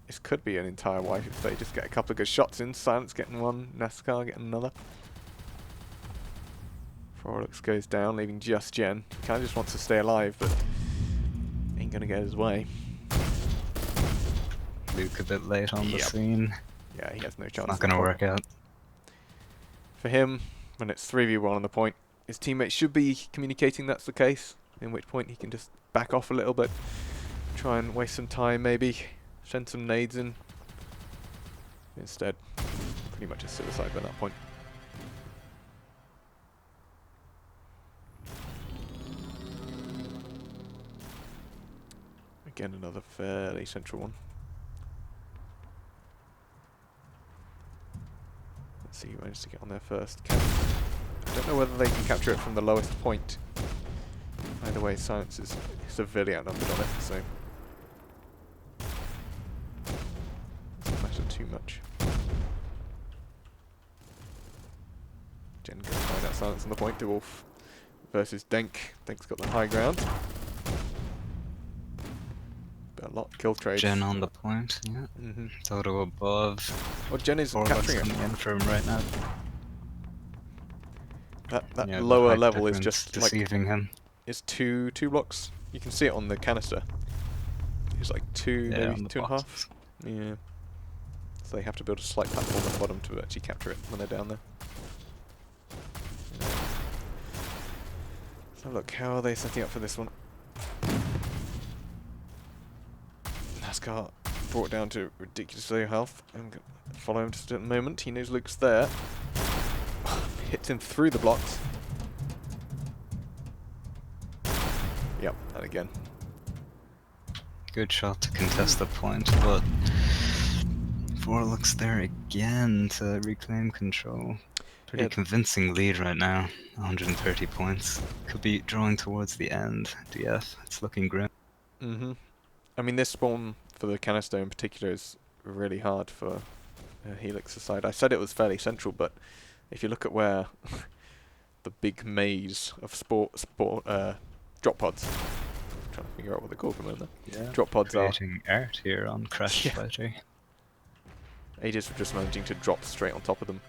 This could be an entire wipe if they just get a couple of good shots in. Silence getting one, Nascar getting another. Foralux goes down, leaving just Jen. Kind of just wants to stay alive, but ain't gonna get his way. Luke a bit late on the scene. Yeah, he has no chance. Not gonna work out. For him, when it's 3v1 on the point, his teammates should be communicating that's the case, in which point he can just back off a little bit, try and waste some time maybe, send some nades in. Instead, pretty much a suicide by that point. Again, another fairly central one. Let's see who managed to get on there first. I don't know whether they can capture it from the lowest point. Either way, Silence is severely outnumbered on it, so doesn't matter too much. Jen goes find out Silence on the point. deWolf versus Denk. Denk's got the high ground. A lot of kill trades. Jen on the point, yeah. Dodo above. Well, Jen is Foralux capturing coming it. in for him right now. That Yeah, the lower height level is difference just like deceiving him. it's two blocks. You can see it on the canister. It's like two, Yeah, maybe on the 2.5. boxes. Yeah. So they have to build a slight platform at the bottom to actually capture it when they're down there. Yeah. So look, how are they setting up for this one? Nascar brought down to ridiculously low health. I'm going to follow him just at the moment. He knows Luke's there. Hits him through the blocks. Yep, and again. Good shot to contest the point, but Foralux there again to reclaim control. Pretty convincing lead right now. 130 points. Could be drawing towards the end. DF, it's looking grim. I mean, this spawn for the canister in particular is really hard for Helix's side. I said it was fairly central, but if you look at where the big maze of drop pods, I'm trying to figure out what they're called at the moment. Yeah. Drop pods Creating art here on Crash Fighter. Aegis were just managing to drop straight on top of them.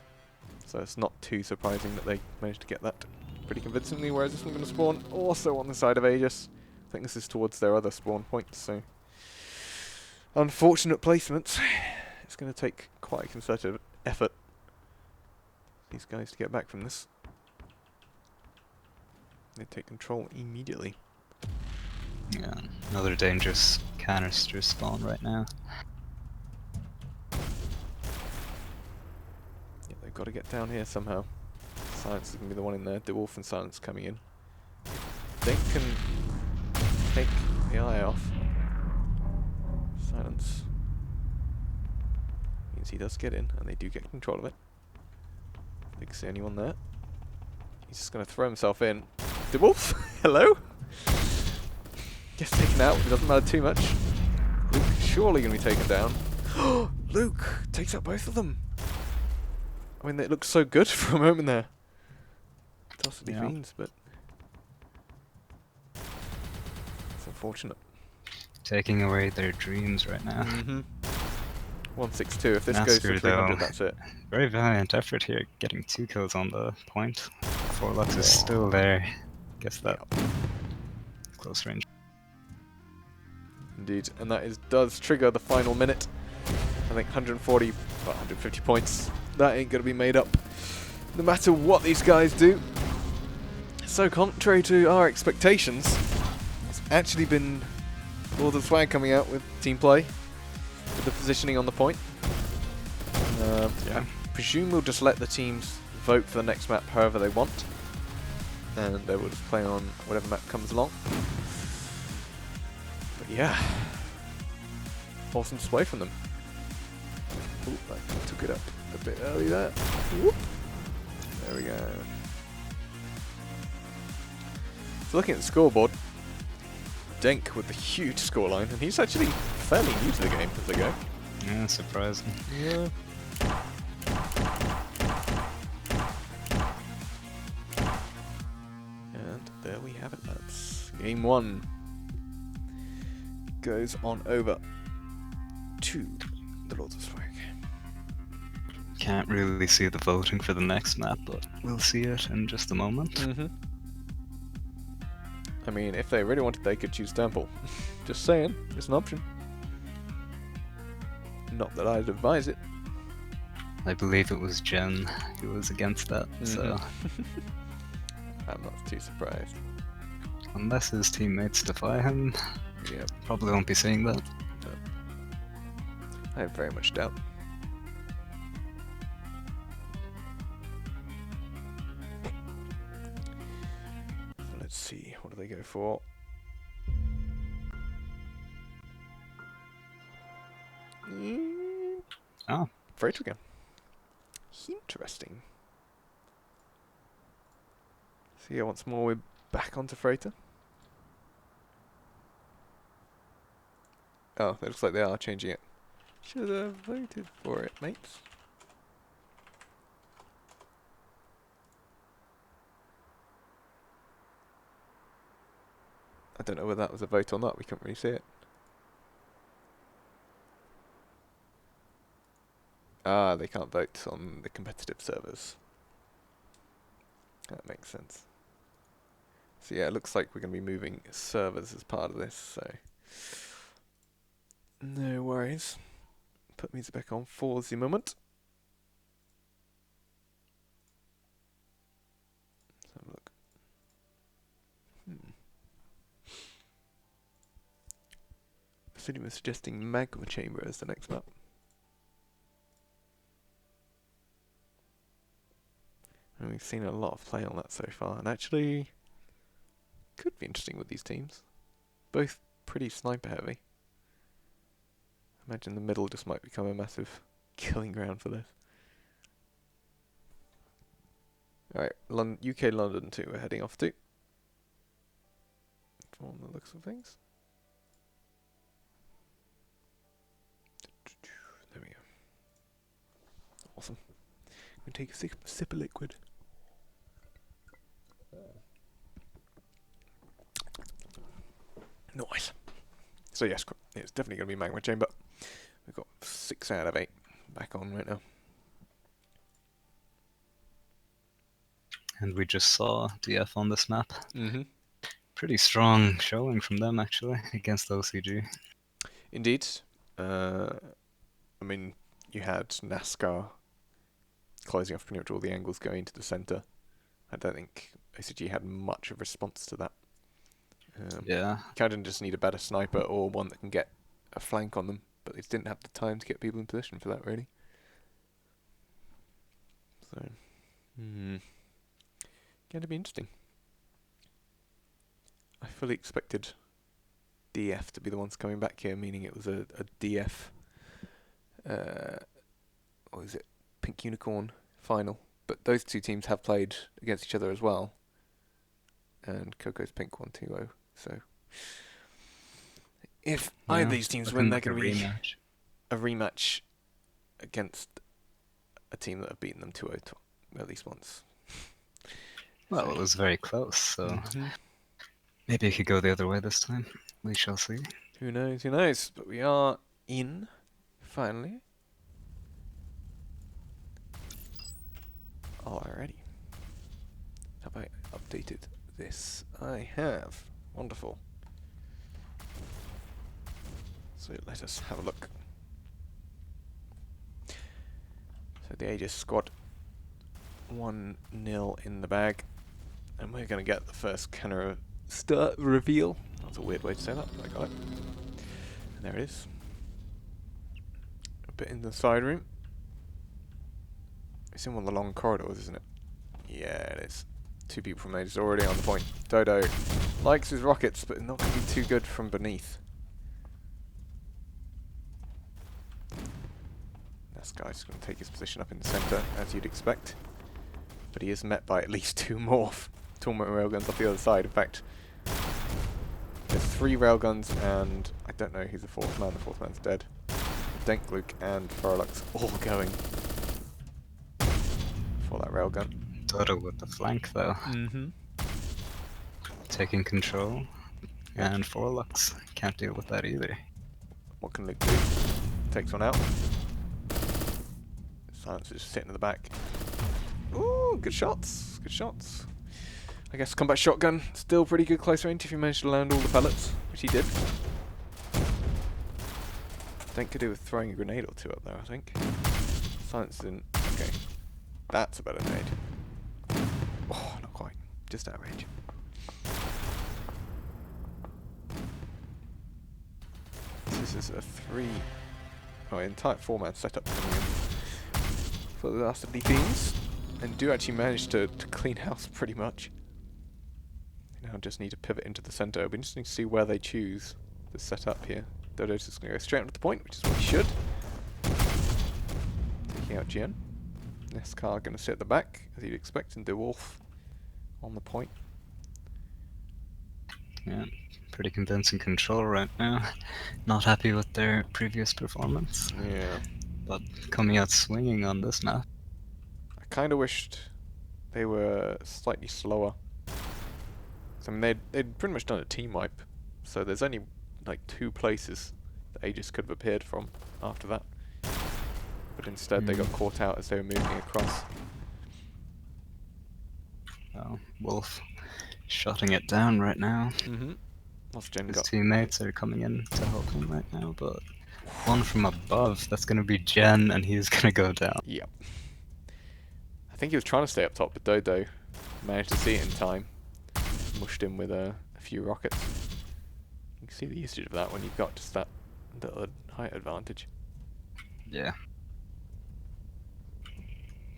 So it's not too surprising that they managed to get that pretty convincingly, whereas this one's going to spawn also on the side of Aegis. I think this is towards their other spawn points, so unfortunate placements. It's going to take quite a concerted effort for these guys to get back from this. They take control immediately. Yeah, another dangerous canister spawn right now. Yeah, they've got to get down here somehow. Silence is going to be the one in there. deWolf and Silence coming in. They can take the eye off. Silence means he does get in, and they do get control of it. They can see anyone there. He's just going to throw himself in. deWolf, hello? Gets taken out, but it doesn't matter too much. Luke surely going to be taken down. Luke takes out both of them. I mean, it looks so good for a moment there. Dastardly Fiends, but it's unfortunate. Taking away their dreams right now. 162. If this goes for 300, though, that's it. Very valiant effort here, getting 2 kills on the point. Foralux is still there. Guess that close range. Indeed, and that does trigger the final minute. I think 140, well, 150 points. That ain't going to be made up, no matter what these guys do. So contrary to our expectations, it's actually been Lord of Swag coming out with team play, with the positioning on the point. I presume we'll just let the teams vote for the next map however they want, and they will just play on whatever map comes along. But yeah, awesome display from them. Ooh, I took it up a bit early there. Whoop. There we go. So looking at the scoreboard, Denk with the huge scoreline, and he's actually fairly new to the game as they go. Yeah, surprising. Yeah. And there we have it, lads. Game 1 goes on over to the Lords of Swag. Can't really see the voting for the next map, but we'll see it in just a moment. I mean, if they really wanted, they could choose Temple. Just saying, it's an option. Not that I'd advise it. I believe it was Jen who was against that, so I'm not too surprised. unless his teammates defy him, probably won't be seeing that. I have very much doubt. So let's see, what do they go for? Oh. Freighter again. Interesting. So yeah, once more we're back onto Freighter. Oh, it looks like they are changing it. Should have voted for it, mates. I don't know whether that was a vote or not, we couldn't really see it. Ah, they can't vote on the competitive servers. That makes sense. So yeah, it looks like we're going to be moving servers as part of this, so no worries. Put music back on for the moment. Let's have a look. Vercidium is suggesting Magma Chamber as the next map. And we've seen a lot of play on that so far, and actually could be interesting with these teams. Both pretty sniper heavy. Imagine the middle just might become a massive killing ground for this. Alright, UK London 2 we're heading off to. From the looks of things. There we go. Awesome. I'm going to take a sip of liquid. Nice. So yes, it's definitely going to be Magma Chamber. We've got 6 out of 8 back on right now. And we just saw DF on this map. Mm-hmm. Pretty strong showing from them, actually, against OCG. Indeed. I mean, you had Nascar closing off pretty much all the angles going to the centre. I don't think OCG had much of a response to that. Yeah. Kind of just need a better sniper or one that can get a flank on them, but they just didn't have the time to get people in position for that, really. So, going to be interesting. I fully expected DF to be the ones coming back here, meaning it was a DF, what is it, Pink Unicorn final. But those two teams have played against each other as well. And Coco's Pink 1-2-0. So, if either of these teams win, they're going to be a rematch against a team that have beaten them 2-0 at least once. Well, it was very close, so maybe it could go the other way this time. We shall see. Who knows, who knows? But we are in, finally. Alrighty. Have I updated this? I have. Wonderful. So let us have a look. So the Aegis squad 1-0 in the bag. And we're going to get the first Canara start reveal. That's a weird way to say that, but I got it. And there it is. A bit in the side room. It's in one of the long corridors, isn't it? Yeah, it is. 2 people from Aegis already on the point. Dodo likes his rockets, but not going to be too good from beneath. This guy's going to take his position up in the centre, as you'd expect. But he is met by at least 2 more railguns off the other side. In fact, there's 3 railguns, and I don't know who's the 4th man. The 4th man's dead. Denkluke and Foralux all going for that railgun. Dodo with the flank, though. Taking control. Yeah. And Foralux can't deal with that either. What can Luke do? Takes one out. Silence is just sitting in the back. Ooh, good shots. Good shots. I guess combat shotgun, still pretty good close range if you manage to land all the pellets, which he did. Denk could do with throwing a grenade or 2 up there, I think. Silence is in. Okay. That's a better nade. Oh, not quite. Just out of range. This is a 3. Oh, entire 4-man setup coming in for the Dastardly Fiends. And do actually manage to clean house pretty much. Now just need to pivot into the centre. It'll be interesting to see where they choose the setup here. Dodo's just going to go straight onto the point, which is what he should. Taking out Gian. Nascar going to sit at the back, as you'd expect, and deWolf on the point. Yeah, pretty convincing control right now. Not happy with their previous performance. Yeah. But coming out swinging on this map. I kind of wished they were slightly slower. I mean, they'd pretty much done a team wipe, so there's only like 2 places that Aegis could have appeared from after that. But but instead they got caught out as they were moving across. Oh, Wolf shutting it down right now. What's Jen His got? teammates are coming in to help him right now, but one from above, that's going to be Jen, and he's going to go down. Yep. I think he was trying to stay up top, but Dodo managed to see it in time. Mushed him with a few rockets. You can see the usage of that when you've got just that little height advantage. Yeah.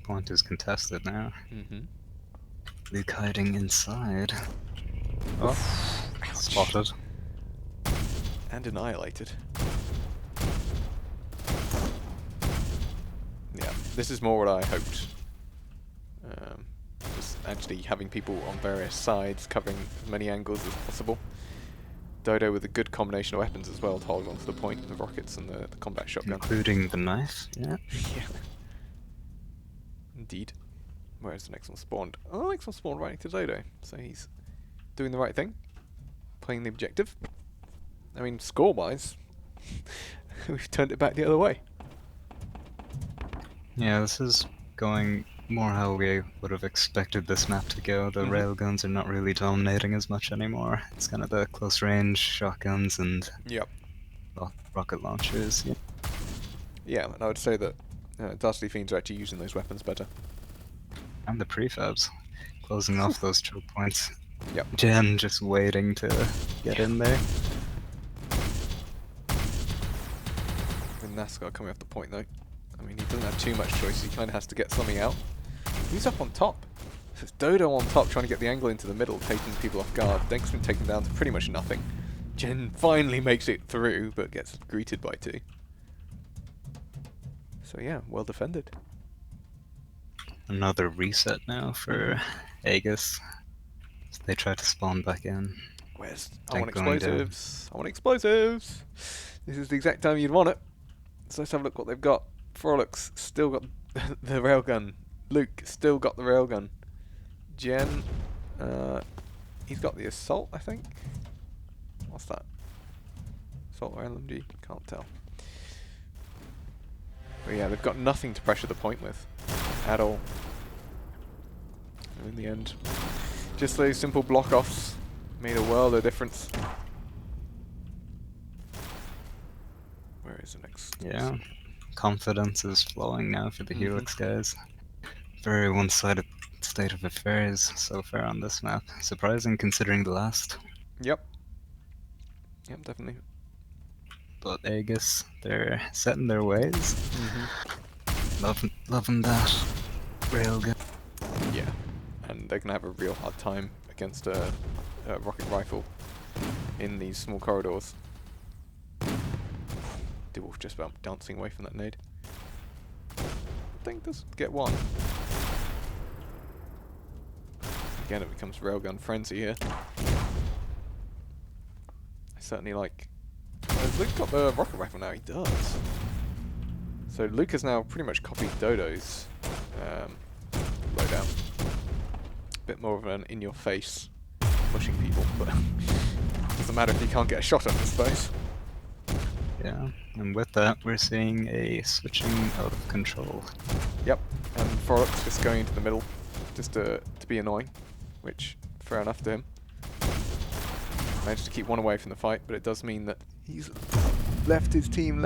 Point is contested now. Luke hiding inside. Oh, spotted. And annihilated. Yeah, this is more what I hoped. Just actually having people on various sides covering as many angles as possible. Dodo with a good combination of weapons as well to hold on to the point, the rockets and the combat shotgun. Including the knife, yeah. Yeah. Indeed. Where's the next one spawned? Oh, the next one spawned right next to Dodo. So he's doing the right thing. Playing the objective. I mean, score-wise, we've turned it back the other way. Yeah, this is going more how we would have expected this map to go. The railguns are not really dominating as much anymore. It's kind of the close-range shotguns and rocket launchers. Yeah. Yeah, and I would say that Dastardly Fiends are actually using those weapons better. And the prefabs, closing off those choke points. Yep. Jen just waiting to get in there. With Nascar coming off the point though. I mean, he doesn't have too much choice, he kind of has to get something out. Who's up on top? So it's Dodo on top trying to get the angle into the middle, taking people off guard. Denk's been taken down to pretty much nothing. Jen finally makes it through, but gets greeted by two. So yeah, well defended. Another reset now for Aegis. They try to spawn back in. Where's... I want explosives! I want explosives! This is the exact time you'd want it. So let's have a look what they've got. Foralux still got the railgun. Luke still got the railgun. Jen, he's got the assault, I think. What's that? Assault or LMG? Can't tell. But yeah, they've got nothing to pressure the point with at all. And in the end, just those simple block-offs made a world of difference. Where is the next? Yeah, confidence is flowing now for the Helix guys. Very one-sided state of affairs so far on this map. Surprising considering the last. Yep. Yep, definitely. But Aegis, they're setting their ways. Loving that railgun. Yeah, and they're gonna have a real hard time against a rocket rifle in these small corridors. deWolf just about dancing away from that nade. I think does get one. Again, it becomes railgun frenzy here. I certainly like. Has Luke got the rocket rifle now? He does. So Luke has now pretty much copied Dodo's loadout. A bit more of an in-your-face, pushing people, but doesn't matter if you can't get a shot off, I suppose. Yeah, and with that, we're seeing a switching out of control. Yep, and Foralux just going into the middle, just to be annoying, which, fair enough to him. Managed to keep one away from the fight, but it does mean that he's left his team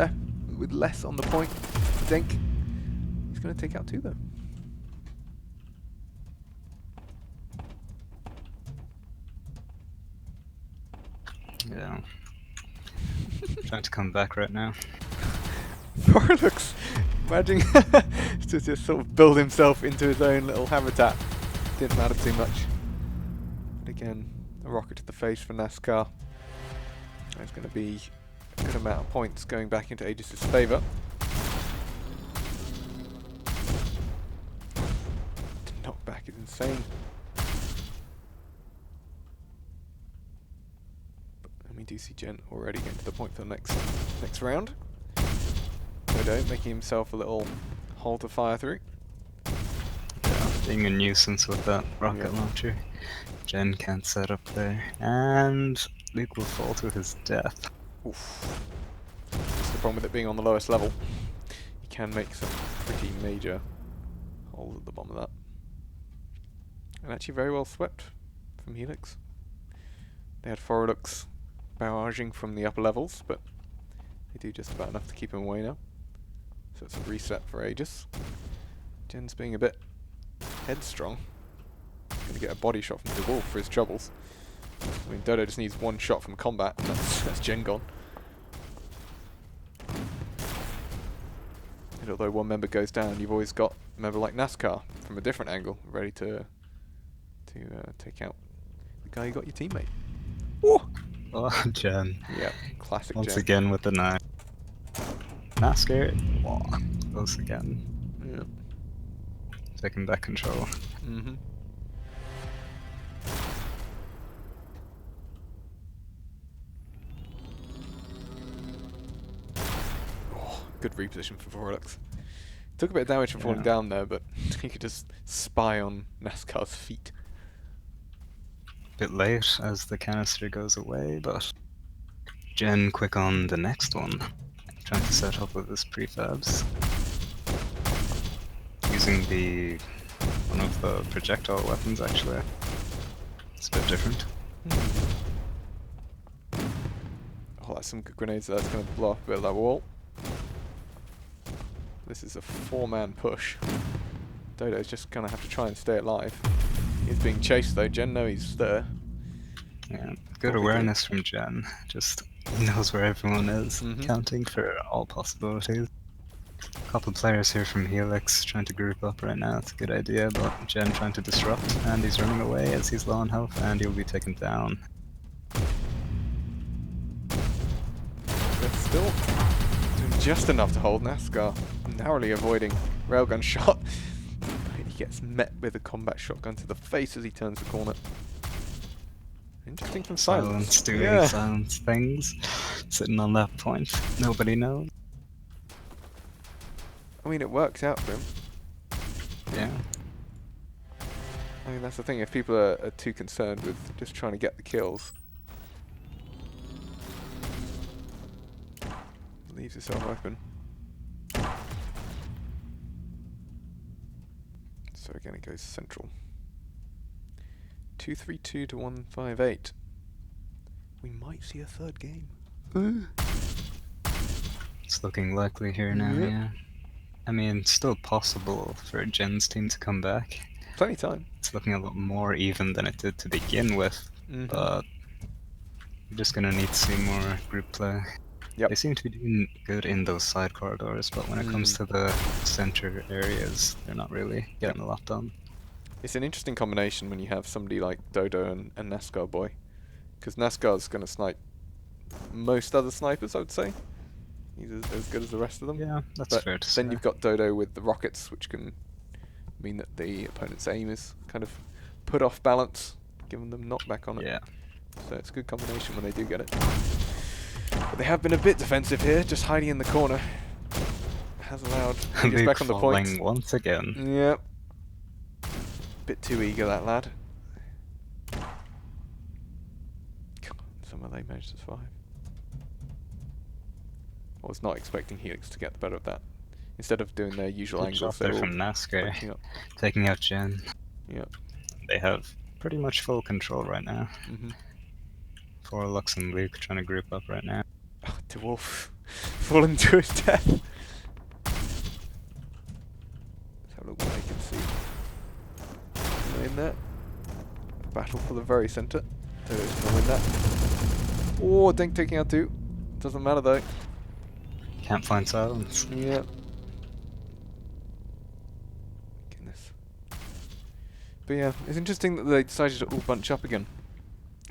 with less on the point. Denk, he's going to take out two though. Yeah. Trying to come back right now. Foralux, imagine to just sort of build himself into his own little habitat. Didn't matter too much. But again, a rocket to the face for Nascar. There's going to be a good amount of points going back into Aegis' favour. The knockback is insane. And we do see Jen already getting to the point for the next round. Dodo making himself a little hole to fire through. Yeah, being a nuisance with that rocket launcher. Jen can't set up there. And Luke will fall to his death. Oof. That's the problem with it being on the lowest level. You can make some pretty major holes at the bottom of that. And actually very well swept from Helix. They had Foralux barraging from the upper levels, but they do just about enough to keep him away now. So it's a reset for Aegis. Jen's being a bit headstrong. Gonna get a body shot from deWolf for his troubles. I mean, Dodo just needs one shot from combat, and that's Jen gone. And although one member goes down, you've always got a member like Nascar from a different angle, ready to take out the guy who got your teammate. Ooh. Oh, Jen. Yeah, classic Once Jen. again with the knife. Nascar. Oh, close again. Yeah. Taking back control. Mm-hmm. Oh, good reposition for Foralux. Took a bit of damage from falling down there, but he could just spy on Nascar's feet. Bit late as the canister goes away, but Jen quick on the next one. Trying to set up with his prefabs. Using one of the projectile weapons actually. It's a bit different. Oh, that's some good grenades. That's going to blow up a bit of that wall. This is a 4-man push. Dodo's just going to have to try and stay alive. He's being chased though. Jen knows he's there. Yeah, good awareness from Jen. Just he knows where everyone is, counting for all possibilities. A couple players here from Helix trying to group up right now. It's a good idea, but Jen trying to disrupt, and he's running away as he's low on health, and he'll be taken down. But still doing just enough to hold Nascar, narrowly avoiding railgun shot. He gets met with a combat shotgun to the face as he turns the corner. Interesting from silence. Doing silence things. Sitting on that point. Nobody knows. I mean, it worked out for him. Yeah. I mean, that's the thing. If people are too concerned with just trying to get the kills, leaves yourself open. So again, it goes central. 232 to 158. We might see a third game. It's looking likely here now, yeah. I mean, it's still possible for Jen's team to come back. Plenty of time. It's looking a lot more even than it did to begin with, but we're just gonna need to see more group play. Yep. They seem to be doing good in those side corridors, but when it comes to the center areas, they're not really getting a lot done. It's an interesting combination when you have somebody like Dodo and Nascarboy, because Nascar's going to snipe most other snipers, I would say. He's as good as the rest of them. Yeah, that's fair to say. Then you've got Dodo with the rockets, which can mean that the opponent's aim is kind of put off balance, giving them knockback on it. Yeah. So it's a good combination when they do get it. But they have been a bit defensive here, just hiding in the corner. Has allowed to get back on the point. Once again. Yep. Bit too eager, that lad. Somehow they managed to survive. I was not expecting Helix to get the better of that. Instead of doing their usual angles, they're from Nascar, taking out Jen. Yep. They have pretty much full control right now. Foralux and Luke trying to group up right now. Oh, deWolf falling to his death. Let's have a look what they can see. In there. Battle for the very centre. Dodo's going to win that. Oh, Dink taking out 2. Doesn't matter though. Can't find silence. Yeah. Goodness. But yeah, it's interesting that they decided to all bunch up again.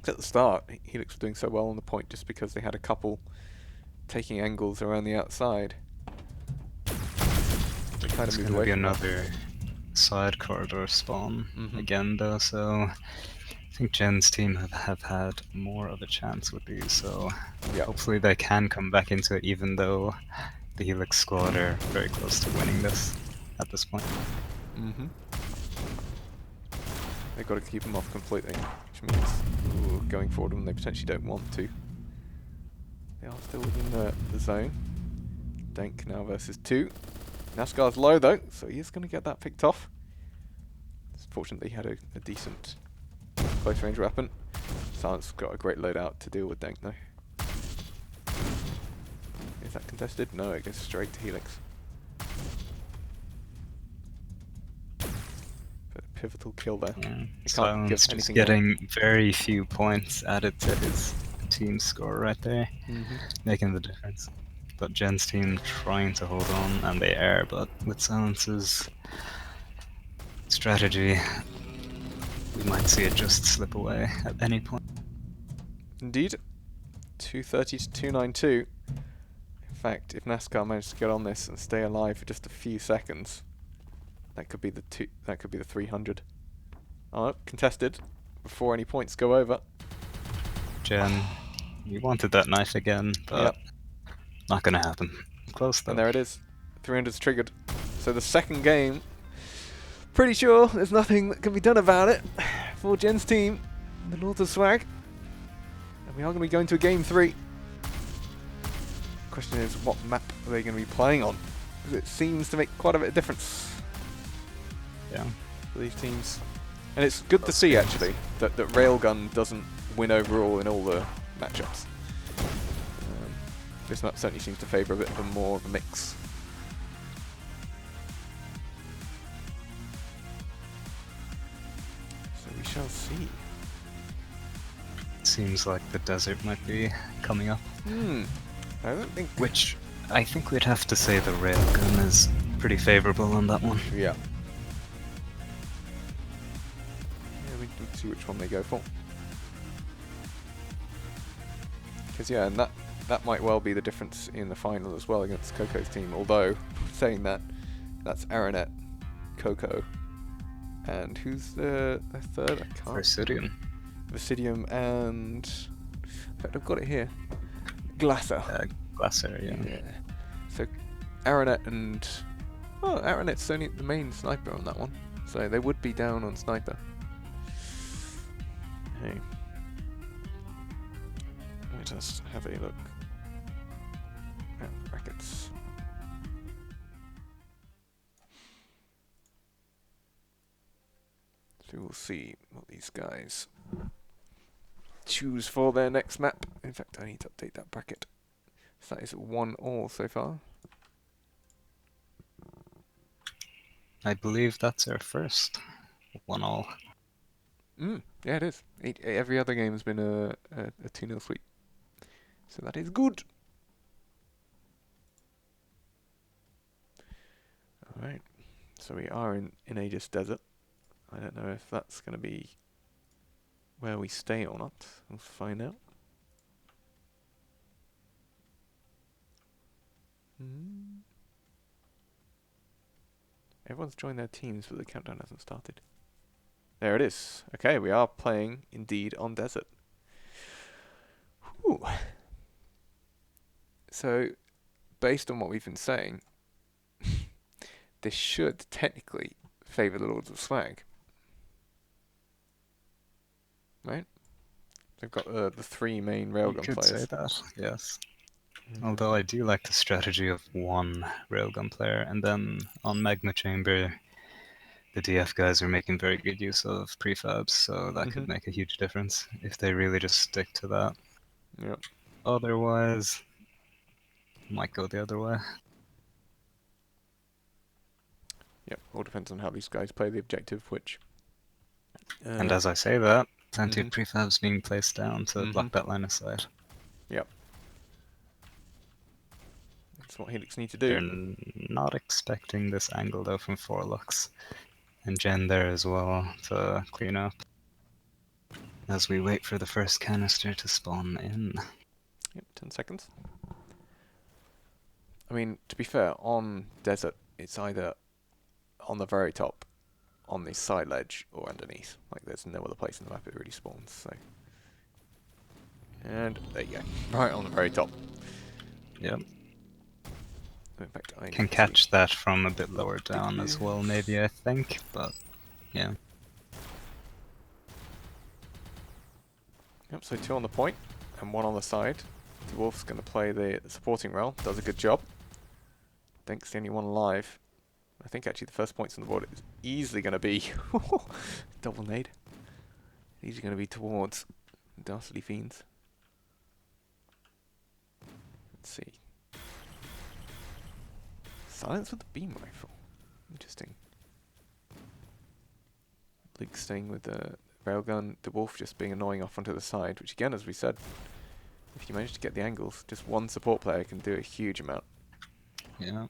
At the start, Helix was doing so well on the point just because they had a couple taking angles around the outside. They kind of moved away from another side corridor spawn again though, so I think Jen's team have had more of a chance with these, so hopefully they can come back into it, even though the Helix squad are very close to winning this at this point. They've got to keep them off completely, which means going forward when they potentially don't want to. They are still within the zone. Dank now versus 2. Nascar's low though, so he is going to get that picked off. Fortunately, he had a decent close range weapon. Silence got a great loadout to deal with Dank though. Is that contested? No, it goes straight to Helix. But a pivotal kill there. Yeah. He can't give Silence just anything getting very few points added to his team score right there, making the difference. But Jen's team trying to hold on, and they are, but with Silence's strategy, we might see it just slip away at any point. Indeed. 230 to 292. In fact, if Nascar managed to get on this and stay alive for just a few seconds, that could be the 300. Oh, contested before any points go over. Jen, you wanted that knife again, but not gonna happen. Close though. And there it is. 300's triggered. So the second game, pretty sure there's nothing that can be done about it for Jen's team, the Lords of Swag. And we are going to be going to a game 3. Question is, what map are they going to be playing on? Because it seems to make quite a bit of difference. Yeah. For these teams. And it's good to see actually that Railgun doesn't win overall in all the matchups. This map certainly seems to favour a bit of a more of a mix. So we shall see. Seems like the desert might be coming up. I don't think. Which I think we'd have to say the railgun is pretty favourable on that one. Yeah. Yeah, we can see which one they go for. Because yeah, and that might well be the difference in the final as well against Coco's team. Although, saying that, that's Aranet, Coco, and who's the third? I can't. Vercidium. Vercidium and... In fact, I've got it here. Glassar. Glassar, yeah. So, Aranet and... Oh, Aranet's only the main sniper on that one. So they would be down on sniper. Hey. Let me just have a look at brackets. So we'll see what these guys choose for their next map. In fact, I need to update that bracket. So that is 1-all so far. I believe that's our first 1-all. Yeah, it is. Every other game has been a 2-0 sweep. So that is good. Alright. So we are in Aegis Desert. I don't know if that's going to be where we stay or not. We'll find out. Everyone's joined their teams, but the countdown hasn't started. There it is. Okay, we are playing indeed on desert. Whew. So, based on what we've been saying, this should technically favour the Lords of Swag. Right? They've got the 3 main railgun You could players. say that, yes. Although I do like the strategy of 1 railgun player, and then on Magma Chamber, the DF guys are making very good use of prefabs, so that could make a huge difference if they really just stick to that. Yep. Otherwise, might go the other way. Yep, all depends on how these guys play the objective, which... and as I say that, plenty of prefabs being placed down to block that line of sight. Yep. That's what Helix need to do. They're not expecting this angle though from Foralux. And Jen there as well to clean up. As we wait for the first canister to spawn in. Yep, 10 seconds. I mean, to be fair, on desert, it's either on the very top, on the side ledge, or underneath. Like, there's no other place in the map it really spawns, so... And there you go. Right on the very top. Yep. In fact, I can catch that from a bit lower down as well, maybe, I think, but yeah. Yep, so 2 on the point, and 1 on the side. deWolf's going to play the supporting role, does a good job. Denk's the only one alive. I think actually the first points on the board is easily going to be double nade. These are going to be towards Dastardly Fiends. Let's see. Silence with the beam rifle. Interesting. Luke staying with the railgun. deWolf just being annoying off onto the side, which again, as we said, if you manage to get the angles, just one support player can do a huge amount. Yeah.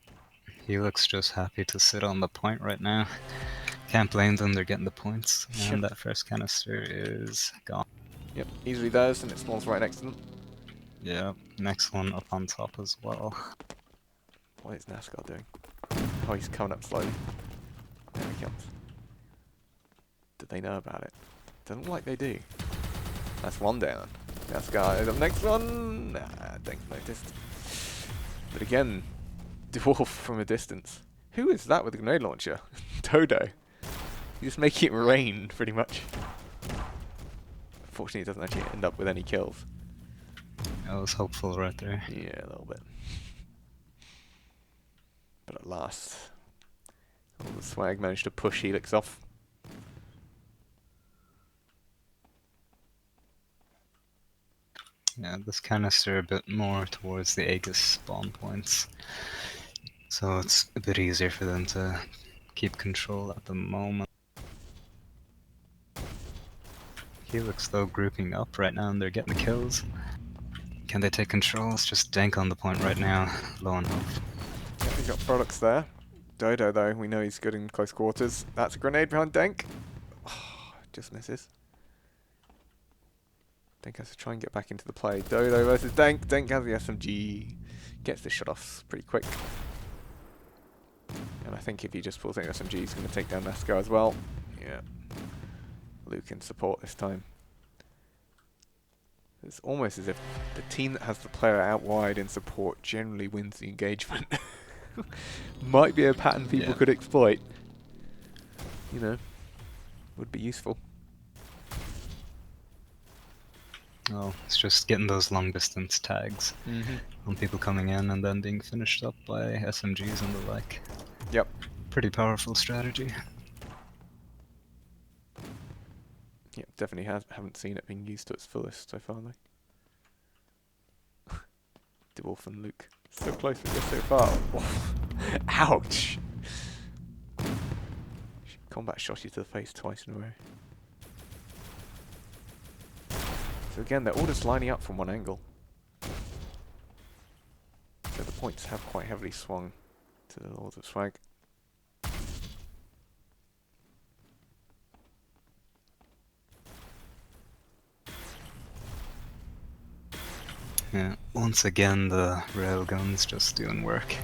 He looks just happy to sit on the point right now. Can't blame them, they're getting the points. And that first canister is gone. Yep, easily theirs, and it spawns right next to them. Yeah, next one up on top as well. What is Nascar doing? Oh, he's coming up slowly. There he comes. Do they know about it? Doesn't look like they do. That's one down. Nascar is up next one. Nah, don't noticed. But again, deWolf from a distance. Who is that with a grenade launcher? Dodo. You just make it rain, pretty much. Fortunately, it doesn't actually end up with any kills. I was hopeful right there. Yeah, a little bit. But at last, all the swag managed to push Helix off. Yeah, this canister a bit more towards the Aegis spawn points. So it's a bit easier for them to keep control at the moment. Helix though grouping up right now and they're getting the kills. Can they take control? It's just Dank on the point right now, low on health. Yeah, we've got Foralux there. Dodo though, we know he's good in close quarters. That's a grenade behind Dank. Oh, just misses. Dank has to try and get back into the play. Dodo versus Dank. Dank has the SMG. Gets the shot off pretty quick. And I think if he just pulls out SMG, he's going to take down Nascar as well. Yeah. Luke in support this time. It's almost as if the team that has the player out wide in support generally wins the engagement. Might be a pattern people could exploit. You know, would be useful. Oh, it's just getting those long distance tags on people coming in and then being finished up by SMGs and the like. Yep. Pretty powerful strategy. Yep, definitely haven't seen it being used to its fullest so far though. deWolf and Luke. So close with this so far. Ouch! Combat shot you to the face twice in a row. So again, they're all just lining up from one angle. So the points have quite heavily swung to the Lords of Swag. Yeah, once again the railguns just doing work.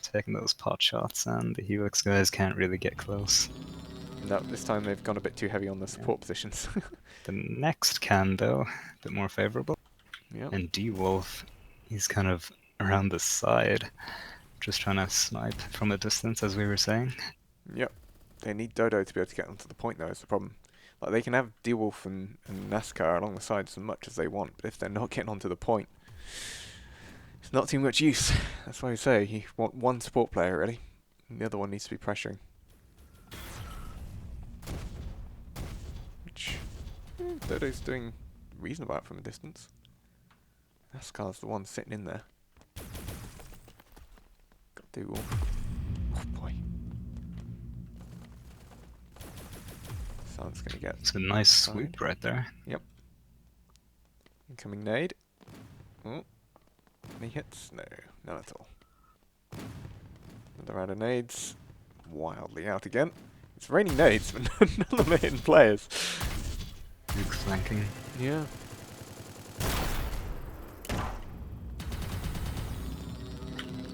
Taking those pot shots and the Helix guys can't really get close. No, this time they've gone a bit too heavy on the support positions. The next can though, a bit more favourable. Yeah. And deWolf, he's kind of around the side, just trying to snipe from a distance as we were saying. Yep. They need Dodo to be able to get onto the point though, is the problem. Like they can have deWolf and Nascar along the sides as much as they want, but if they're not getting onto the point, it's not too much use. That's why I say you want one support player really, and the other one needs to be pressuring. Which Dodo's doing reasonable out from a distance. Nascar's the one sitting in there. Got deWolf. Oh boy. Sounds gonna get. It's a nice sweep right there. Yep. Incoming nade. Oh. Any hits? No, none at all. Another round of nades. Wildly out again. It's raining nades, but none of them are hitting players. Luke flanking. Yeah.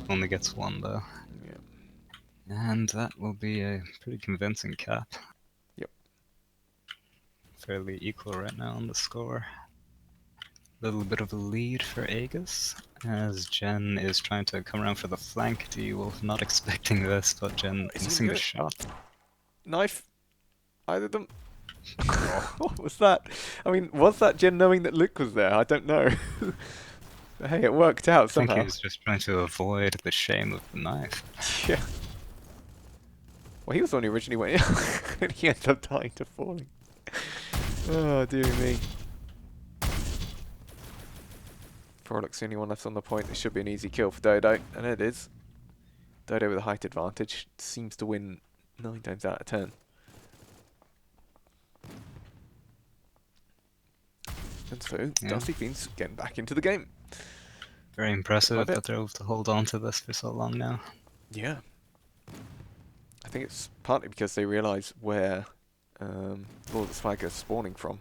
Only gets one though. Yeah. And that will be a pretty convincing cap. Yep. Fairly equal right now on the score. Little bit of a lead for Aegis, as Jen is trying to come around for the flank. deWolf not expecting this, but Jen missing the shot. Knife. Either of them. What was that? I mean, was that Jen knowing that Luke was there? I don't know. Hey, it worked out I think he somehow. was just trying to avoid the shame of the knife. Yeah. Well, he was the one who originally went and he ended up dying to falling. Oh, dear me. Foralux the only one left on the point. This should be an easy kill for Dodo, and it is. Dodo with a height advantage seems to win 9 times out of 10. And so, Yeah. Dastardly Fiends getting back into the game. Very impressive Love it. that they're able to hold on to this for so long now. Yeah. I think it's partly because they realise where Lord of the Swag is spawning from.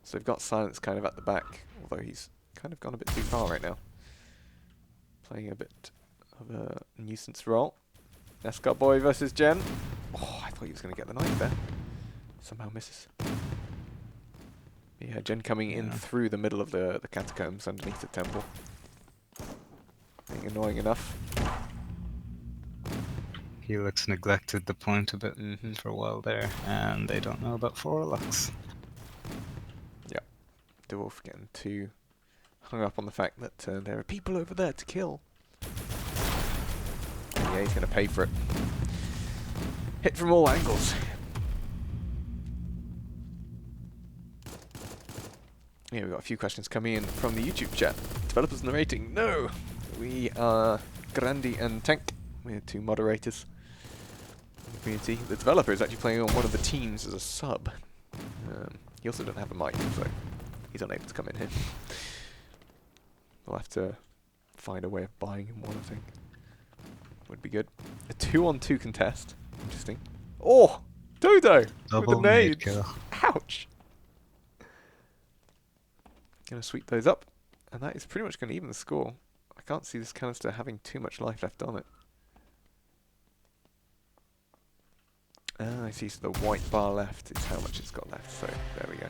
So they've got Silence kind of at the back, although he's kind of gone a bit too far right now. Playing a bit of a nuisance role. Nascarboy versus Jen. Oh, I thought he was going to get the knife there. Somehow misses. Yeah, Jen coming in through the middle of the catacombs underneath the temple. Being annoying enough. Helix neglected the point a bit for a while there, and they don't know about Foralux. Yeah, deWolf getting too hung up on the fact that there are people over there to kill. And yeah, he's going to pay for it. Hit from all angles. Yeah, we've got a few questions coming in from the YouTube chat. Developers narrating, no! We are Grandy and Tank. We're 2 moderators in the community. The developer is actually playing on one of the teams as a sub. He also doesn't have a mic, so he's unable to come in here. We'll have to find a way of buying him one, I think. Would be good. A 2-on-2 contest. Interesting. Oh! Dodo! Double with the nade nades! kill. Ouch! Gonna sweep those up, and that is pretty much gonna even the score. I can't see this canister having too much life left on it. Ah, I see, so the white bar left is how much it's got left, so there we go.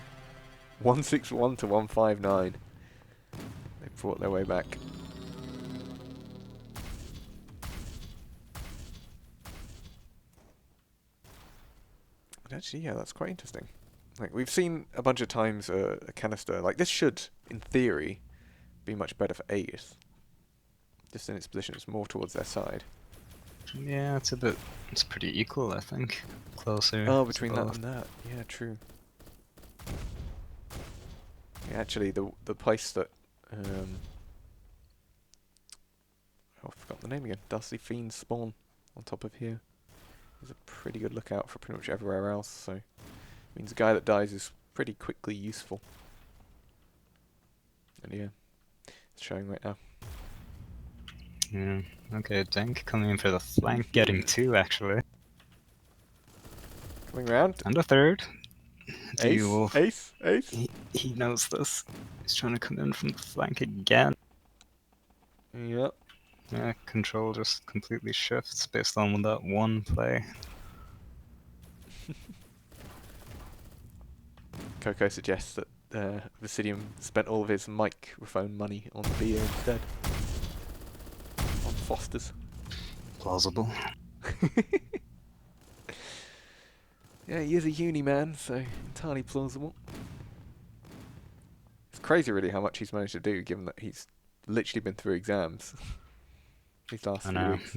161 to 159. They fought their way back. And actually, yeah, that's quite interesting. Like, we've seen a bunch of times a canister, like this should, in theory, be much better for Aegis. Just in its position, it's more towards their side. Yeah, it's pretty equal, I think. Closer. Oh, between that and that. Yeah, true. Yeah, actually, the place that oh, I forgot the name again. Dastardly Fiends spawn on top of here. Is a pretty good lookout for pretty much everywhere else. So means a guy that dies is pretty quickly useful. And yeah, it's showing right now. Yeah. Okay, Dank coming in for the flank, getting 2 actually. Coming round. And a 3rd. Ace, deWolf. ace. He knows this. He's trying to come in from the flank again. Yep. Yeah, control just completely shifts based on that one play. Coco suggests that Vercidium spent all of his microphone money on beer instead. On Foster's. Plausible. Yeah, he is a uni man, so entirely plausible. It's crazy really how much he's managed to do, given that he's literally been through exams these last 3 weeks.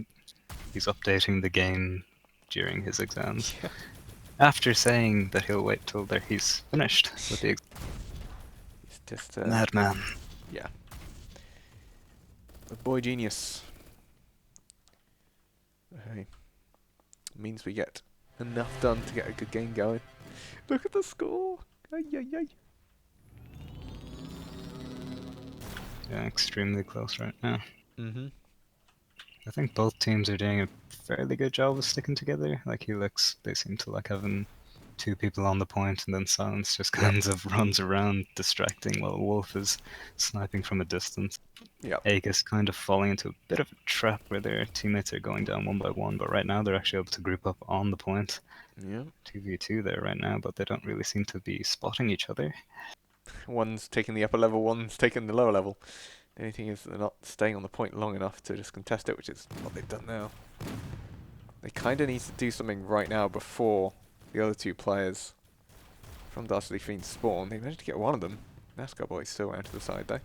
He's updating the game during his exams. Yeah. After saying that he'll wait till he's finished with the He's just madman. Yeah. The boy genius. Okay. Means we get enough done to get a good game going. Look at the score! Ay, ay, ay. Yeah, extremely close right now. Mm-hmm. I think both teams are doing a fairly good job of sticking together. Like Helix, they seem to like having 2 people on the point, and then Silence just kind of runs around distracting while Wolf is sniping from a distance. Yep. Aegis kind of falling into a bit of a trap where their teammates are going down 1 by 1, but right now they're actually able to group up on the point. Yeah. 2v2 there right now, but they don't really seem to be spotting each other. One's taking the upper level, one's taking the lower level. The only thing is they're not staying on the point long enough to just contest it, which is what they've done now. They kind of need to do something right now before the other 2 players from Dastardly Fiends spawn. They managed to get one of them. Nascarboy still out to the side though.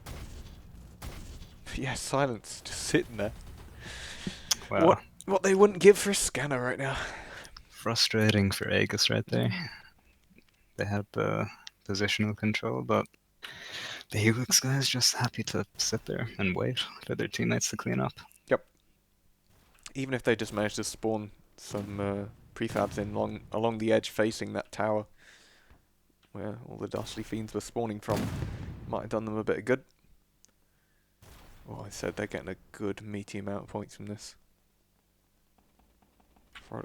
Yeah, silence, just sitting there. Wow. What they wouldn't give for a scanner right now. Frustrating for Aegis right there. They had the positional control, but the Helix guys just happy to sit there and wait for their teammates to clean up. Yep. Even if they just managed to spawn some prefabs in along the edge facing that tower where all the Dastardly Fiends were spawning from, might have done them a bit of good. Oh, I said they're getting a good meaty amount of points from this.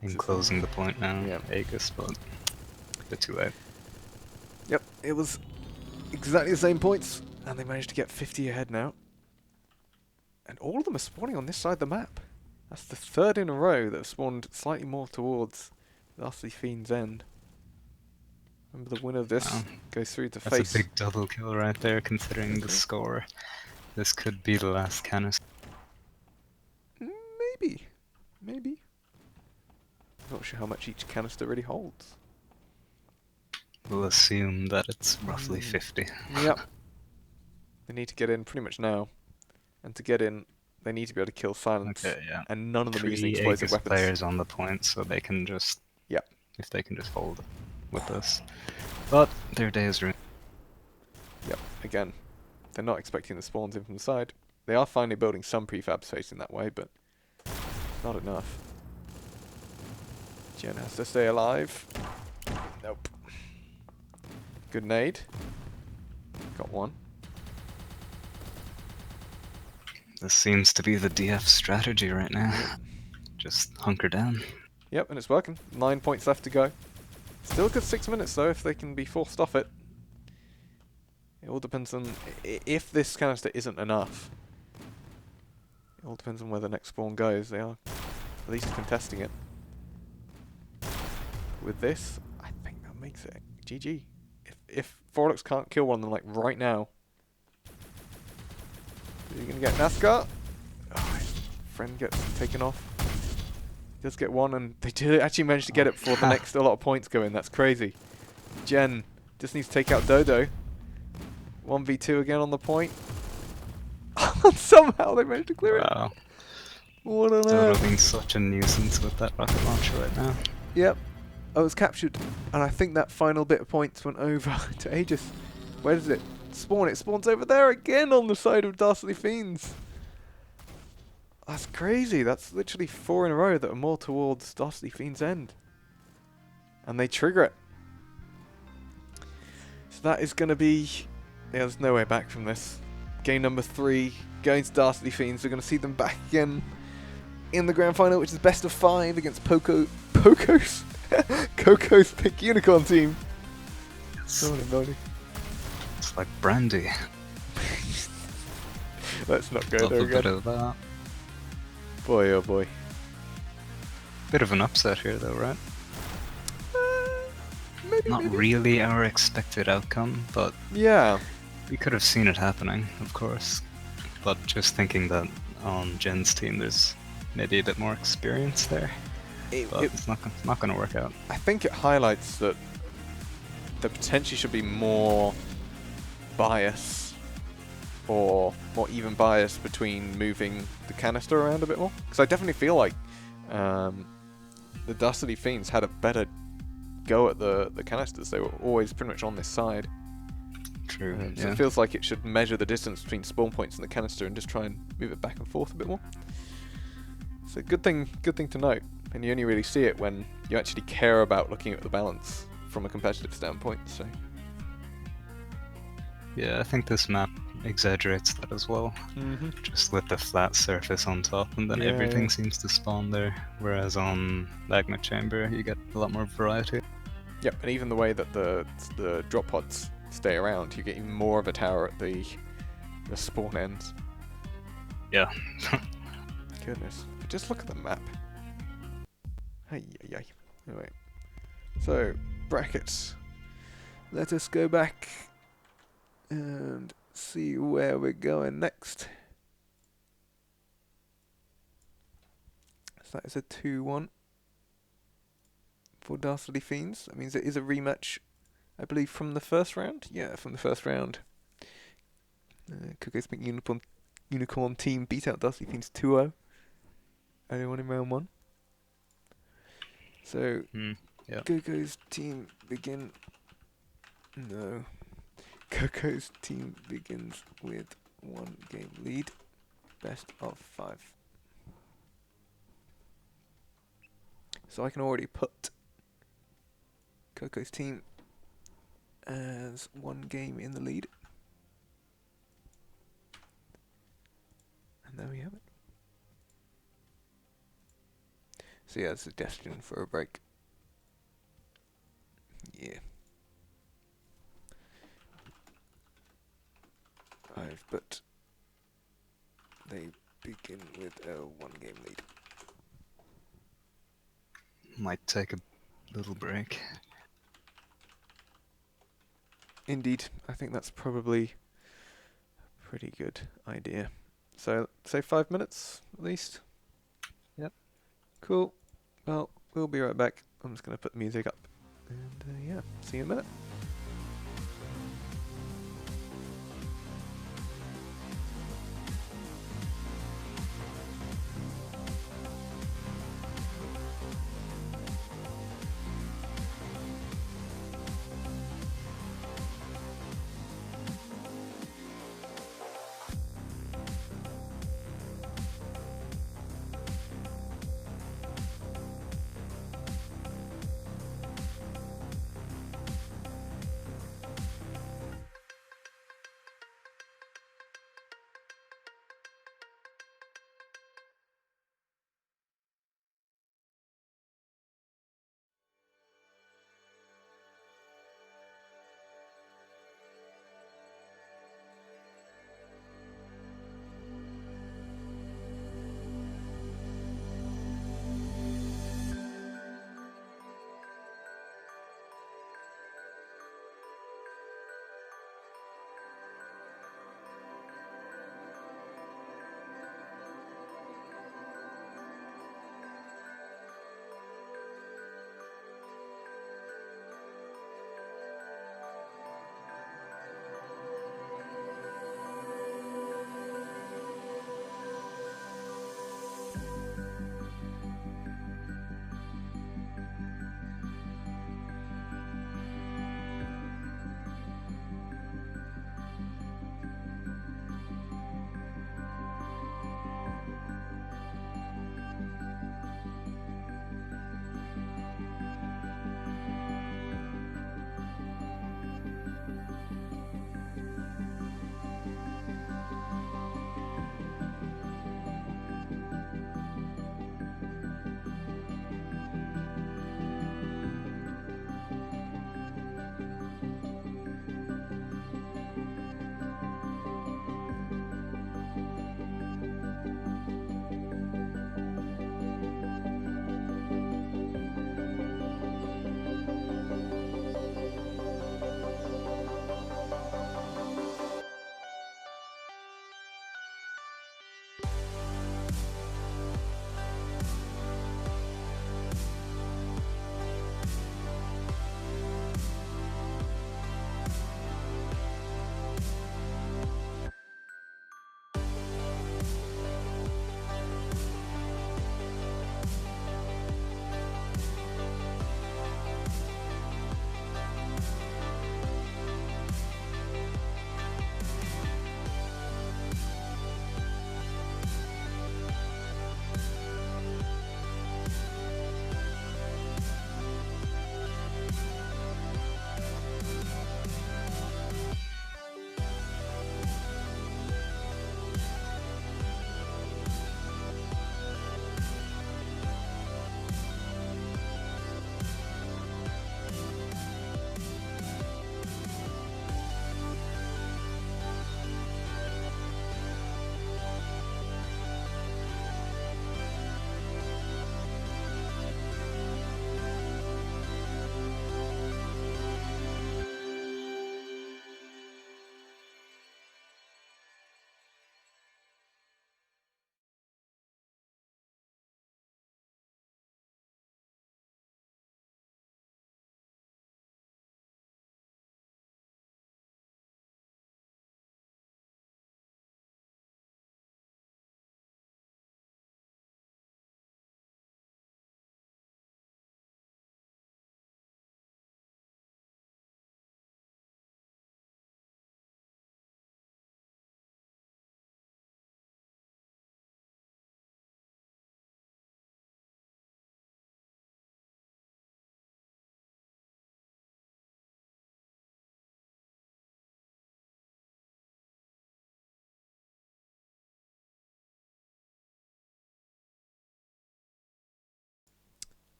In closing the point now, yeah. Aegis, but a bit too late. Yep, it was exactly the same points, and they managed to get 50 ahead now. And all of them are spawning on this side of the map. That's the third in a row that have spawned slightly more towards Dastardly Fiend's end. Remember, the winner of this goes through to face. That's a big double kill right there, considering the score. This could be the last canister. Maybe. Maybe. I'm not sure how much each canister really holds. We'll assume that it's roughly 50. Yep. They need to get in pretty much now. And to get in, they need to be able to kill silence. Okay, yeah. And none of them are using 3 explosive Aegis weapons. players on the point, so they can just... Yep. If they can just hold with this. But their day is ruined. Yep, again, they're not expecting the spawns in from the side. They are finally building some prefabs facing that way, but not enough. Jen has to stay alive. Nope. Good nade. Got one. This seems to be the DF strategy right now. Just hunker down. Yep, and it's working. 9 points left to go. Still good 6 minutes though, if they can be forced off it. It all depends on if this canister isn't enough. It all depends on where the next spawn goes. They are at least contesting it. With this, I think that makes it GG. If Foralux can't kill one of them like right now, are you gonna get Nascar? Oh, his friend gets taken off. He does get one, and they did actually manage to get it before the next a lot of points go in. That's crazy. Jen just needs to take out Dodo. 1v2 again on the point. Somehow they managed to clear it. Wow. What on Dodo earth? being such a nuisance with that rocket launcher right now. Yep. I was captured, and I think that final bit of points went over to Aegis. Where does it spawn? It spawns over there again on the side of Dastardly Fiends. That's crazy. That's literally 4 in a row that are more towards Dastardly Fiends' end. And they trigger it. So that is going to be... Yeah, there's no way back from this. Game number 3, going to Dastardly Fiends. We're going to see them back again in the grand final, which is best of 5 against Coco's Pink Unicorn team. Yes. Buddy. It's like brandy. Let's not go Love there a bit again. of that. Boy, oh boy. Bit of an upset here though, right? Maybe, Not maybe. really our expected outcome, but Yeah. we could have seen it happening, of course. But just thinking that on Jen's team there's maybe a bit more experience there. But it's not going to work out. I think it highlights that there potentially should be more bias, or more even bias between moving the canister around a bit more. Because I definitely feel like the Dastardly Fiends had a better go at the canisters. They were always pretty much on this side. True. So it feels like it should measure the distance between spawn points and the canister and just try and move it back and forth a bit more. So good thing to note. And you only really see it when you actually care about looking at the balance from a competitive standpoint. So Yeah, I think this map exaggerates that as well. Just with the flat surface on top, and then everything seems to spawn there. Whereas on Magma Chamber, you get a lot more variety. Yep, and even the way that the drop pods stay around, you get even more of a tower at the spawn ends. Yeah. Goodness, but just look at the map. Anyway, so brackets. Let us go back and see where we're going next. So that is a 2-1 for Dastardly Fiends. That means it is a rematch, I believe, from the first round. Yeah, from the first round. Coco's Pink Unicorn team beat out Dastardly Fiends 2-0. Early on in round 1. So, Yeah. Coco's team begin... No. Coco's team begins with 1 game lead. Best of 5. So I can already put Coco's team as 1 game in the lead. And there we have it. So yeah, this is destined for a break. Yeah. But they begin with a 1 game lead. Might take a little break. Indeed, I think that's probably a pretty good idea. So, say 5 minutes at least? Yep. Cool. Well, we'll be right back. I'm just going to put the music up. And yeah, see you in a minute.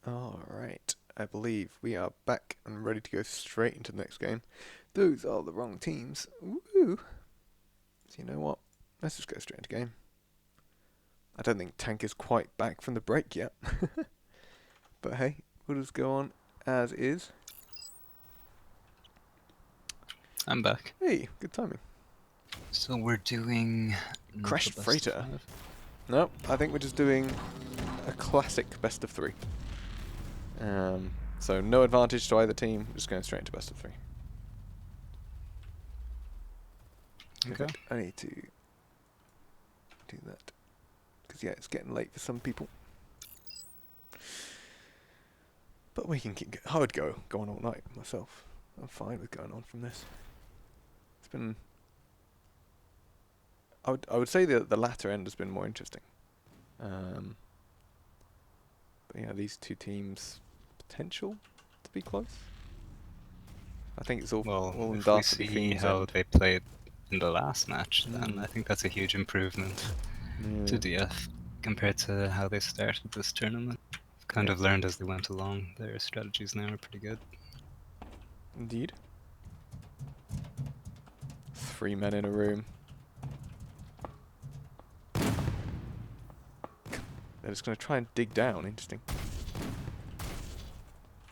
Alright, I believe we are back and ready to go straight into the next game. Those are the wrong teams. Woo! So you know what? Let's just go straight into game. I don't think Tank is quite back from the break yet. But hey, we'll just go on as is. I'm back. Hey, good timing. So we're doing... Crashed Freighter. No, I think we're just doing a classic best of 3. So no advantage to either team, just going straight into best of 3. Okay. I need to do that. Because yeah, it's getting late for some people. But we can keep I would go on all night myself. I'm fine with going on from this. It's been... I would say the latter end has been more interesting. But yeah, these two teams potential to be close. I think it's all in if we Dastardly see Fiends how end. they played in the last match, then I think that's a huge improvement to DF compared to how they started this tournament. Kind of learned as they went along. Their strategies now are pretty good. Indeed. 3 men in a room. They're just going to try and dig down. Interesting.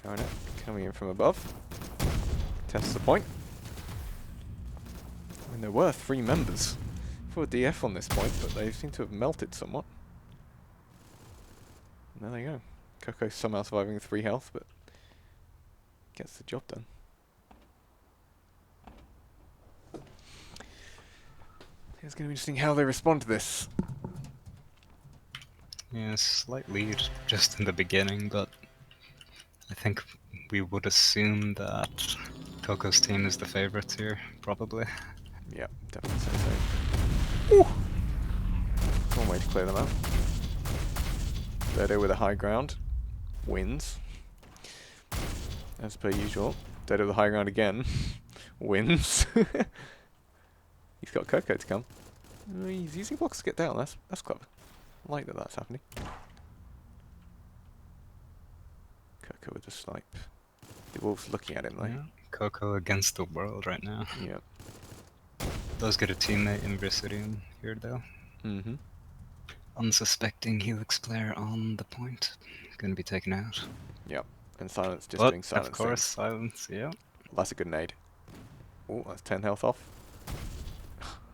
Aranet coming in from above. Tests the point. I mean, there were 3 members for DF on this point, but they seem to have melted somewhat. And there they go. Coco somehow surviving 3 health, but gets the job done. It's going to be interesting how they respond to this. Yeah, slight lead just in the beginning, but I think we would assume that Coco's team is the favourites here, probably. Yeah, definitely say so. Ooh. One way to clear them out. Dodo with a high ground. Wins. As per usual. Dodo with a high ground again. Wins. He's got Coco to come. He's using blocks to get down. That's clever. I like that that's happening. Coco with a snipe. deWolf's looking at him like. Yeah. Coco against the world right now. Yeah. Does get a teammate in Vercidium here though. Mm-hmm. Unsuspecting Helix player on the point. Gonna be taken out. Yep. And Silence just But, doing silence. of course, Silence, yeah. That's a good nade. Oh, that's 10 health off.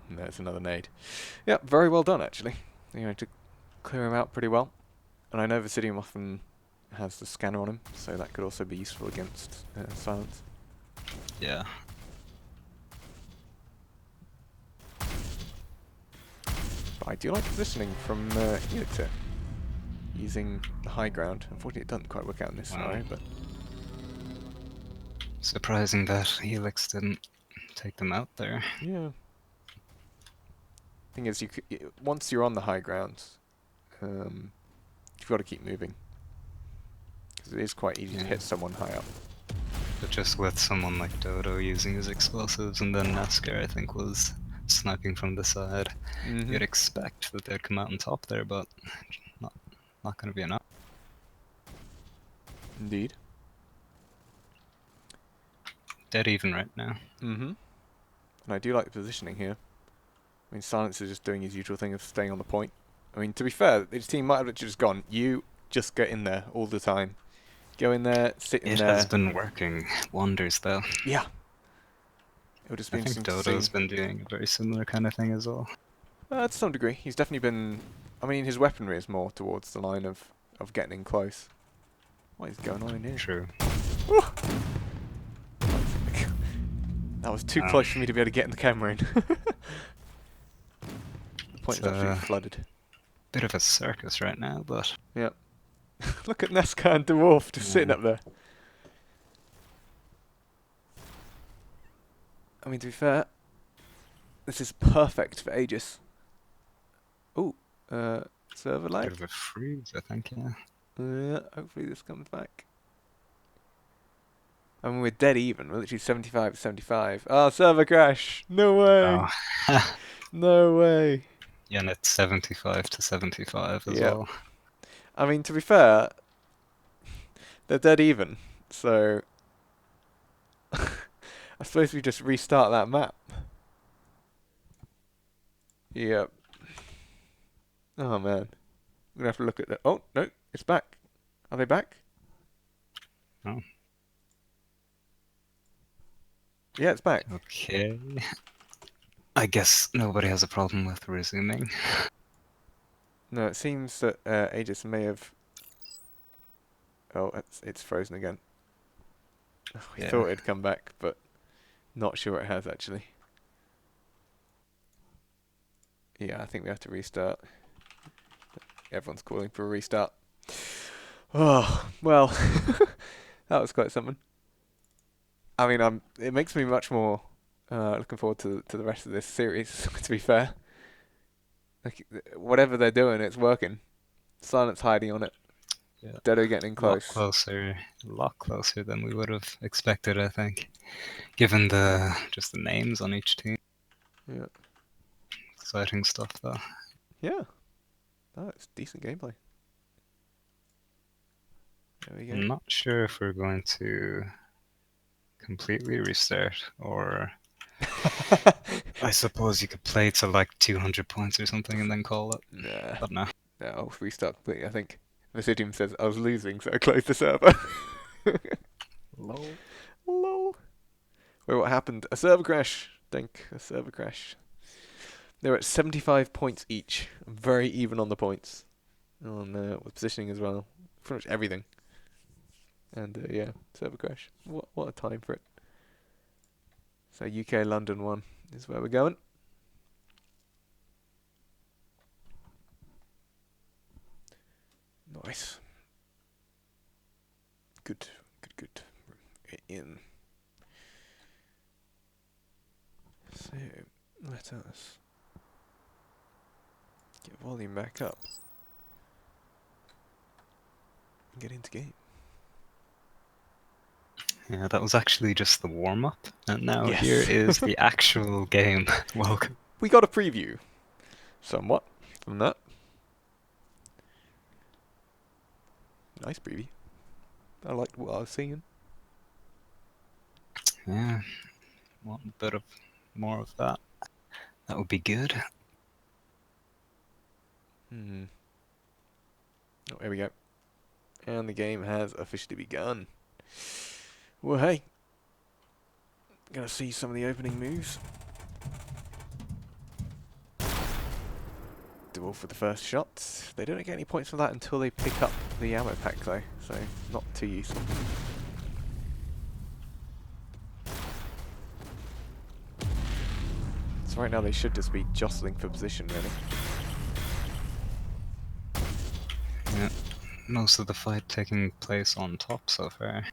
And there's another nade. Yeah, very well done actually. You know, to clear him out pretty well. And I know Vercidium often has the scanner on him, so that could also be useful against Silence. Yeah. But I do like positioning from Helix here. Using the high ground. Unfortunately, it doesn't quite work out in this scenario, but... Surprising that Helix didn't take them out there. Yeah. Thing is, once you're on the high ground, you've got to keep moving. Because it is quite easy to hit someone high up. But just with someone like Dodo using his explosives, and then Nascar, I think, was sniping from the side, you'd expect that they'd come out on top there, but not going to be enough. Indeed. Dead even right now. And I do like the positioning here. I mean, Silence is just doing his usual thing of staying on the point. I mean, to be fair, his team might have literally just gone, you just get in there all the time. Go in there, sit in there. It has been working wonders, though. Yeah. It would just be I think interesting to Dodo's see. been doing a very similar kind of thing as well. To some degree. He's definitely been... I mean, his weaponry is more towards the line of getting in close. What is going on in here? True. That was too close for me to be able to get in the camera in. The point is absolutely flooded. Bit of a circus right now, but... Yeah. Look at Nascar and deWolf just sitting up there. I mean, to be fair, this is perfect for Aegis. Ooh, server lag. Bit of a freeze, I think, yeah. Hopefully this comes back. I mean, we're dead even. We're literally 75 to 75. Ah, server crash! No way! Oh. No way! Yeah, and it's 75 to 75 as well. I mean, to be fair, They're dead even. So I suppose we just restart that map. Yep. Oh man. I'm gonna have to look at that. Oh no, it's back. Are they back? Oh. Yeah, it's back. Okay. I guess nobody has a problem with resuming. No, it seems that Aegis may have. Oh, it's frozen again. We thought it'd come back, but not sure it has actually. Yeah, I think we have to restart. Everyone's calling for a restart. Oh, well, that was quite something. I mean, it makes me much more looking forward to the rest of this series, to be fair. Like, whatever they're doing, it's working. Silence hiding on it. Yeah. Dodo getting in close. A lot closer than we would have expected, I think. Given just the names on each team. Yeah. Exciting stuff, though. Yeah. Oh, it's decent gameplay. There we go. I'm not sure if we're going to completely restart, or I suppose you could play to like 200 points or something and then call it. Nah. But no. No, I'll restart completely. I think Vercidium says I was losing, so I closed the server. Lol. Lol. Wait, what happened? A server crash. Think a server crash. They're at 75 points each. Very even on the points. With positioning as well. Pretty much everything. And yeah, server crash. What a time for it. So UK London 1 is where we're going. Nice. Good. In. So, let us get volume back up. And get into game. Yeah, that was actually just the warm-up, and now Yes. here is the actual game. Welcome. We got a preview. Somewhat from that. Nice preview. I liked what I was seeing. Yeah, want a bit of more of that. That would be good. Oh, here we go. And the game has officially begun. Well, hey. Gonna see some of the opening moves. deWolf for the first shot. They don't get any points for that until they pick up the ammo pack though, so not too useful. So right now they should just be jostling for position really. Yeah, most of the fight taking place on top so far.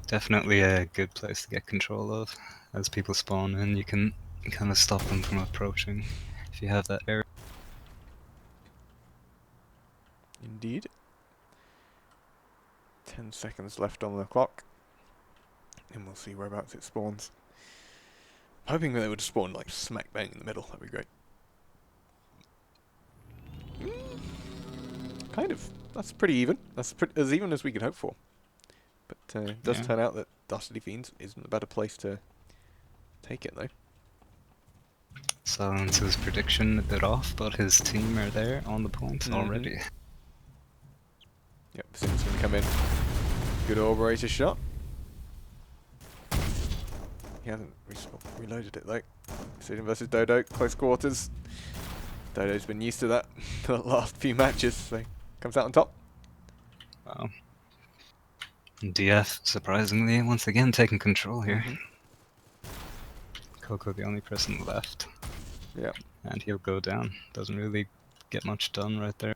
Definitely a good place to get control of. As people spawn in, you can kind of stop them from approaching if you have that area. Indeed. 10 seconds left on the clock. And we'll see whereabouts it spawns. Hoping that they would spawn like smack bang in the middle, that'd be great. Kind of. That's pretty even. That's as even as we could hope for. But it does turn out that Dastardly Fiends isn't a better place to take it though. Silence's prediction a bit off, but his team are there on the points already. Yep, Fiends gonna come in. Good operator shot. He hasn't reloaded it though. Vercidium versus Dodo, close quarters. Dodo's been used to that for the last few matches, so comes out on top. Wow. DF, surprisingly, once again taking control here. Coco the only person left. Yeah. And he'll go down. Doesn't really get much done right there.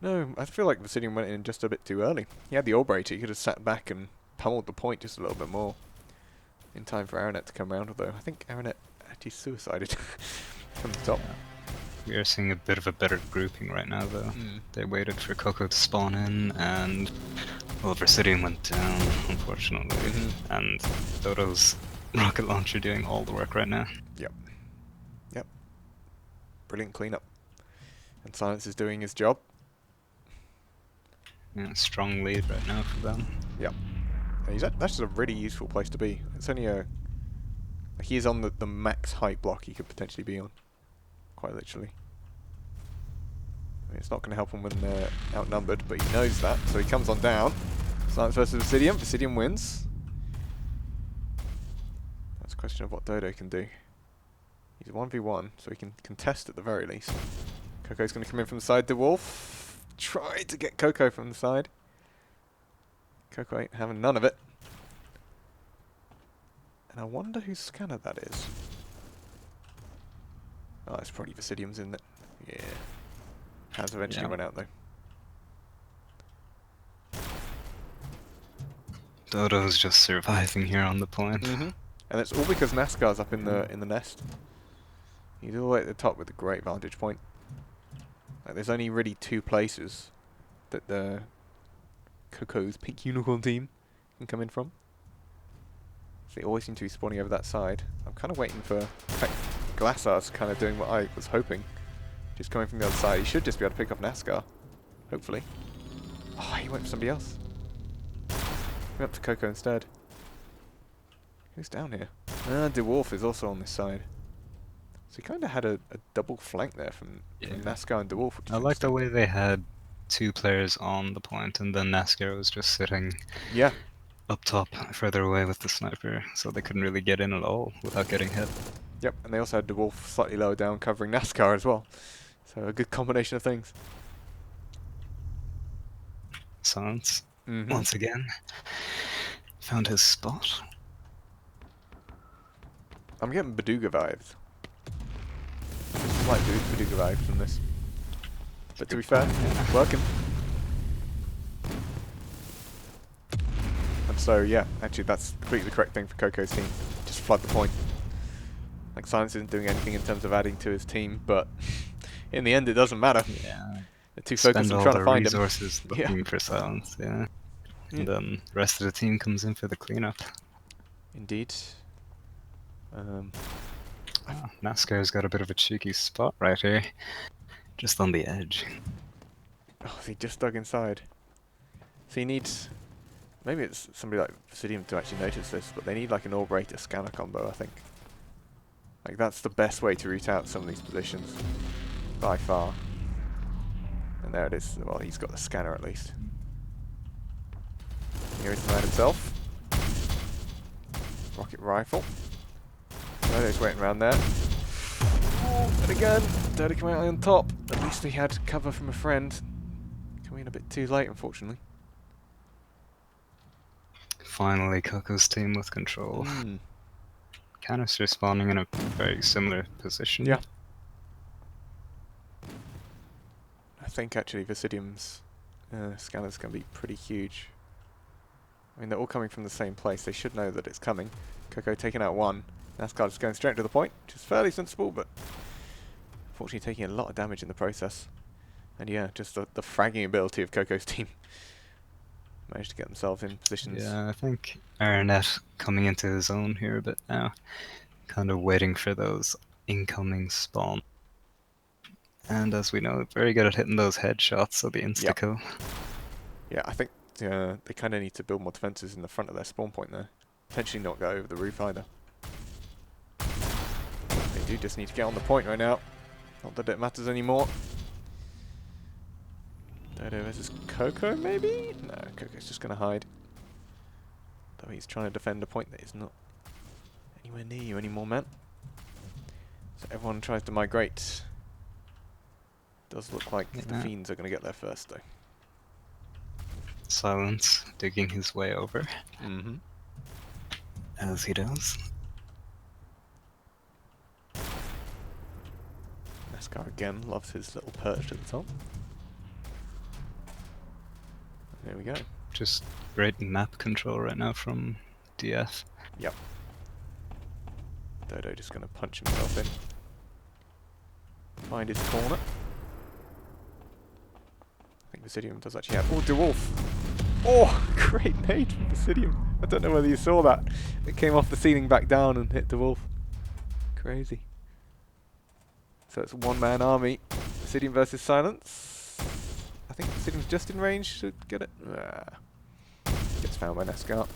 No, I feel like Vercidium went in just a bit too early. He had the operator, he could have sat back and pummeled the point just a little bit more. In time for Aranet to come round, although I think Aranet actually suicided from the top. We are seeing a bit of a better grouping right now, though. They waited for Coco to spawn in, and well, Vercidium went down, unfortunately, and Dodo's rocket launcher doing all the work right now. Yep. Brilliant cleanup. And Silence is doing his job. Yeah, strong lead right now for them. Yep. And that's just a really useful place to be. It's only a... He is on the max height block he could potentially be on. Quite literally. I mean, it's not going to help him when they're outnumbered, but he knows that, so he comes on down. Silence versus Vercidium. Vercidium wins. That's a question of what Dodo can do. He's a 1v1, so he can contest at the very least. Coco's going to come in from the side. deWolf try to get Coco from the side. Coco ain't having none of it. And I wonder whose scanner that is. Oh, it's probably Vercidium's, isn't it? Yeah. Has eventually run out though. Dodo's just surviving here on the point. And it's all because Nascar's up in the nest. He's all the way at the top with a great vantage point. Like, there's only really 2 places that the Coco's pink unicorn team can come in from. So they always seem to be spawning over that side. I'm kind of waiting for... In fact, Glassar's kind of doing what I was hoping. Just coming from the other side. He should just be able to pick up Nascar. Hopefully. Oh, he went for somebody else. Went up to Coco instead. Who's down here? deWolf is also on this side. So he kind of had a double flank there from Nascar and deWolf. I like the way they had 2 players on the point, and then Nascar was just sitting up top, further away with the sniper, so they couldn't really get in at all without getting hit. Yep, and they also had deWolf slightly lower down covering Nascar as well. So a good combination of things. Silence, once again, found his spot. I'm getting Beduga vibes. Slight Beduga vibes from this. But to be fair, working. And so, yeah, actually that's completely the correct thing for Coco's team. Just flood the point. Like, Silence isn't doing anything in terms of adding to his team, but in the end it doesn't matter. Yeah. They're too focused on trying to find him. Spend all the resources looking for Silence, And then the rest of the team comes in for the cleanup. Indeed. Nascar's got a bit of a cheeky spot right here. Just on the edge. Oh, he just dug inside. So he needs... Maybe it's somebody like Vercidium to actually notice this, but they need like an Orbrator scanner combo, I think. Like, that's the best way to root out some of these positions. By far. And there it is. Well, he's got the scanner at least. Here is the man himself. Rocket rifle. Dodo's waiting around there. And again, Dodo coming out on top. At least he had cover from a friend. Coming in a bit too late, unfortunately. Finally, Coco's team with control. Canister spawning in a very similar position. Yeah. I think actually Vercidium's scanners can be pretty huge. I mean, they're all coming from the same place. They should know that it's coming. Coco taking out one. Nascar just going straight to the point, which is fairly sensible, but unfortunately taking a lot of damage in the process. And yeah, just the fragging ability of Coco's team. Managed to get themselves in positions. Yeah, I think Aranet coming into his own here a bit now. Kind of waiting for those incoming spawn. And as we know, very good at hitting those headshots, so the insta-kill. Yeah, I think they kind of need to build more defenses in the front of their spawn point there. Potentially not go over the roof either. They do just need to get on the point right now. Not that it matters anymore. Dodo versus Coco, maybe? No, Coco's just going to hide. Though he's trying to defend a point that is not anywhere near you anymore, man. So everyone tries to migrate. Does look like the Fiends are going to get there first, though. Silence digging his way over. As he does. Nascar again loves his little perch at the top. There we go. Just great map control right now from DF. Yep. Dodo just going to punch himself in. Find his corner. I think Vercidium does actually have... Oh, deWolf! Oh, great nade from Vercidium. I don't know whether you saw that. It came off the ceiling back down and hit deWolf. Crazy. So it's one-man army. Vercidium versus Silence. I think Vercidium's just in range to get it. Gets found by Nascar.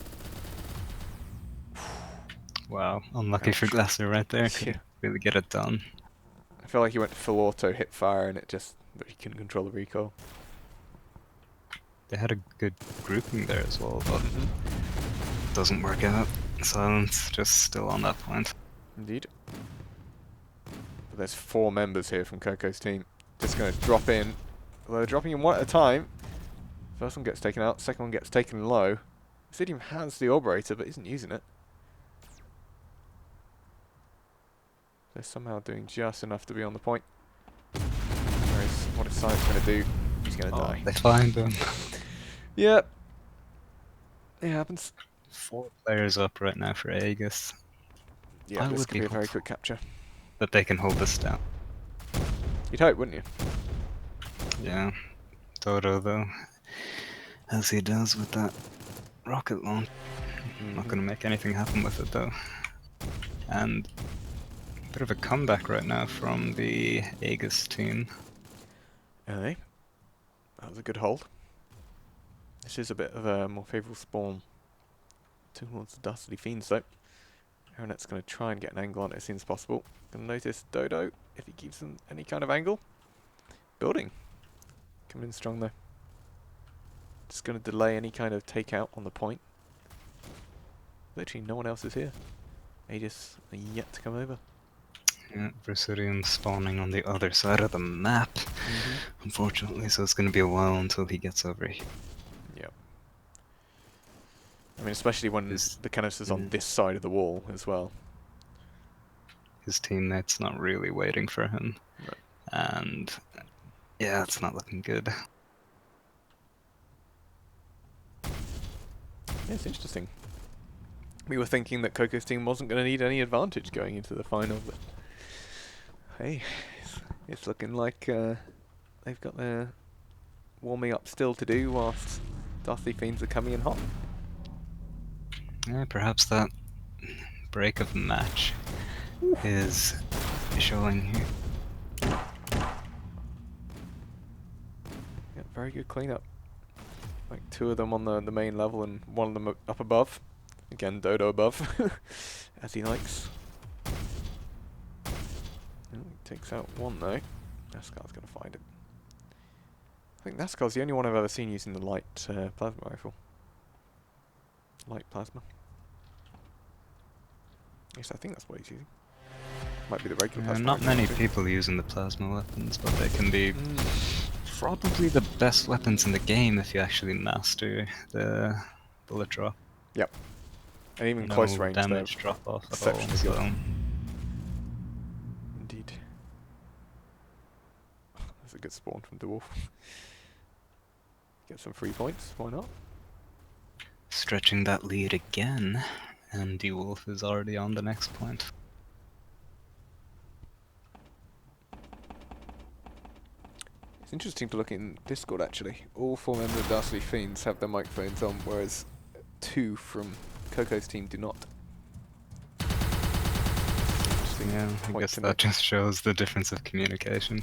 Wow, unlucky for Ouch. Glassar right there. Yeah. Couldn't really get it done. I feel like he went full auto, hit fire, and but he couldn't control the recoil. They had a good grouping there as well, but doesn't work out. Silence just still on that point. Indeed. But there's 4 members here from Coco's team. Just going to drop in. Well, they're dropping in one at a time. First one gets taken out, second one gets taken low. Vercidium has the Orberator, but isn't using it. They're somehow doing just enough to be on the point. Whereas, what is Silence going to do? He's going to die. They find him. Yep. It happens. 4 players up right now for Aegis. Yeah, I this would could be be a very hopeful quick capture. that they can hold this down. You'd hope, wouldn't you? Yeah. Dodo, though, as he does with that rocket launch. Not going to make anything happen with it, though. And a bit of a comeback right now from the Aegis team. Aye. That was a good hold. This is a bit of a more favourable spawn towards the Dastardly Fiends, though. Aranet's going to try and get an angle on it as soon as possible. Going to notice Dodo, if he gives them any kind of angle. Building. Coming in strong, though. Just going to delay any kind of takeout on the point. Literally no one else is here. Aegis are yet to come over. Yeah, Vercidium spawning on the other side of the map, unfortunately, so it's going to be a while until he gets over here. Yep. I mean, especially when the canister's on this side of the wall as well. His teammate's not really waiting for him. Right. And yeah, it's not looking good. Yeah, it's interesting. We were thinking that Coco's team wasn't going to need any advantage going into the final, but hey, it's looking like they've got their warming up still to do whilst Dastardly Fiends are coming in hot. Yeah, perhaps that break of the match is showing here. Yeah, very good cleanup. Like 2 of them on the main level and 1 of them up above. Again, Dodo above, as he likes. Oh, he takes out 1 though. Nascar's going to find it. I think Nascar's the only one I've ever seen using the light plasma rifle. Light plasma. Yes, I think that's what he's using. Might be the regular plasma. Not many people using the plasma weapons, but they can be probably the best weapons in the game if you actually master the bullet drop. Yep. And even no close range damage drop off at all. exceptionally So. good. Indeed. That's a good spawn from deWolf. Get some free points, why not? Stretching that lead again, and deWolf is already on the next point. It's interesting to look in Discord actually. All 4 members of Dastardly Fiends have their microphones on, whereas 2 from Coco's team do not. Yeah, I guess that just shows the difference of communication.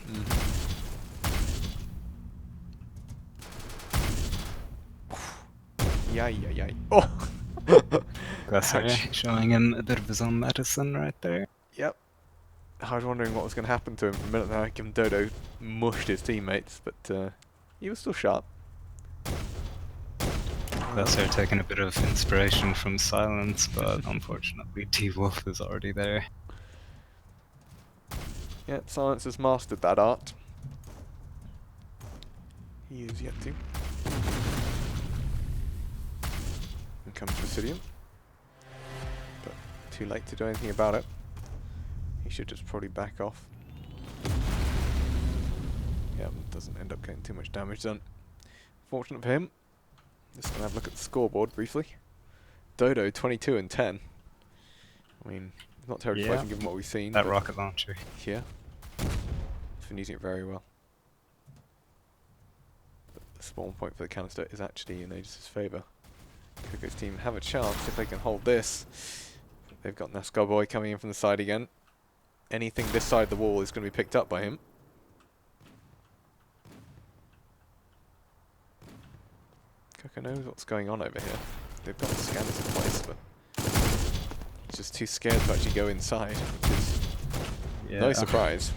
Yay. Oh! Glassar showing him a bit of his own medicine right there. Yep. I was wondering what was going to happen to him for a minute there. Given Dodo mushed his teammates, but he was still sharp. Glassar taking a bit of inspiration from Silence, but unfortunately deWolf is already there. Yep, Silence has mastered that art. He is yet to. And comes Vercidium. But too late to do anything about it. He should just probably back off. Yeah, doesn't end up getting too much damage done. Fortunate for him. Just gonna have a look at the scoreboard briefly. Dodo 22 and 10. I mean, not terribly fighting given what we've seen. That rocket launcher. Yeah. He's been using it very well. But the spawn point for the canister is actually in Aegis' favour. Coco's team have a chance if they can hold this. They've got Nascarboy coming in from the side again. Anything this side of the wall is going to be picked up by him. Coco knows what's going on over here. They've got the scanners in place, but he's just too scared to actually go inside, which is no surprise.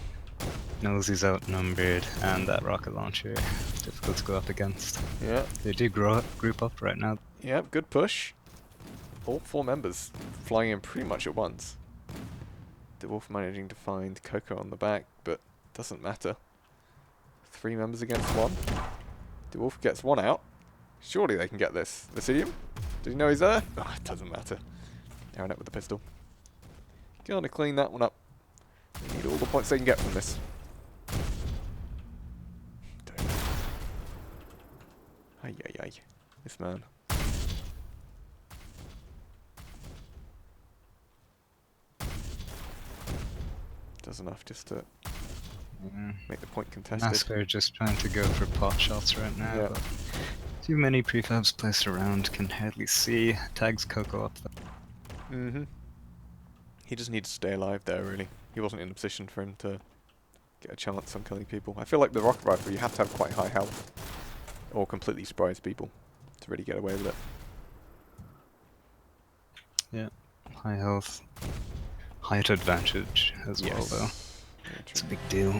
Knows he's outnumbered, and that rocket launcher is difficult to go up against. Yeah. They do group up right now. Yep, good push. All 4 members flying in pretty much at once. deWolf managing to find Coco on the back, but doesn't matter. 3 members against 1. deWolf gets 1 out. Surely they can get this. Vercidium? Did he know he's there? Oh, it doesn't matter. Aranet with the pistol. Gonna clean that one up. They need all the points they can get from this. Dodo. Ay, ay, ay. This man. Does enough just to make the point contested. Nascar just trying to go for pot shots right now. Yeah. But too many prefabs placed around, can hardly see. Tags Coco up there. He just needs to stay alive there, really. He wasn't in a position for him to get a chance on killing people. I feel like the rocket rifle, you have to have quite high health or completely surprise people to really get away with it. Yeah, high health. Height advantage as well, though. It's a big deal.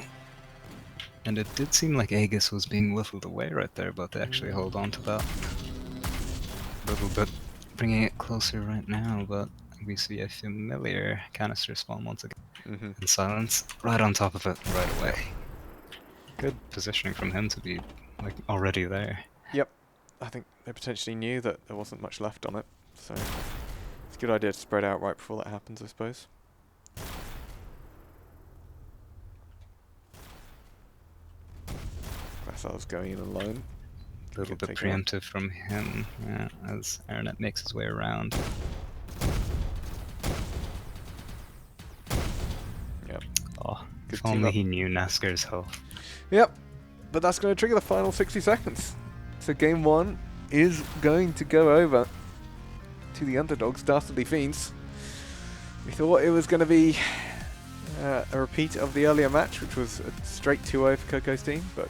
And it did seem like Aegis was being whittled away right there, but they actually hold on to that. A little bit bringing it closer right now, but we see a familiar canister spawn once again. And Silence right on top of it right away. Good positioning from him to be like already there. Yep. I think they potentially knew that there wasn't much left on it, so it's a good idea to spread out right before that happens, I suppose. Glassar's going in alone. A little bit preemptive from him, yeah, as Aranet makes his way around. Yep. Oh, if only he knew Nascar's health. Yep. But that's going to trigger the final 60 seconds. So game 1 is going to go over to the underdogs, Dastardly Fiends. We thought it was going to be a repeat of the earlier match, which was a straight 2-0 for Coco's team, but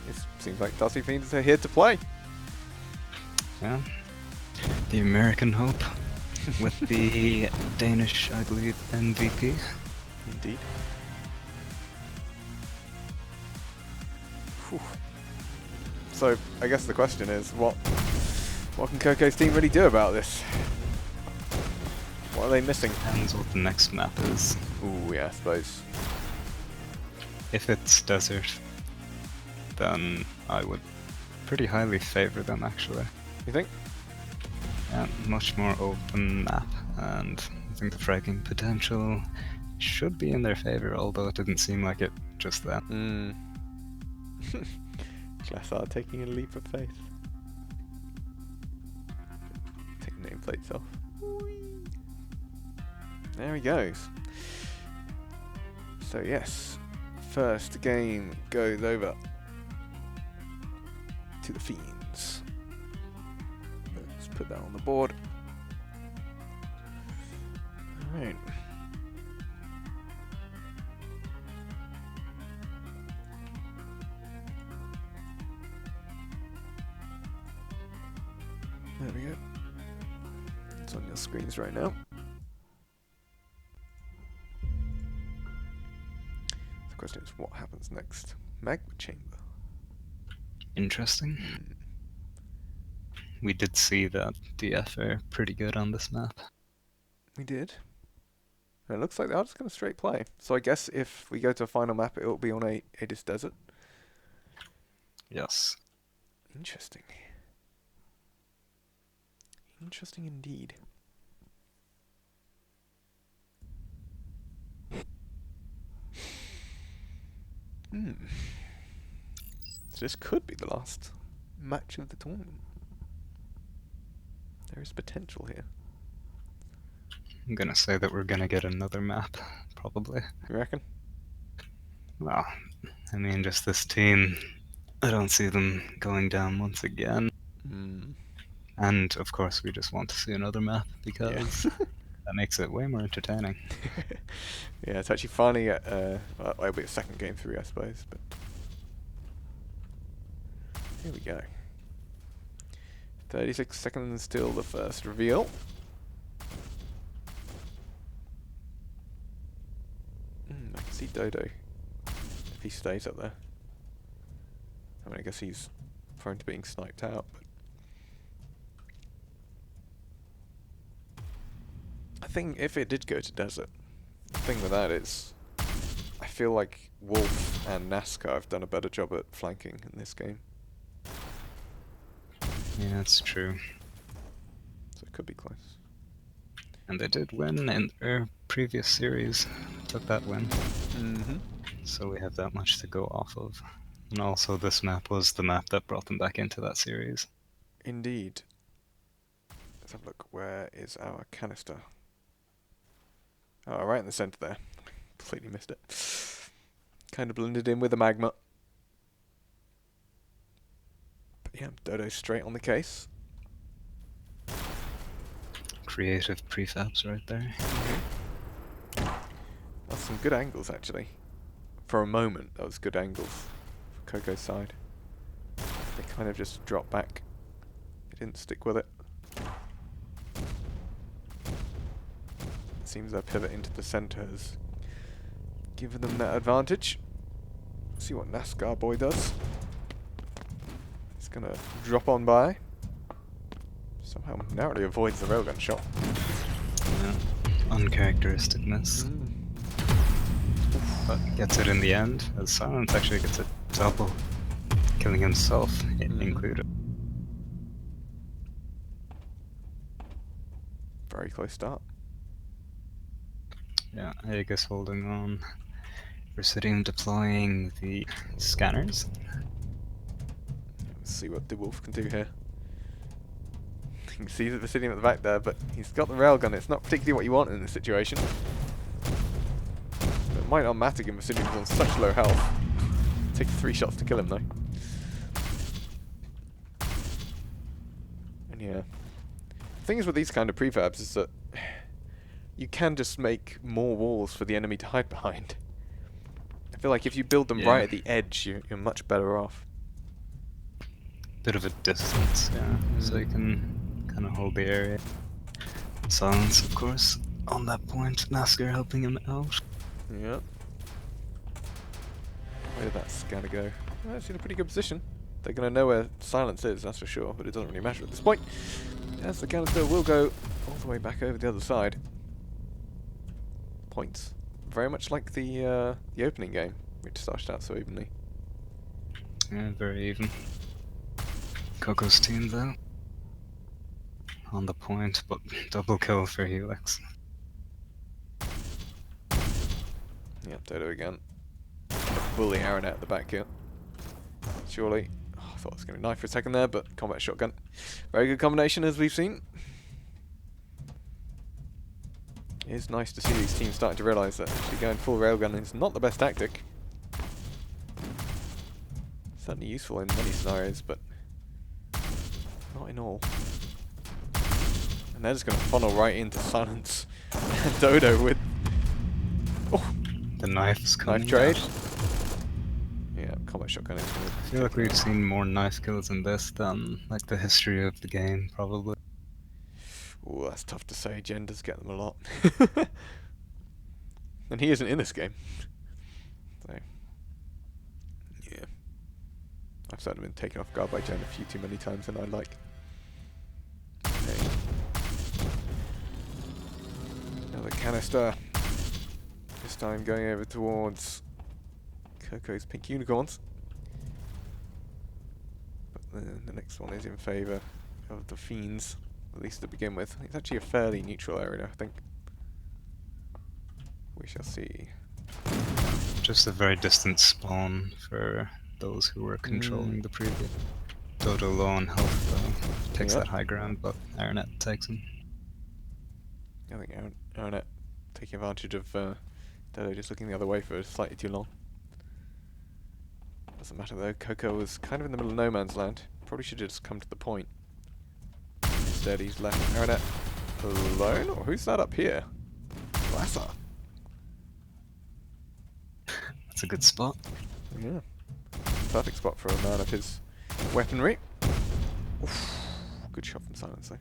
it seems like Dastardly Fiends are here to play. Yeah. The American hope with the Danish, I believe, MVP. Indeed. Whew. So I guess the question is, what can Coco's team really do about this? What are they missing? Depends what the next map is. Ooh, yeah, I suppose. If it's desert, then I would pretty highly favor them, actually. You think? Yeah, much more open map, and I think the fragging potential should be in their favor, although it didn't seem like it just then. Glassar taking a leap of faith. Take the nameplates off. There he goes. So yes, first game goes over to the Fiends. Let's put that on the board. Alright. There we go. It's on your screens right now. The question is, what happens next? Magma chamber. Interesting. We did see that DF are pretty good on this map. We did. And it looks like they are just going to straight play. So I guess if we go to a final map, it will be on a Edge Desert. Yes. Interesting. Interesting indeed. So this could be the last match of the tournament. There is potential here. I'm gonna say that we're gonna get another map, probably. You reckon? Well, I mean, just this team, I don't see them going down once again. And, of course, we just want to see another map, because that makes it way more entertaining. Yeah, it's actually finally well, it'll be a second game through, I suppose, but here we go. 36 seconds till the first reveal. I can see Dodo if he stays up there. I mean, I guess he's prone to being sniped out, but I think if it did go to desert, the thing with that is I feel like Wolf and Nascar have done a better job at flanking in this game. Yeah, that's true. So it could be close. And they did win in their previous series. Took that win. Mm-hmm. So we have that much to go off of. And also this map was the map that brought them back into that series. Indeed. Let's have a look. Where is our canister? Oh, right in the centre there. Completely missed it. Kind of blended in with the magma. But yeah, Dodo's straight on the case. Creative prefabs right there. That's some good angles, actually. For a moment, that was good angles for Coco's side. They kind of just dropped back. They didn't stick with it. It seems their pivot into the centre has given them that advantage. See what Nascarboy does. He's gonna drop on by. Somehow narrowly avoids the railgun shot. Yeah. Uncharacteristic miss. But gets it in the end, as Silence actually gets a double, killing himself included. Very close start. Yeah, Aegis holding on. Vercidium deploying the scanners. Let's see what deWolf can do here. You can see the Vercidium at the back there, but he's got the railgun. It's not particularly what you want in this situation. It might not matter given Vercidium is on such low health. Takes 3 shots to kill him though. And yeah. The thing is with these kind of prefabs is that you can just make more walls for the enemy to hide behind. I feel like if you build them right at the edge, you're much better off. Bit of a distance, yeah, so you can kind of hold the area. Silence, of course, on that point. Nascar helping him out. Yep. Where did that scanner go? Well, it's in a pretty good position. They're going to know where Silence is, that's for sure, but it doesn't really matter at this point. As the canister will go all the way back over the other side. Points. Very much like the opening game, which started out so evenly. Yeah, very even. Coco's team though. On the point, but double kill for Helix. Yeah, Dodo again. Bully Aranet at the back here. Surely. Oh, I thought it was going to be knife for a second there, but combat shotgun. Very good combination as we've seen. It is nice to see these teams starting to realise that actually going full railgun is not the best tactic. Certainly useful in many scenarios, but not in all. And they're just going to funnel right into Silence and Dodo with... Oh! The knife's coming. Knife trade. Yeah, combat shotgun is going to... I feel like we've seen more knife kills in this than like the history of the game, probably. Ooh, that's tough to say. Jen does get them a lot. And he isn't in this game. So, yeah. I've certainly been taken off guard by Jen a few too many times than I like. Okay. Another canister. This time going over towards Coco's pink unicorns. But the next one is in favour of the Fiends. At least to begin with. It's actually a fairly neutral area, I think. We shall see. Just a very distant spawn for those who were controlling the previous. Dodo low on health takes that high ground, but Aranet takes him. I think Aranet taking advantage of Dodo just looking the other way for slightly too long. Doesn't matter though, Coco was kind of in the middle of no man's land. Probably should have just come to the point. Instead he's left Aranet alone? Or who's that up here? Glassar. That's a good spot. Yeah. Perfect spot for a man of his weaponry. Oof. good shot from Silence though.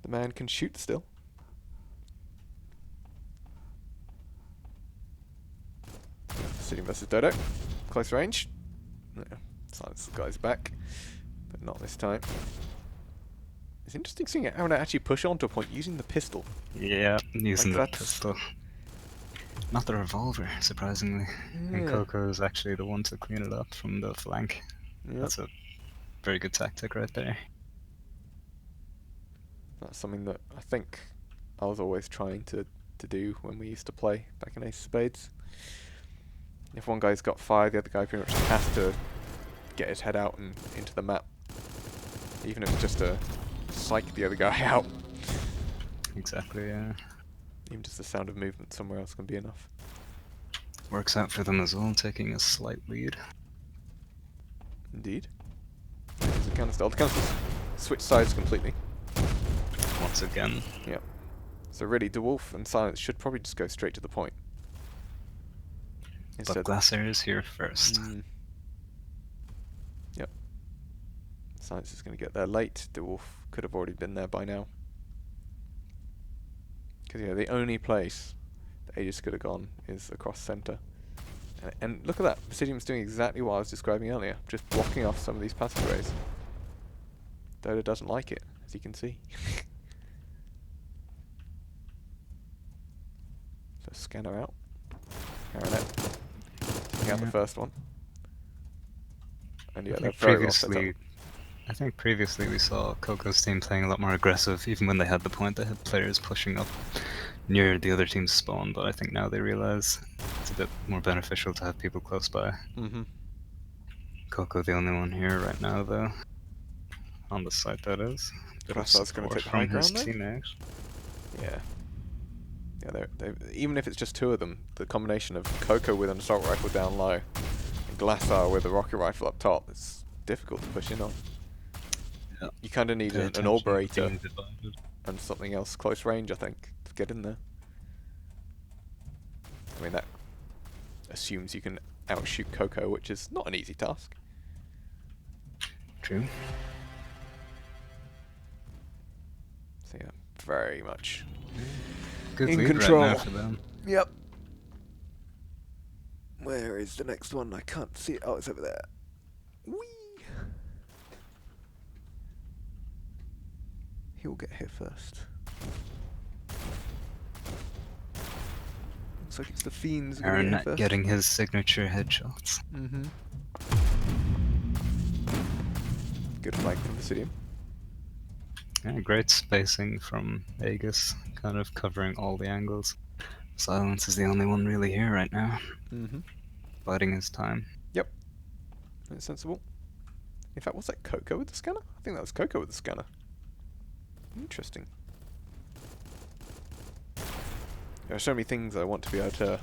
The man can shoot still. Vercidium versus Dodo. Close range. No, Silence the guy's back, but not this time. It's interesting seeing Aranet actually push on to a point using the pistol. Yeah, using Like the pistol. Not the revolver, surprisingly. And Coco is actually the one to clean it up from the flank. Yep. That's a very good tactic right there. That's something that I think I was always trying to do when we used to play back in Ace of Spades. If one guy's got fire, the other guy pretty much has to get his head out and into the map. Even if it's just to psych the other guy out. Exactly, yeah. Even just the sound of movement somewhere else can be enough. Works out for them as well, taking a slight lead. Indeed. There's the canister. Oh, the canister's switch sides completely. Once again. Yep. So really, deWolf and Silence should probably just go straight to the point. But Glassar is here first. Yep. Silence is going to get there late. deWolf could have already been there by now. Because yeah, the only place that Aegis could have gone is across centre. And look at that, Vercidium's doing exactly what I was describing earlier, just blocking off some of these passageways. Dodo doesn't like it, as you can see. So scanner out. Aranet taking out the first one. And yeah, they're very well set up. I think previously we saw Coco's team playing a lot more aggressive. Even when they had the point, they had players pushing up near the other team's spawn, but I think now they realize it's a bit more beneficial to have people close by. Coco the only one here right now, though. On the site, that is. Glassar's going to take the high ground there? Yeah. Yeah, even if it's just two of them, the combination of Coco with an assault rifle down low and Glassar with a rocket rifle up top, it's difficult to push in on. Yep. You kind of need an Orberator and something else close range, I think, to get in there. I mean, that assumes you can outshoot Coco, which is not an easy task. True. So yeah, very much good in lead control. Right now for them. Yep. Where is the next one? I can't see it. Oh, it's over there. Whee! He'll get here first. Looks like it's the Fiends. Aranet getting his signature headshots. Good flank from Vercidium. Yeah, great spacing from Aegis, kind of covering all the angles. Silence is the only one really here right now. Biding his time. Yep. That's sensible. In fact, was that Coco with the scanner? I think that was Coco with the scanner. Interesting. There are so many things I want to be able to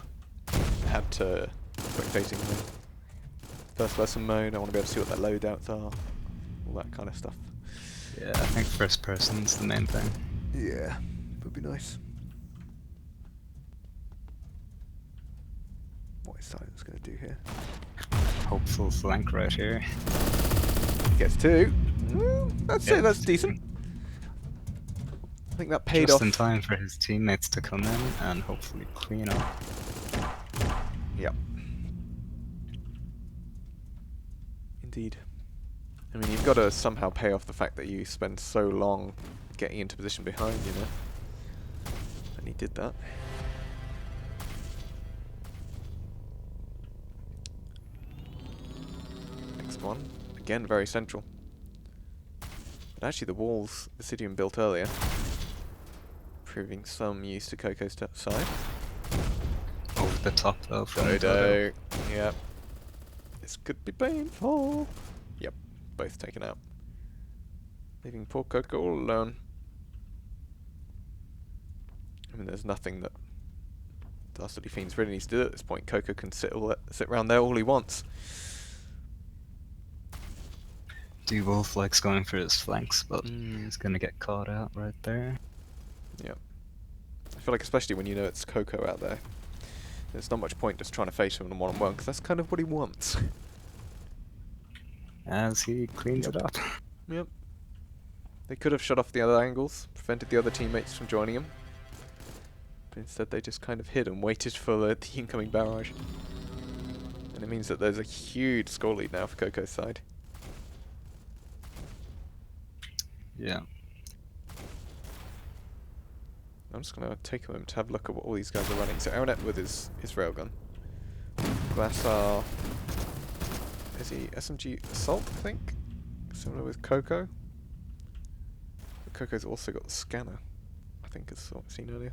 add to spectating the first person mode. I want to be able to see what their loadouts are, all that kind of stuff. Yeah, I think first person's the main thing. Yeah, would be nice. What is Silence going to do here? Hopeful flank right here. Gets two. I'd say that's decent. I think that paid off. Just in time for his teammates to come in and hopefully clean up. Yep. Indeed. I mean, you've got to somehow pay off the fact that you spend so long getting into position behind, you know? And he did that. Next one. Again, very central. But actually the walls Vercidium built earlier, proving some use to Coco's side. Over the top though from Dodo. Yep. This could be painful. Yep, both taken out. Leaving poor Coco all alone. I mean, there's nothing that Dastardly Fiends really needs to do at this point. Coco can sit around there all he wants. deWolf likes going for his flanks, but he's gonna get caught out right there. Yep. I feel like especially when you know it's Coco out there, there's not much point just trying to face him in one-on-one, because that's kind of what he wants. As he cleans it up. Yep. They could have shut off the other angles, prevented the other teammates from joining him. But instead they just kind of hid and waited for the incoming barrage. And it means that there's a huge score lead now for Coco's side. Yeah. I'm just going to take a moment to have a look at what all these guys are running. So Aranet with his railgun. Glassar. Is he SMG Assault, I think? Similar with Coco. But Coco's also got the scanner, I think, as seen earlier.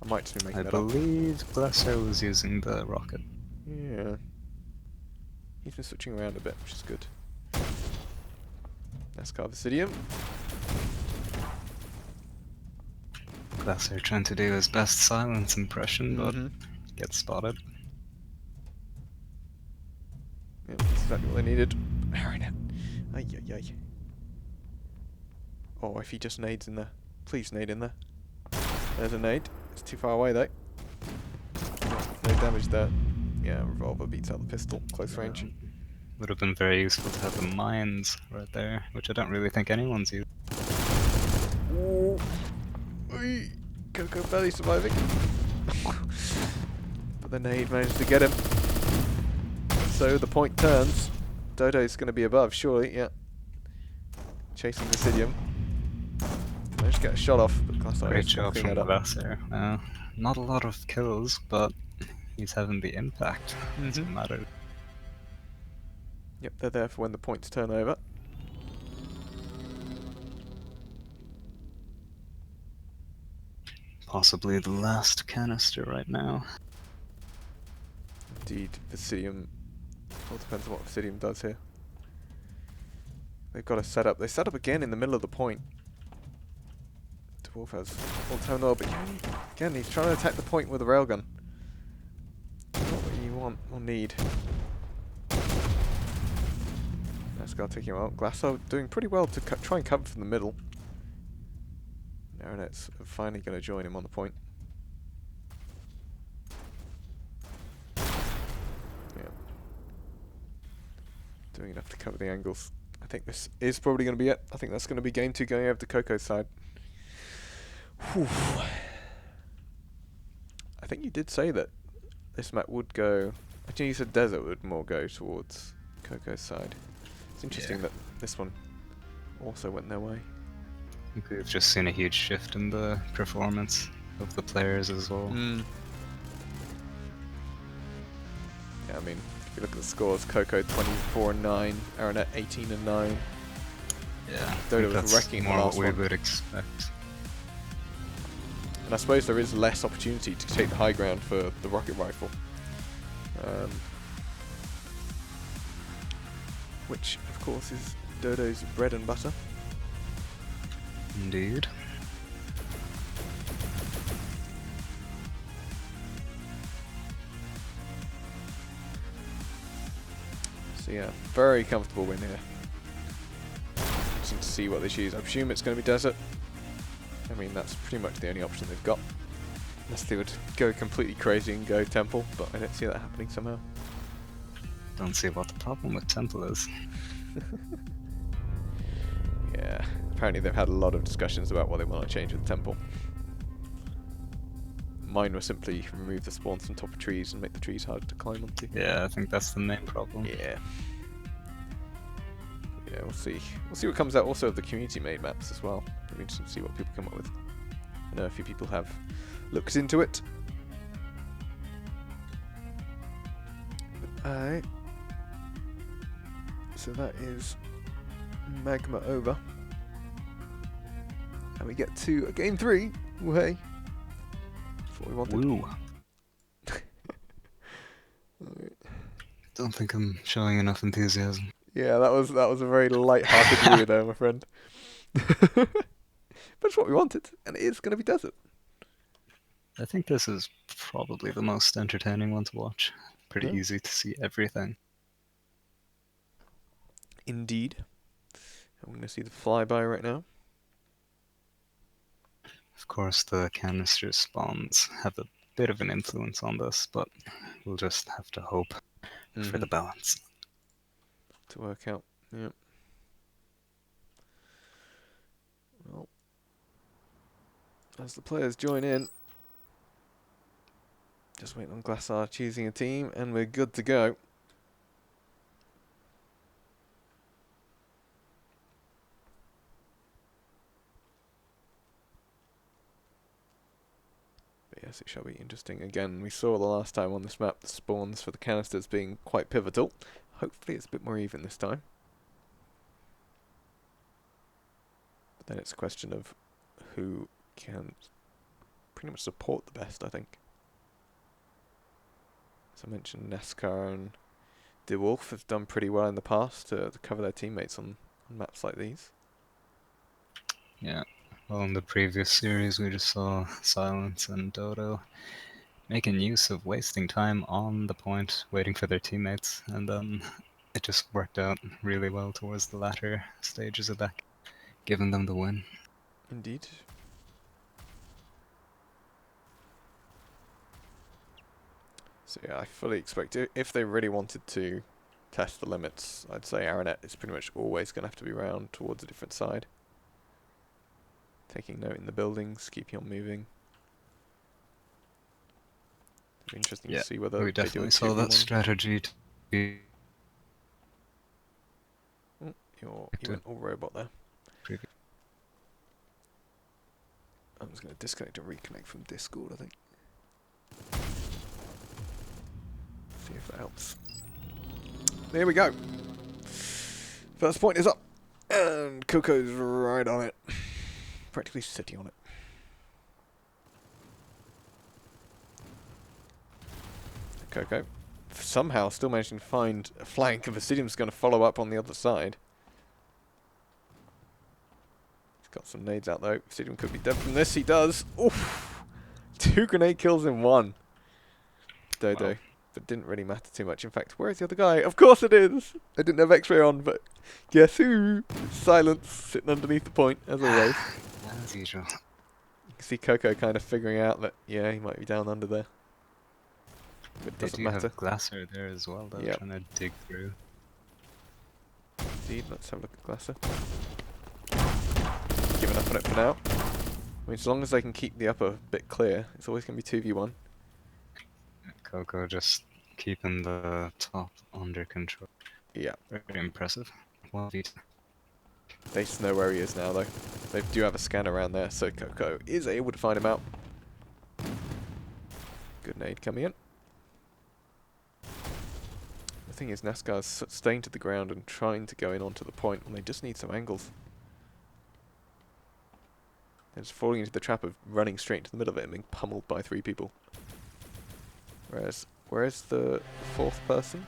I might just be making that up. I believe Glassar was using the rocket. Yeah. He's been switching around a bit, which is good. Nascarboy. Glassar trying to do his best silence impression, but gets spotted. Yeah, that's exactly what they needed. Aranet. Ay, ay, ay. Oh, if he just nades in there. Please nade in there. There's a nade. It's too far away though. No damage there. Yeah, revolver beats out the pistol. Close range. Would have been very useful to have the mines right there, which I don't really think anyone's used. Ooh. Coco barely surviving. But the nade managed to get him. So the point turns. Dodo's going to be above, surely, yeah. Chasing Vercidium. Managed to get a shot off, but Glassar Great is job clean from that up. Glassar. Not a lot of kills, but he's having the impact. Doesn't matter. Yep, they're there for when the points turn over. Possibly the last canister right now. Indeed, Vercidium. All depends on what Vercidium does here. They've got to set up. They set up again in the middle of the point. deWolf has all time low, but again, he's trying to attack the point with a railgun. Not what you want or need. Nascar taking him out. Glassar doing pretty well to try and cover from the middle. Aranet's finally going to join him on the point. Yeah. Doing enough to cover the angles. I think this is probably going to be it. I think that's going to be game 2 going over to Coco's side. Whew. I think you did say that this map would go... Actually, you said desert would more go towards Coco's side. It's interesting that this one also went their way. I think we've just seen a huge shift in the performance of the players as well. Yeah, I mean, if you look at the scores, Coco 24-9, Aranet 18-9. Yeah, Dodo was wrecking the more last what we one. would expect. And I suppose there is less opportunity to take the high ground for the rocket rifle. Which, of course, is Dodo's bread and butter. Indeed. So yeah, very comfortable win here. Interesting to see what they choose. I presume it's going to be desert. I mean, that's pretty much the only option they've got. Unless they would go completely crazy and go temple, but I don't see that happening somehow. Don't see what the problem with temple is. Yeah, apparently they've had a lot of discussions about what they want to change with temple. Mine was simply remove the spawns from top of trees and make the trees harder to climb onto. Yeah, I think that's the main problem. Yeah. Yeah, we'll see. We'll see what comes out also of the community-made maps as well. It'll be interesting to see what people come up with. I know a few people have looked into it. Alright. So that is Magma over. And we get to game 3. Way. That's what we wanted. Woo. Alright. Don't think I'm showing enough enthusiasm. Yeah, that was a very light-hearted view there, my friend. But it's what we wanted, and it is going to be desert. I think this is probably the most entertaining one to watch. Pretty easy to see everything. Indeed. I'm going to see the flyby right now. Of course, the canister spawns have a bit of an influence on this, but we'll just have to hope for the balance. To work out, yeah. as the players join in. Just waiting on Glassar choosing a team, and we're good to go. But yes, it shall be interesting. Again, we saw the last time on this map the spawns for the canisters being quite pivotal. Hopefully it's a bit more even this time. But then it's a question of who can pretty much support the best, I think. As I mentioned, Nascar and deWolf have done pretty well in the past to cover their teammates on maps like these. Yeah. Well, in the previous series, we just saw Silence and Dodo making use of wasting time on the point, waiting for their teammates, and then it just worked out really well towards the latter stages of that, giving them the win. Indeed. So yeah, I fully expect it. If they really wanted to test the limits, I'd say Aranet is pretty much always going to have to be round towards a different side. Taking note in the buildings, keeping on moving. It'll be interesting to see whether we they do definitely a saw 2v1. that strategy to be You went all robot there. I'm just going to disconnect and reconnect from Discord, I think. See if that helps. There we go. First point is up. And Coco's right on it. Practically sitting on it. Coco somehow still managing to find a flank, and Vercidium's going to follow up on the other side. He's got some nades out though. Vercidium could be dead from this. He does. Oof! 2 grenade kills in 1. Dodo. Wow. But didn't really matter too much. In fact, where is the other guy? Of course it is! I didn't have X-ray on, but guess who? Silence sitting underneath the point, as always. As usual. You can see Coco kind of figuring out that, yeah, he might be down under there. But it doesn't matter. Have Glassar there as well, though, trying to dig through. Indeed, let's have a look at Glassar. Giving up on it for now. I mean, as long as they can keep the upper bit clear, it's always going to be 2v1. Coco just keeping the top under control. Yeah. Very impressive. 1v2. They just know where he is now, though. They do have a scanner around there, so Coco is able to find him out. Good nade coming in. The thing is, Nascar's staying to the ground and trying to go in onto the point, and they just need some angles. They're just falling into the trap of running straight into the middle of it and being pummeled by 3 people. Whereas, where's the 4th person?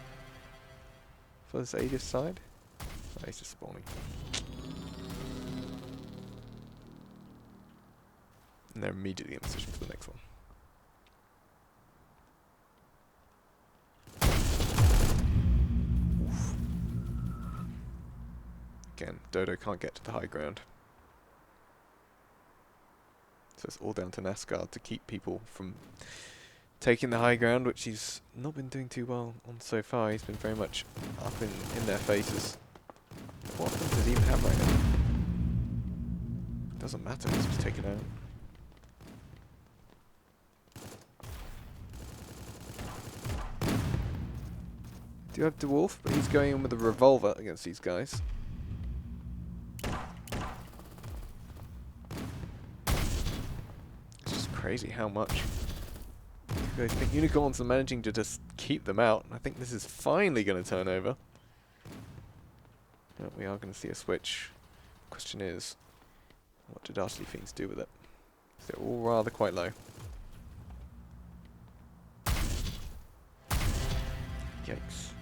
For this Aegis side? Oh, he's just spawning. And they're immediately in position for the next one. Oof. Again, Dodo can't get to the high ground. So it's all down to Nascar to keep people from taking the high ground, which he's not been doing too well on so far. He's been very much up in their faces. What weapons does he even have right now? Doesn't matter, he's just taken out. Do have deWolf, but he's going in with a revolver against these guys. It's just crazy how much. I think Unicorns are managing to just keep them out. I think this is finally going to turn over. Yeah, we are going to see a switch. Question is, what do Dastardly Fiends do with it? They're all rather quite low. Yikes.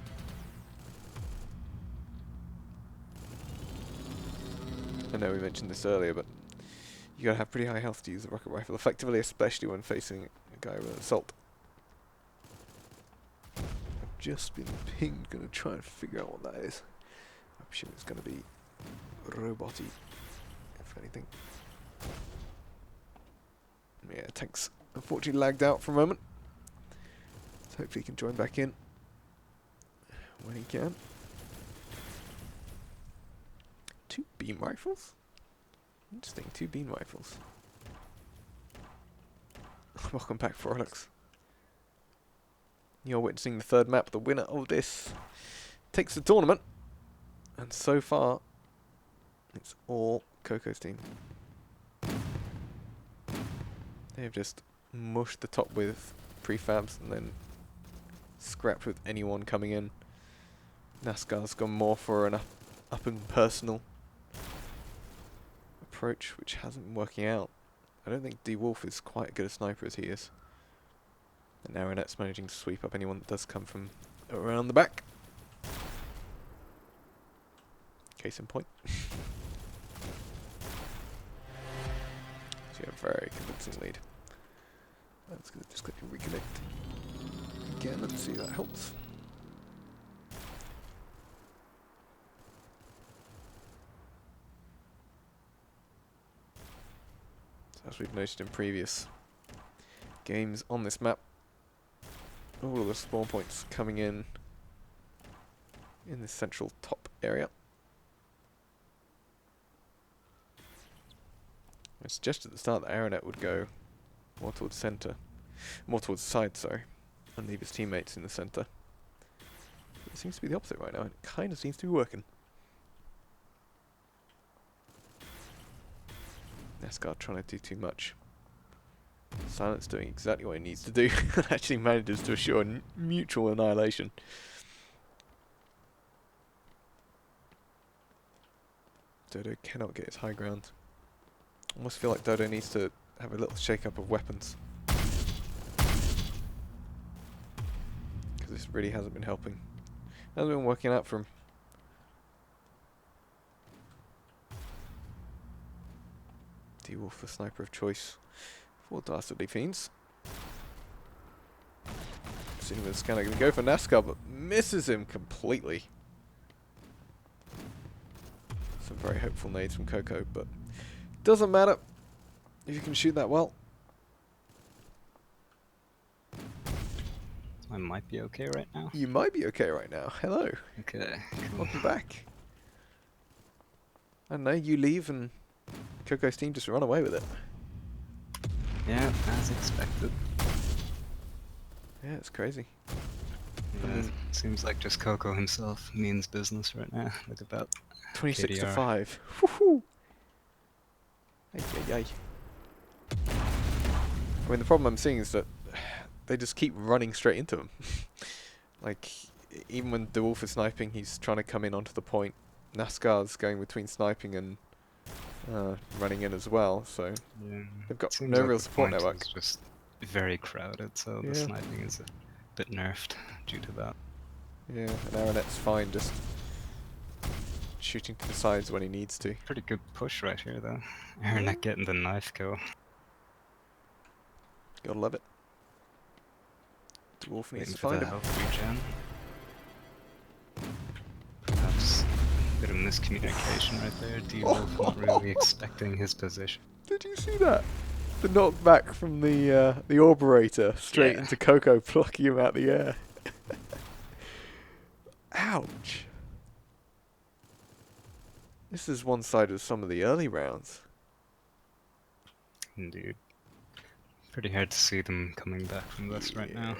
I know we mentioned this earlier, but you gotta have pretty high health to use the rocket rifle, effectively, especially when facing a guy with an assault. I've just been pinged, gonna try and figure out what that is. I'm sure it's gonna be roboty, if anything. Yeah, tank's unfortunately lagged out for a moment. So hopefully he can join back in when he can. 2 beam rifles? Interesting, 2 beam rifles. Welcome back, Foralux. You're witnessing the third map. The winner of this takes the tournament. And so far, it's all Coco's team. They've just mushed the top with prefabs and then scrapped with anyone coming in. Nascar's gone more for an up and personal approach, which hasn't been working out. I don't think deWolf is quite as good a sniper as he is. And Aranet's managing to sweep up anyone that does come from around the back. Case in point. So you have a very convincing lead. Let's just quickly reconnect again and see if that helps. So as we've noticed in previous games on this map, all of the spawn points coming in this central top area. I suggested at the start that Aranet would go more towards center, more towards the side, sorry, and leave his teammates in the center. But it seems to be the opposite right now. It kind of seems to be working. Nascar trying to do too much. Silence doing exactly what he needs to do. Actually manages to assure mutual annihilation. Dodo cannot get his high ground. Almost feel like Dodo needs to have a little shake-up of weapons. Because this really hasn't been helping. Hasn't been working out for him. deWolf, the sniper of choice for Dastardly Fiends. Seeing with the scanner, going to go for Nascar, but misses him completely. Some very hopeful nades from Coco, but doesn't matter if you can shoot that well. I might be okay right now. You might be okay right now. Hello. Okay. Cool. Welcome back. I don't know, you leave and Coco's team just run away with it. Yeah, as expected. Yeah, it's crazy. Yeah, it seems like just Coco himself means business right now. Look at that. 26 to KDR. 5. Woohoo! Ay, ay, ay. I mean, the problem I'm seeing is that they just keep running straight into him. Like, even when deWolf is sniping, he's trying to come in onto the point. Nascar's going between sniping and running in as well, so Yeah. they've got Seems no like real the support point network. is just very crowded, so Yeah. the sniping is a bit nerfed due to that. Yeah, and Aranet's fine, just shooting to the sides when he needs to. Pretty good push right here, though. Aranet getting the knife kill. Gotta love it. deWolf needs Waiting to for find the him. health regen. Perhaps a bit of miscommunication right there. deWolf not really expecting his position. Did you see that? The knockback from the Orberator straight into Coco, plucking him out the air. Ouch. This is one side of some of the early rounds. Indeed. Pretty hard to see them coming back from this right now.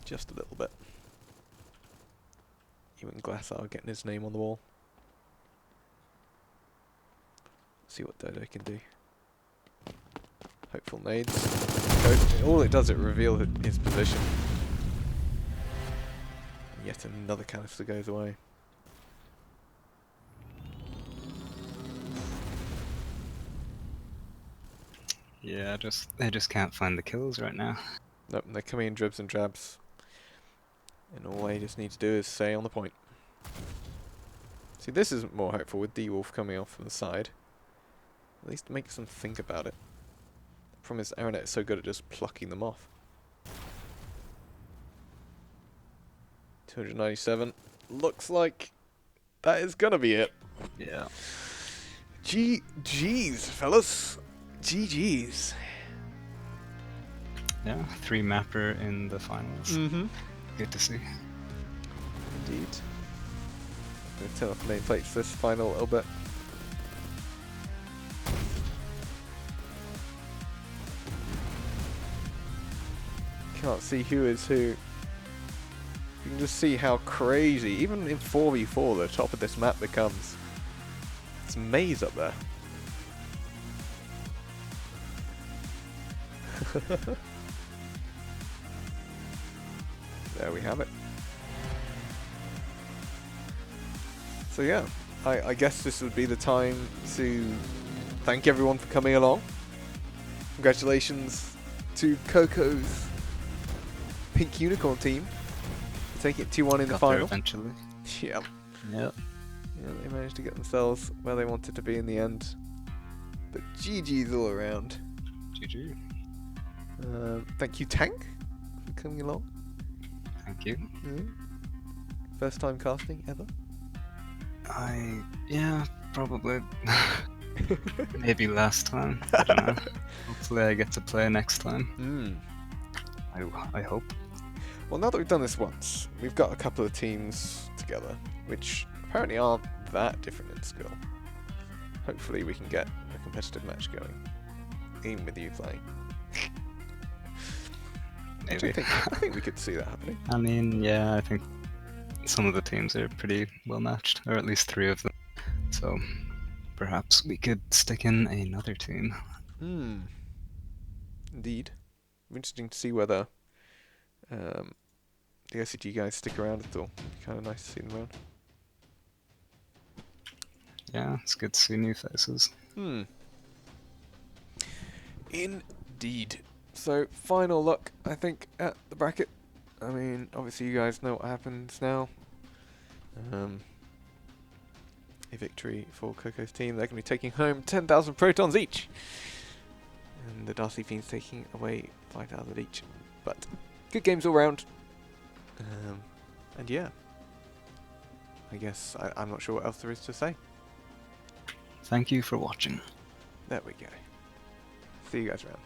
Just a little bit. Even Glassar getting his name on the wall. See what Dodo can do. Hopeful nades. All it does, it reveals his position. And yet another canister goes away. Yeah, they just can't find the kills right now. Nope, they're coming in dribs and drabs. And all they just need to do is stay on the point. See, this is more hopeful with deWolf coming off from the side. At least makes them think about it. The problem is Aranet is so good at just plucking them off. 297. Looks like that is gonna be it. Yeah. GG's, fellas. GG's. Yeah, 3 mapper in the finals. Mm-hmm. Good to see. Indeed. I'm going to turn off nameplates this final a little bit. can't see who is who. You can just see how crazy, even in 4v4, the top of this map becomes. It's a maze up there. There we have it. So yeah, I guess this would be the time to thank everyone for coming along. Congratulations to Coco's Pink Unicorn team for taking it 2-1 in the final. Eventually. Yep. Yep. Yeah, they managed to get themselves where they wanted to be in the end. But GG's all around. GG. Thank you, Tank, for coming along. Thank you. First time casting ever? Yeah, probably. Maybe last time. I don't know. Hopefully I get to play next time. I hope. Well, now that we've done this once, we've got a couple of teams together, which apparently aren't that different in skill. Hopefully we can get a competitive match going, even with you playing. Maybe. I think we could see that happening. I mean, yeah, I think some of the teams are pretty well matched, or at least 3 of them. So perhaps we could stick in another team. Indeed. Interesting to see whether the OCG guys stick around at all. Kind of nice to see them around. Yeah, it's good to see new faces. Indeed. So, final look, I think, at the bracket. I mean, obviously you guys know what happens now. A victory for Coco's team. They're going to be taking home 10,000 protons each. And the Dastardly Fiends taking away 5,000 each. But, good games all round. And yeah. I guess I'm not sure what else there is to say. Thank you for watching. There we go. See you guys around.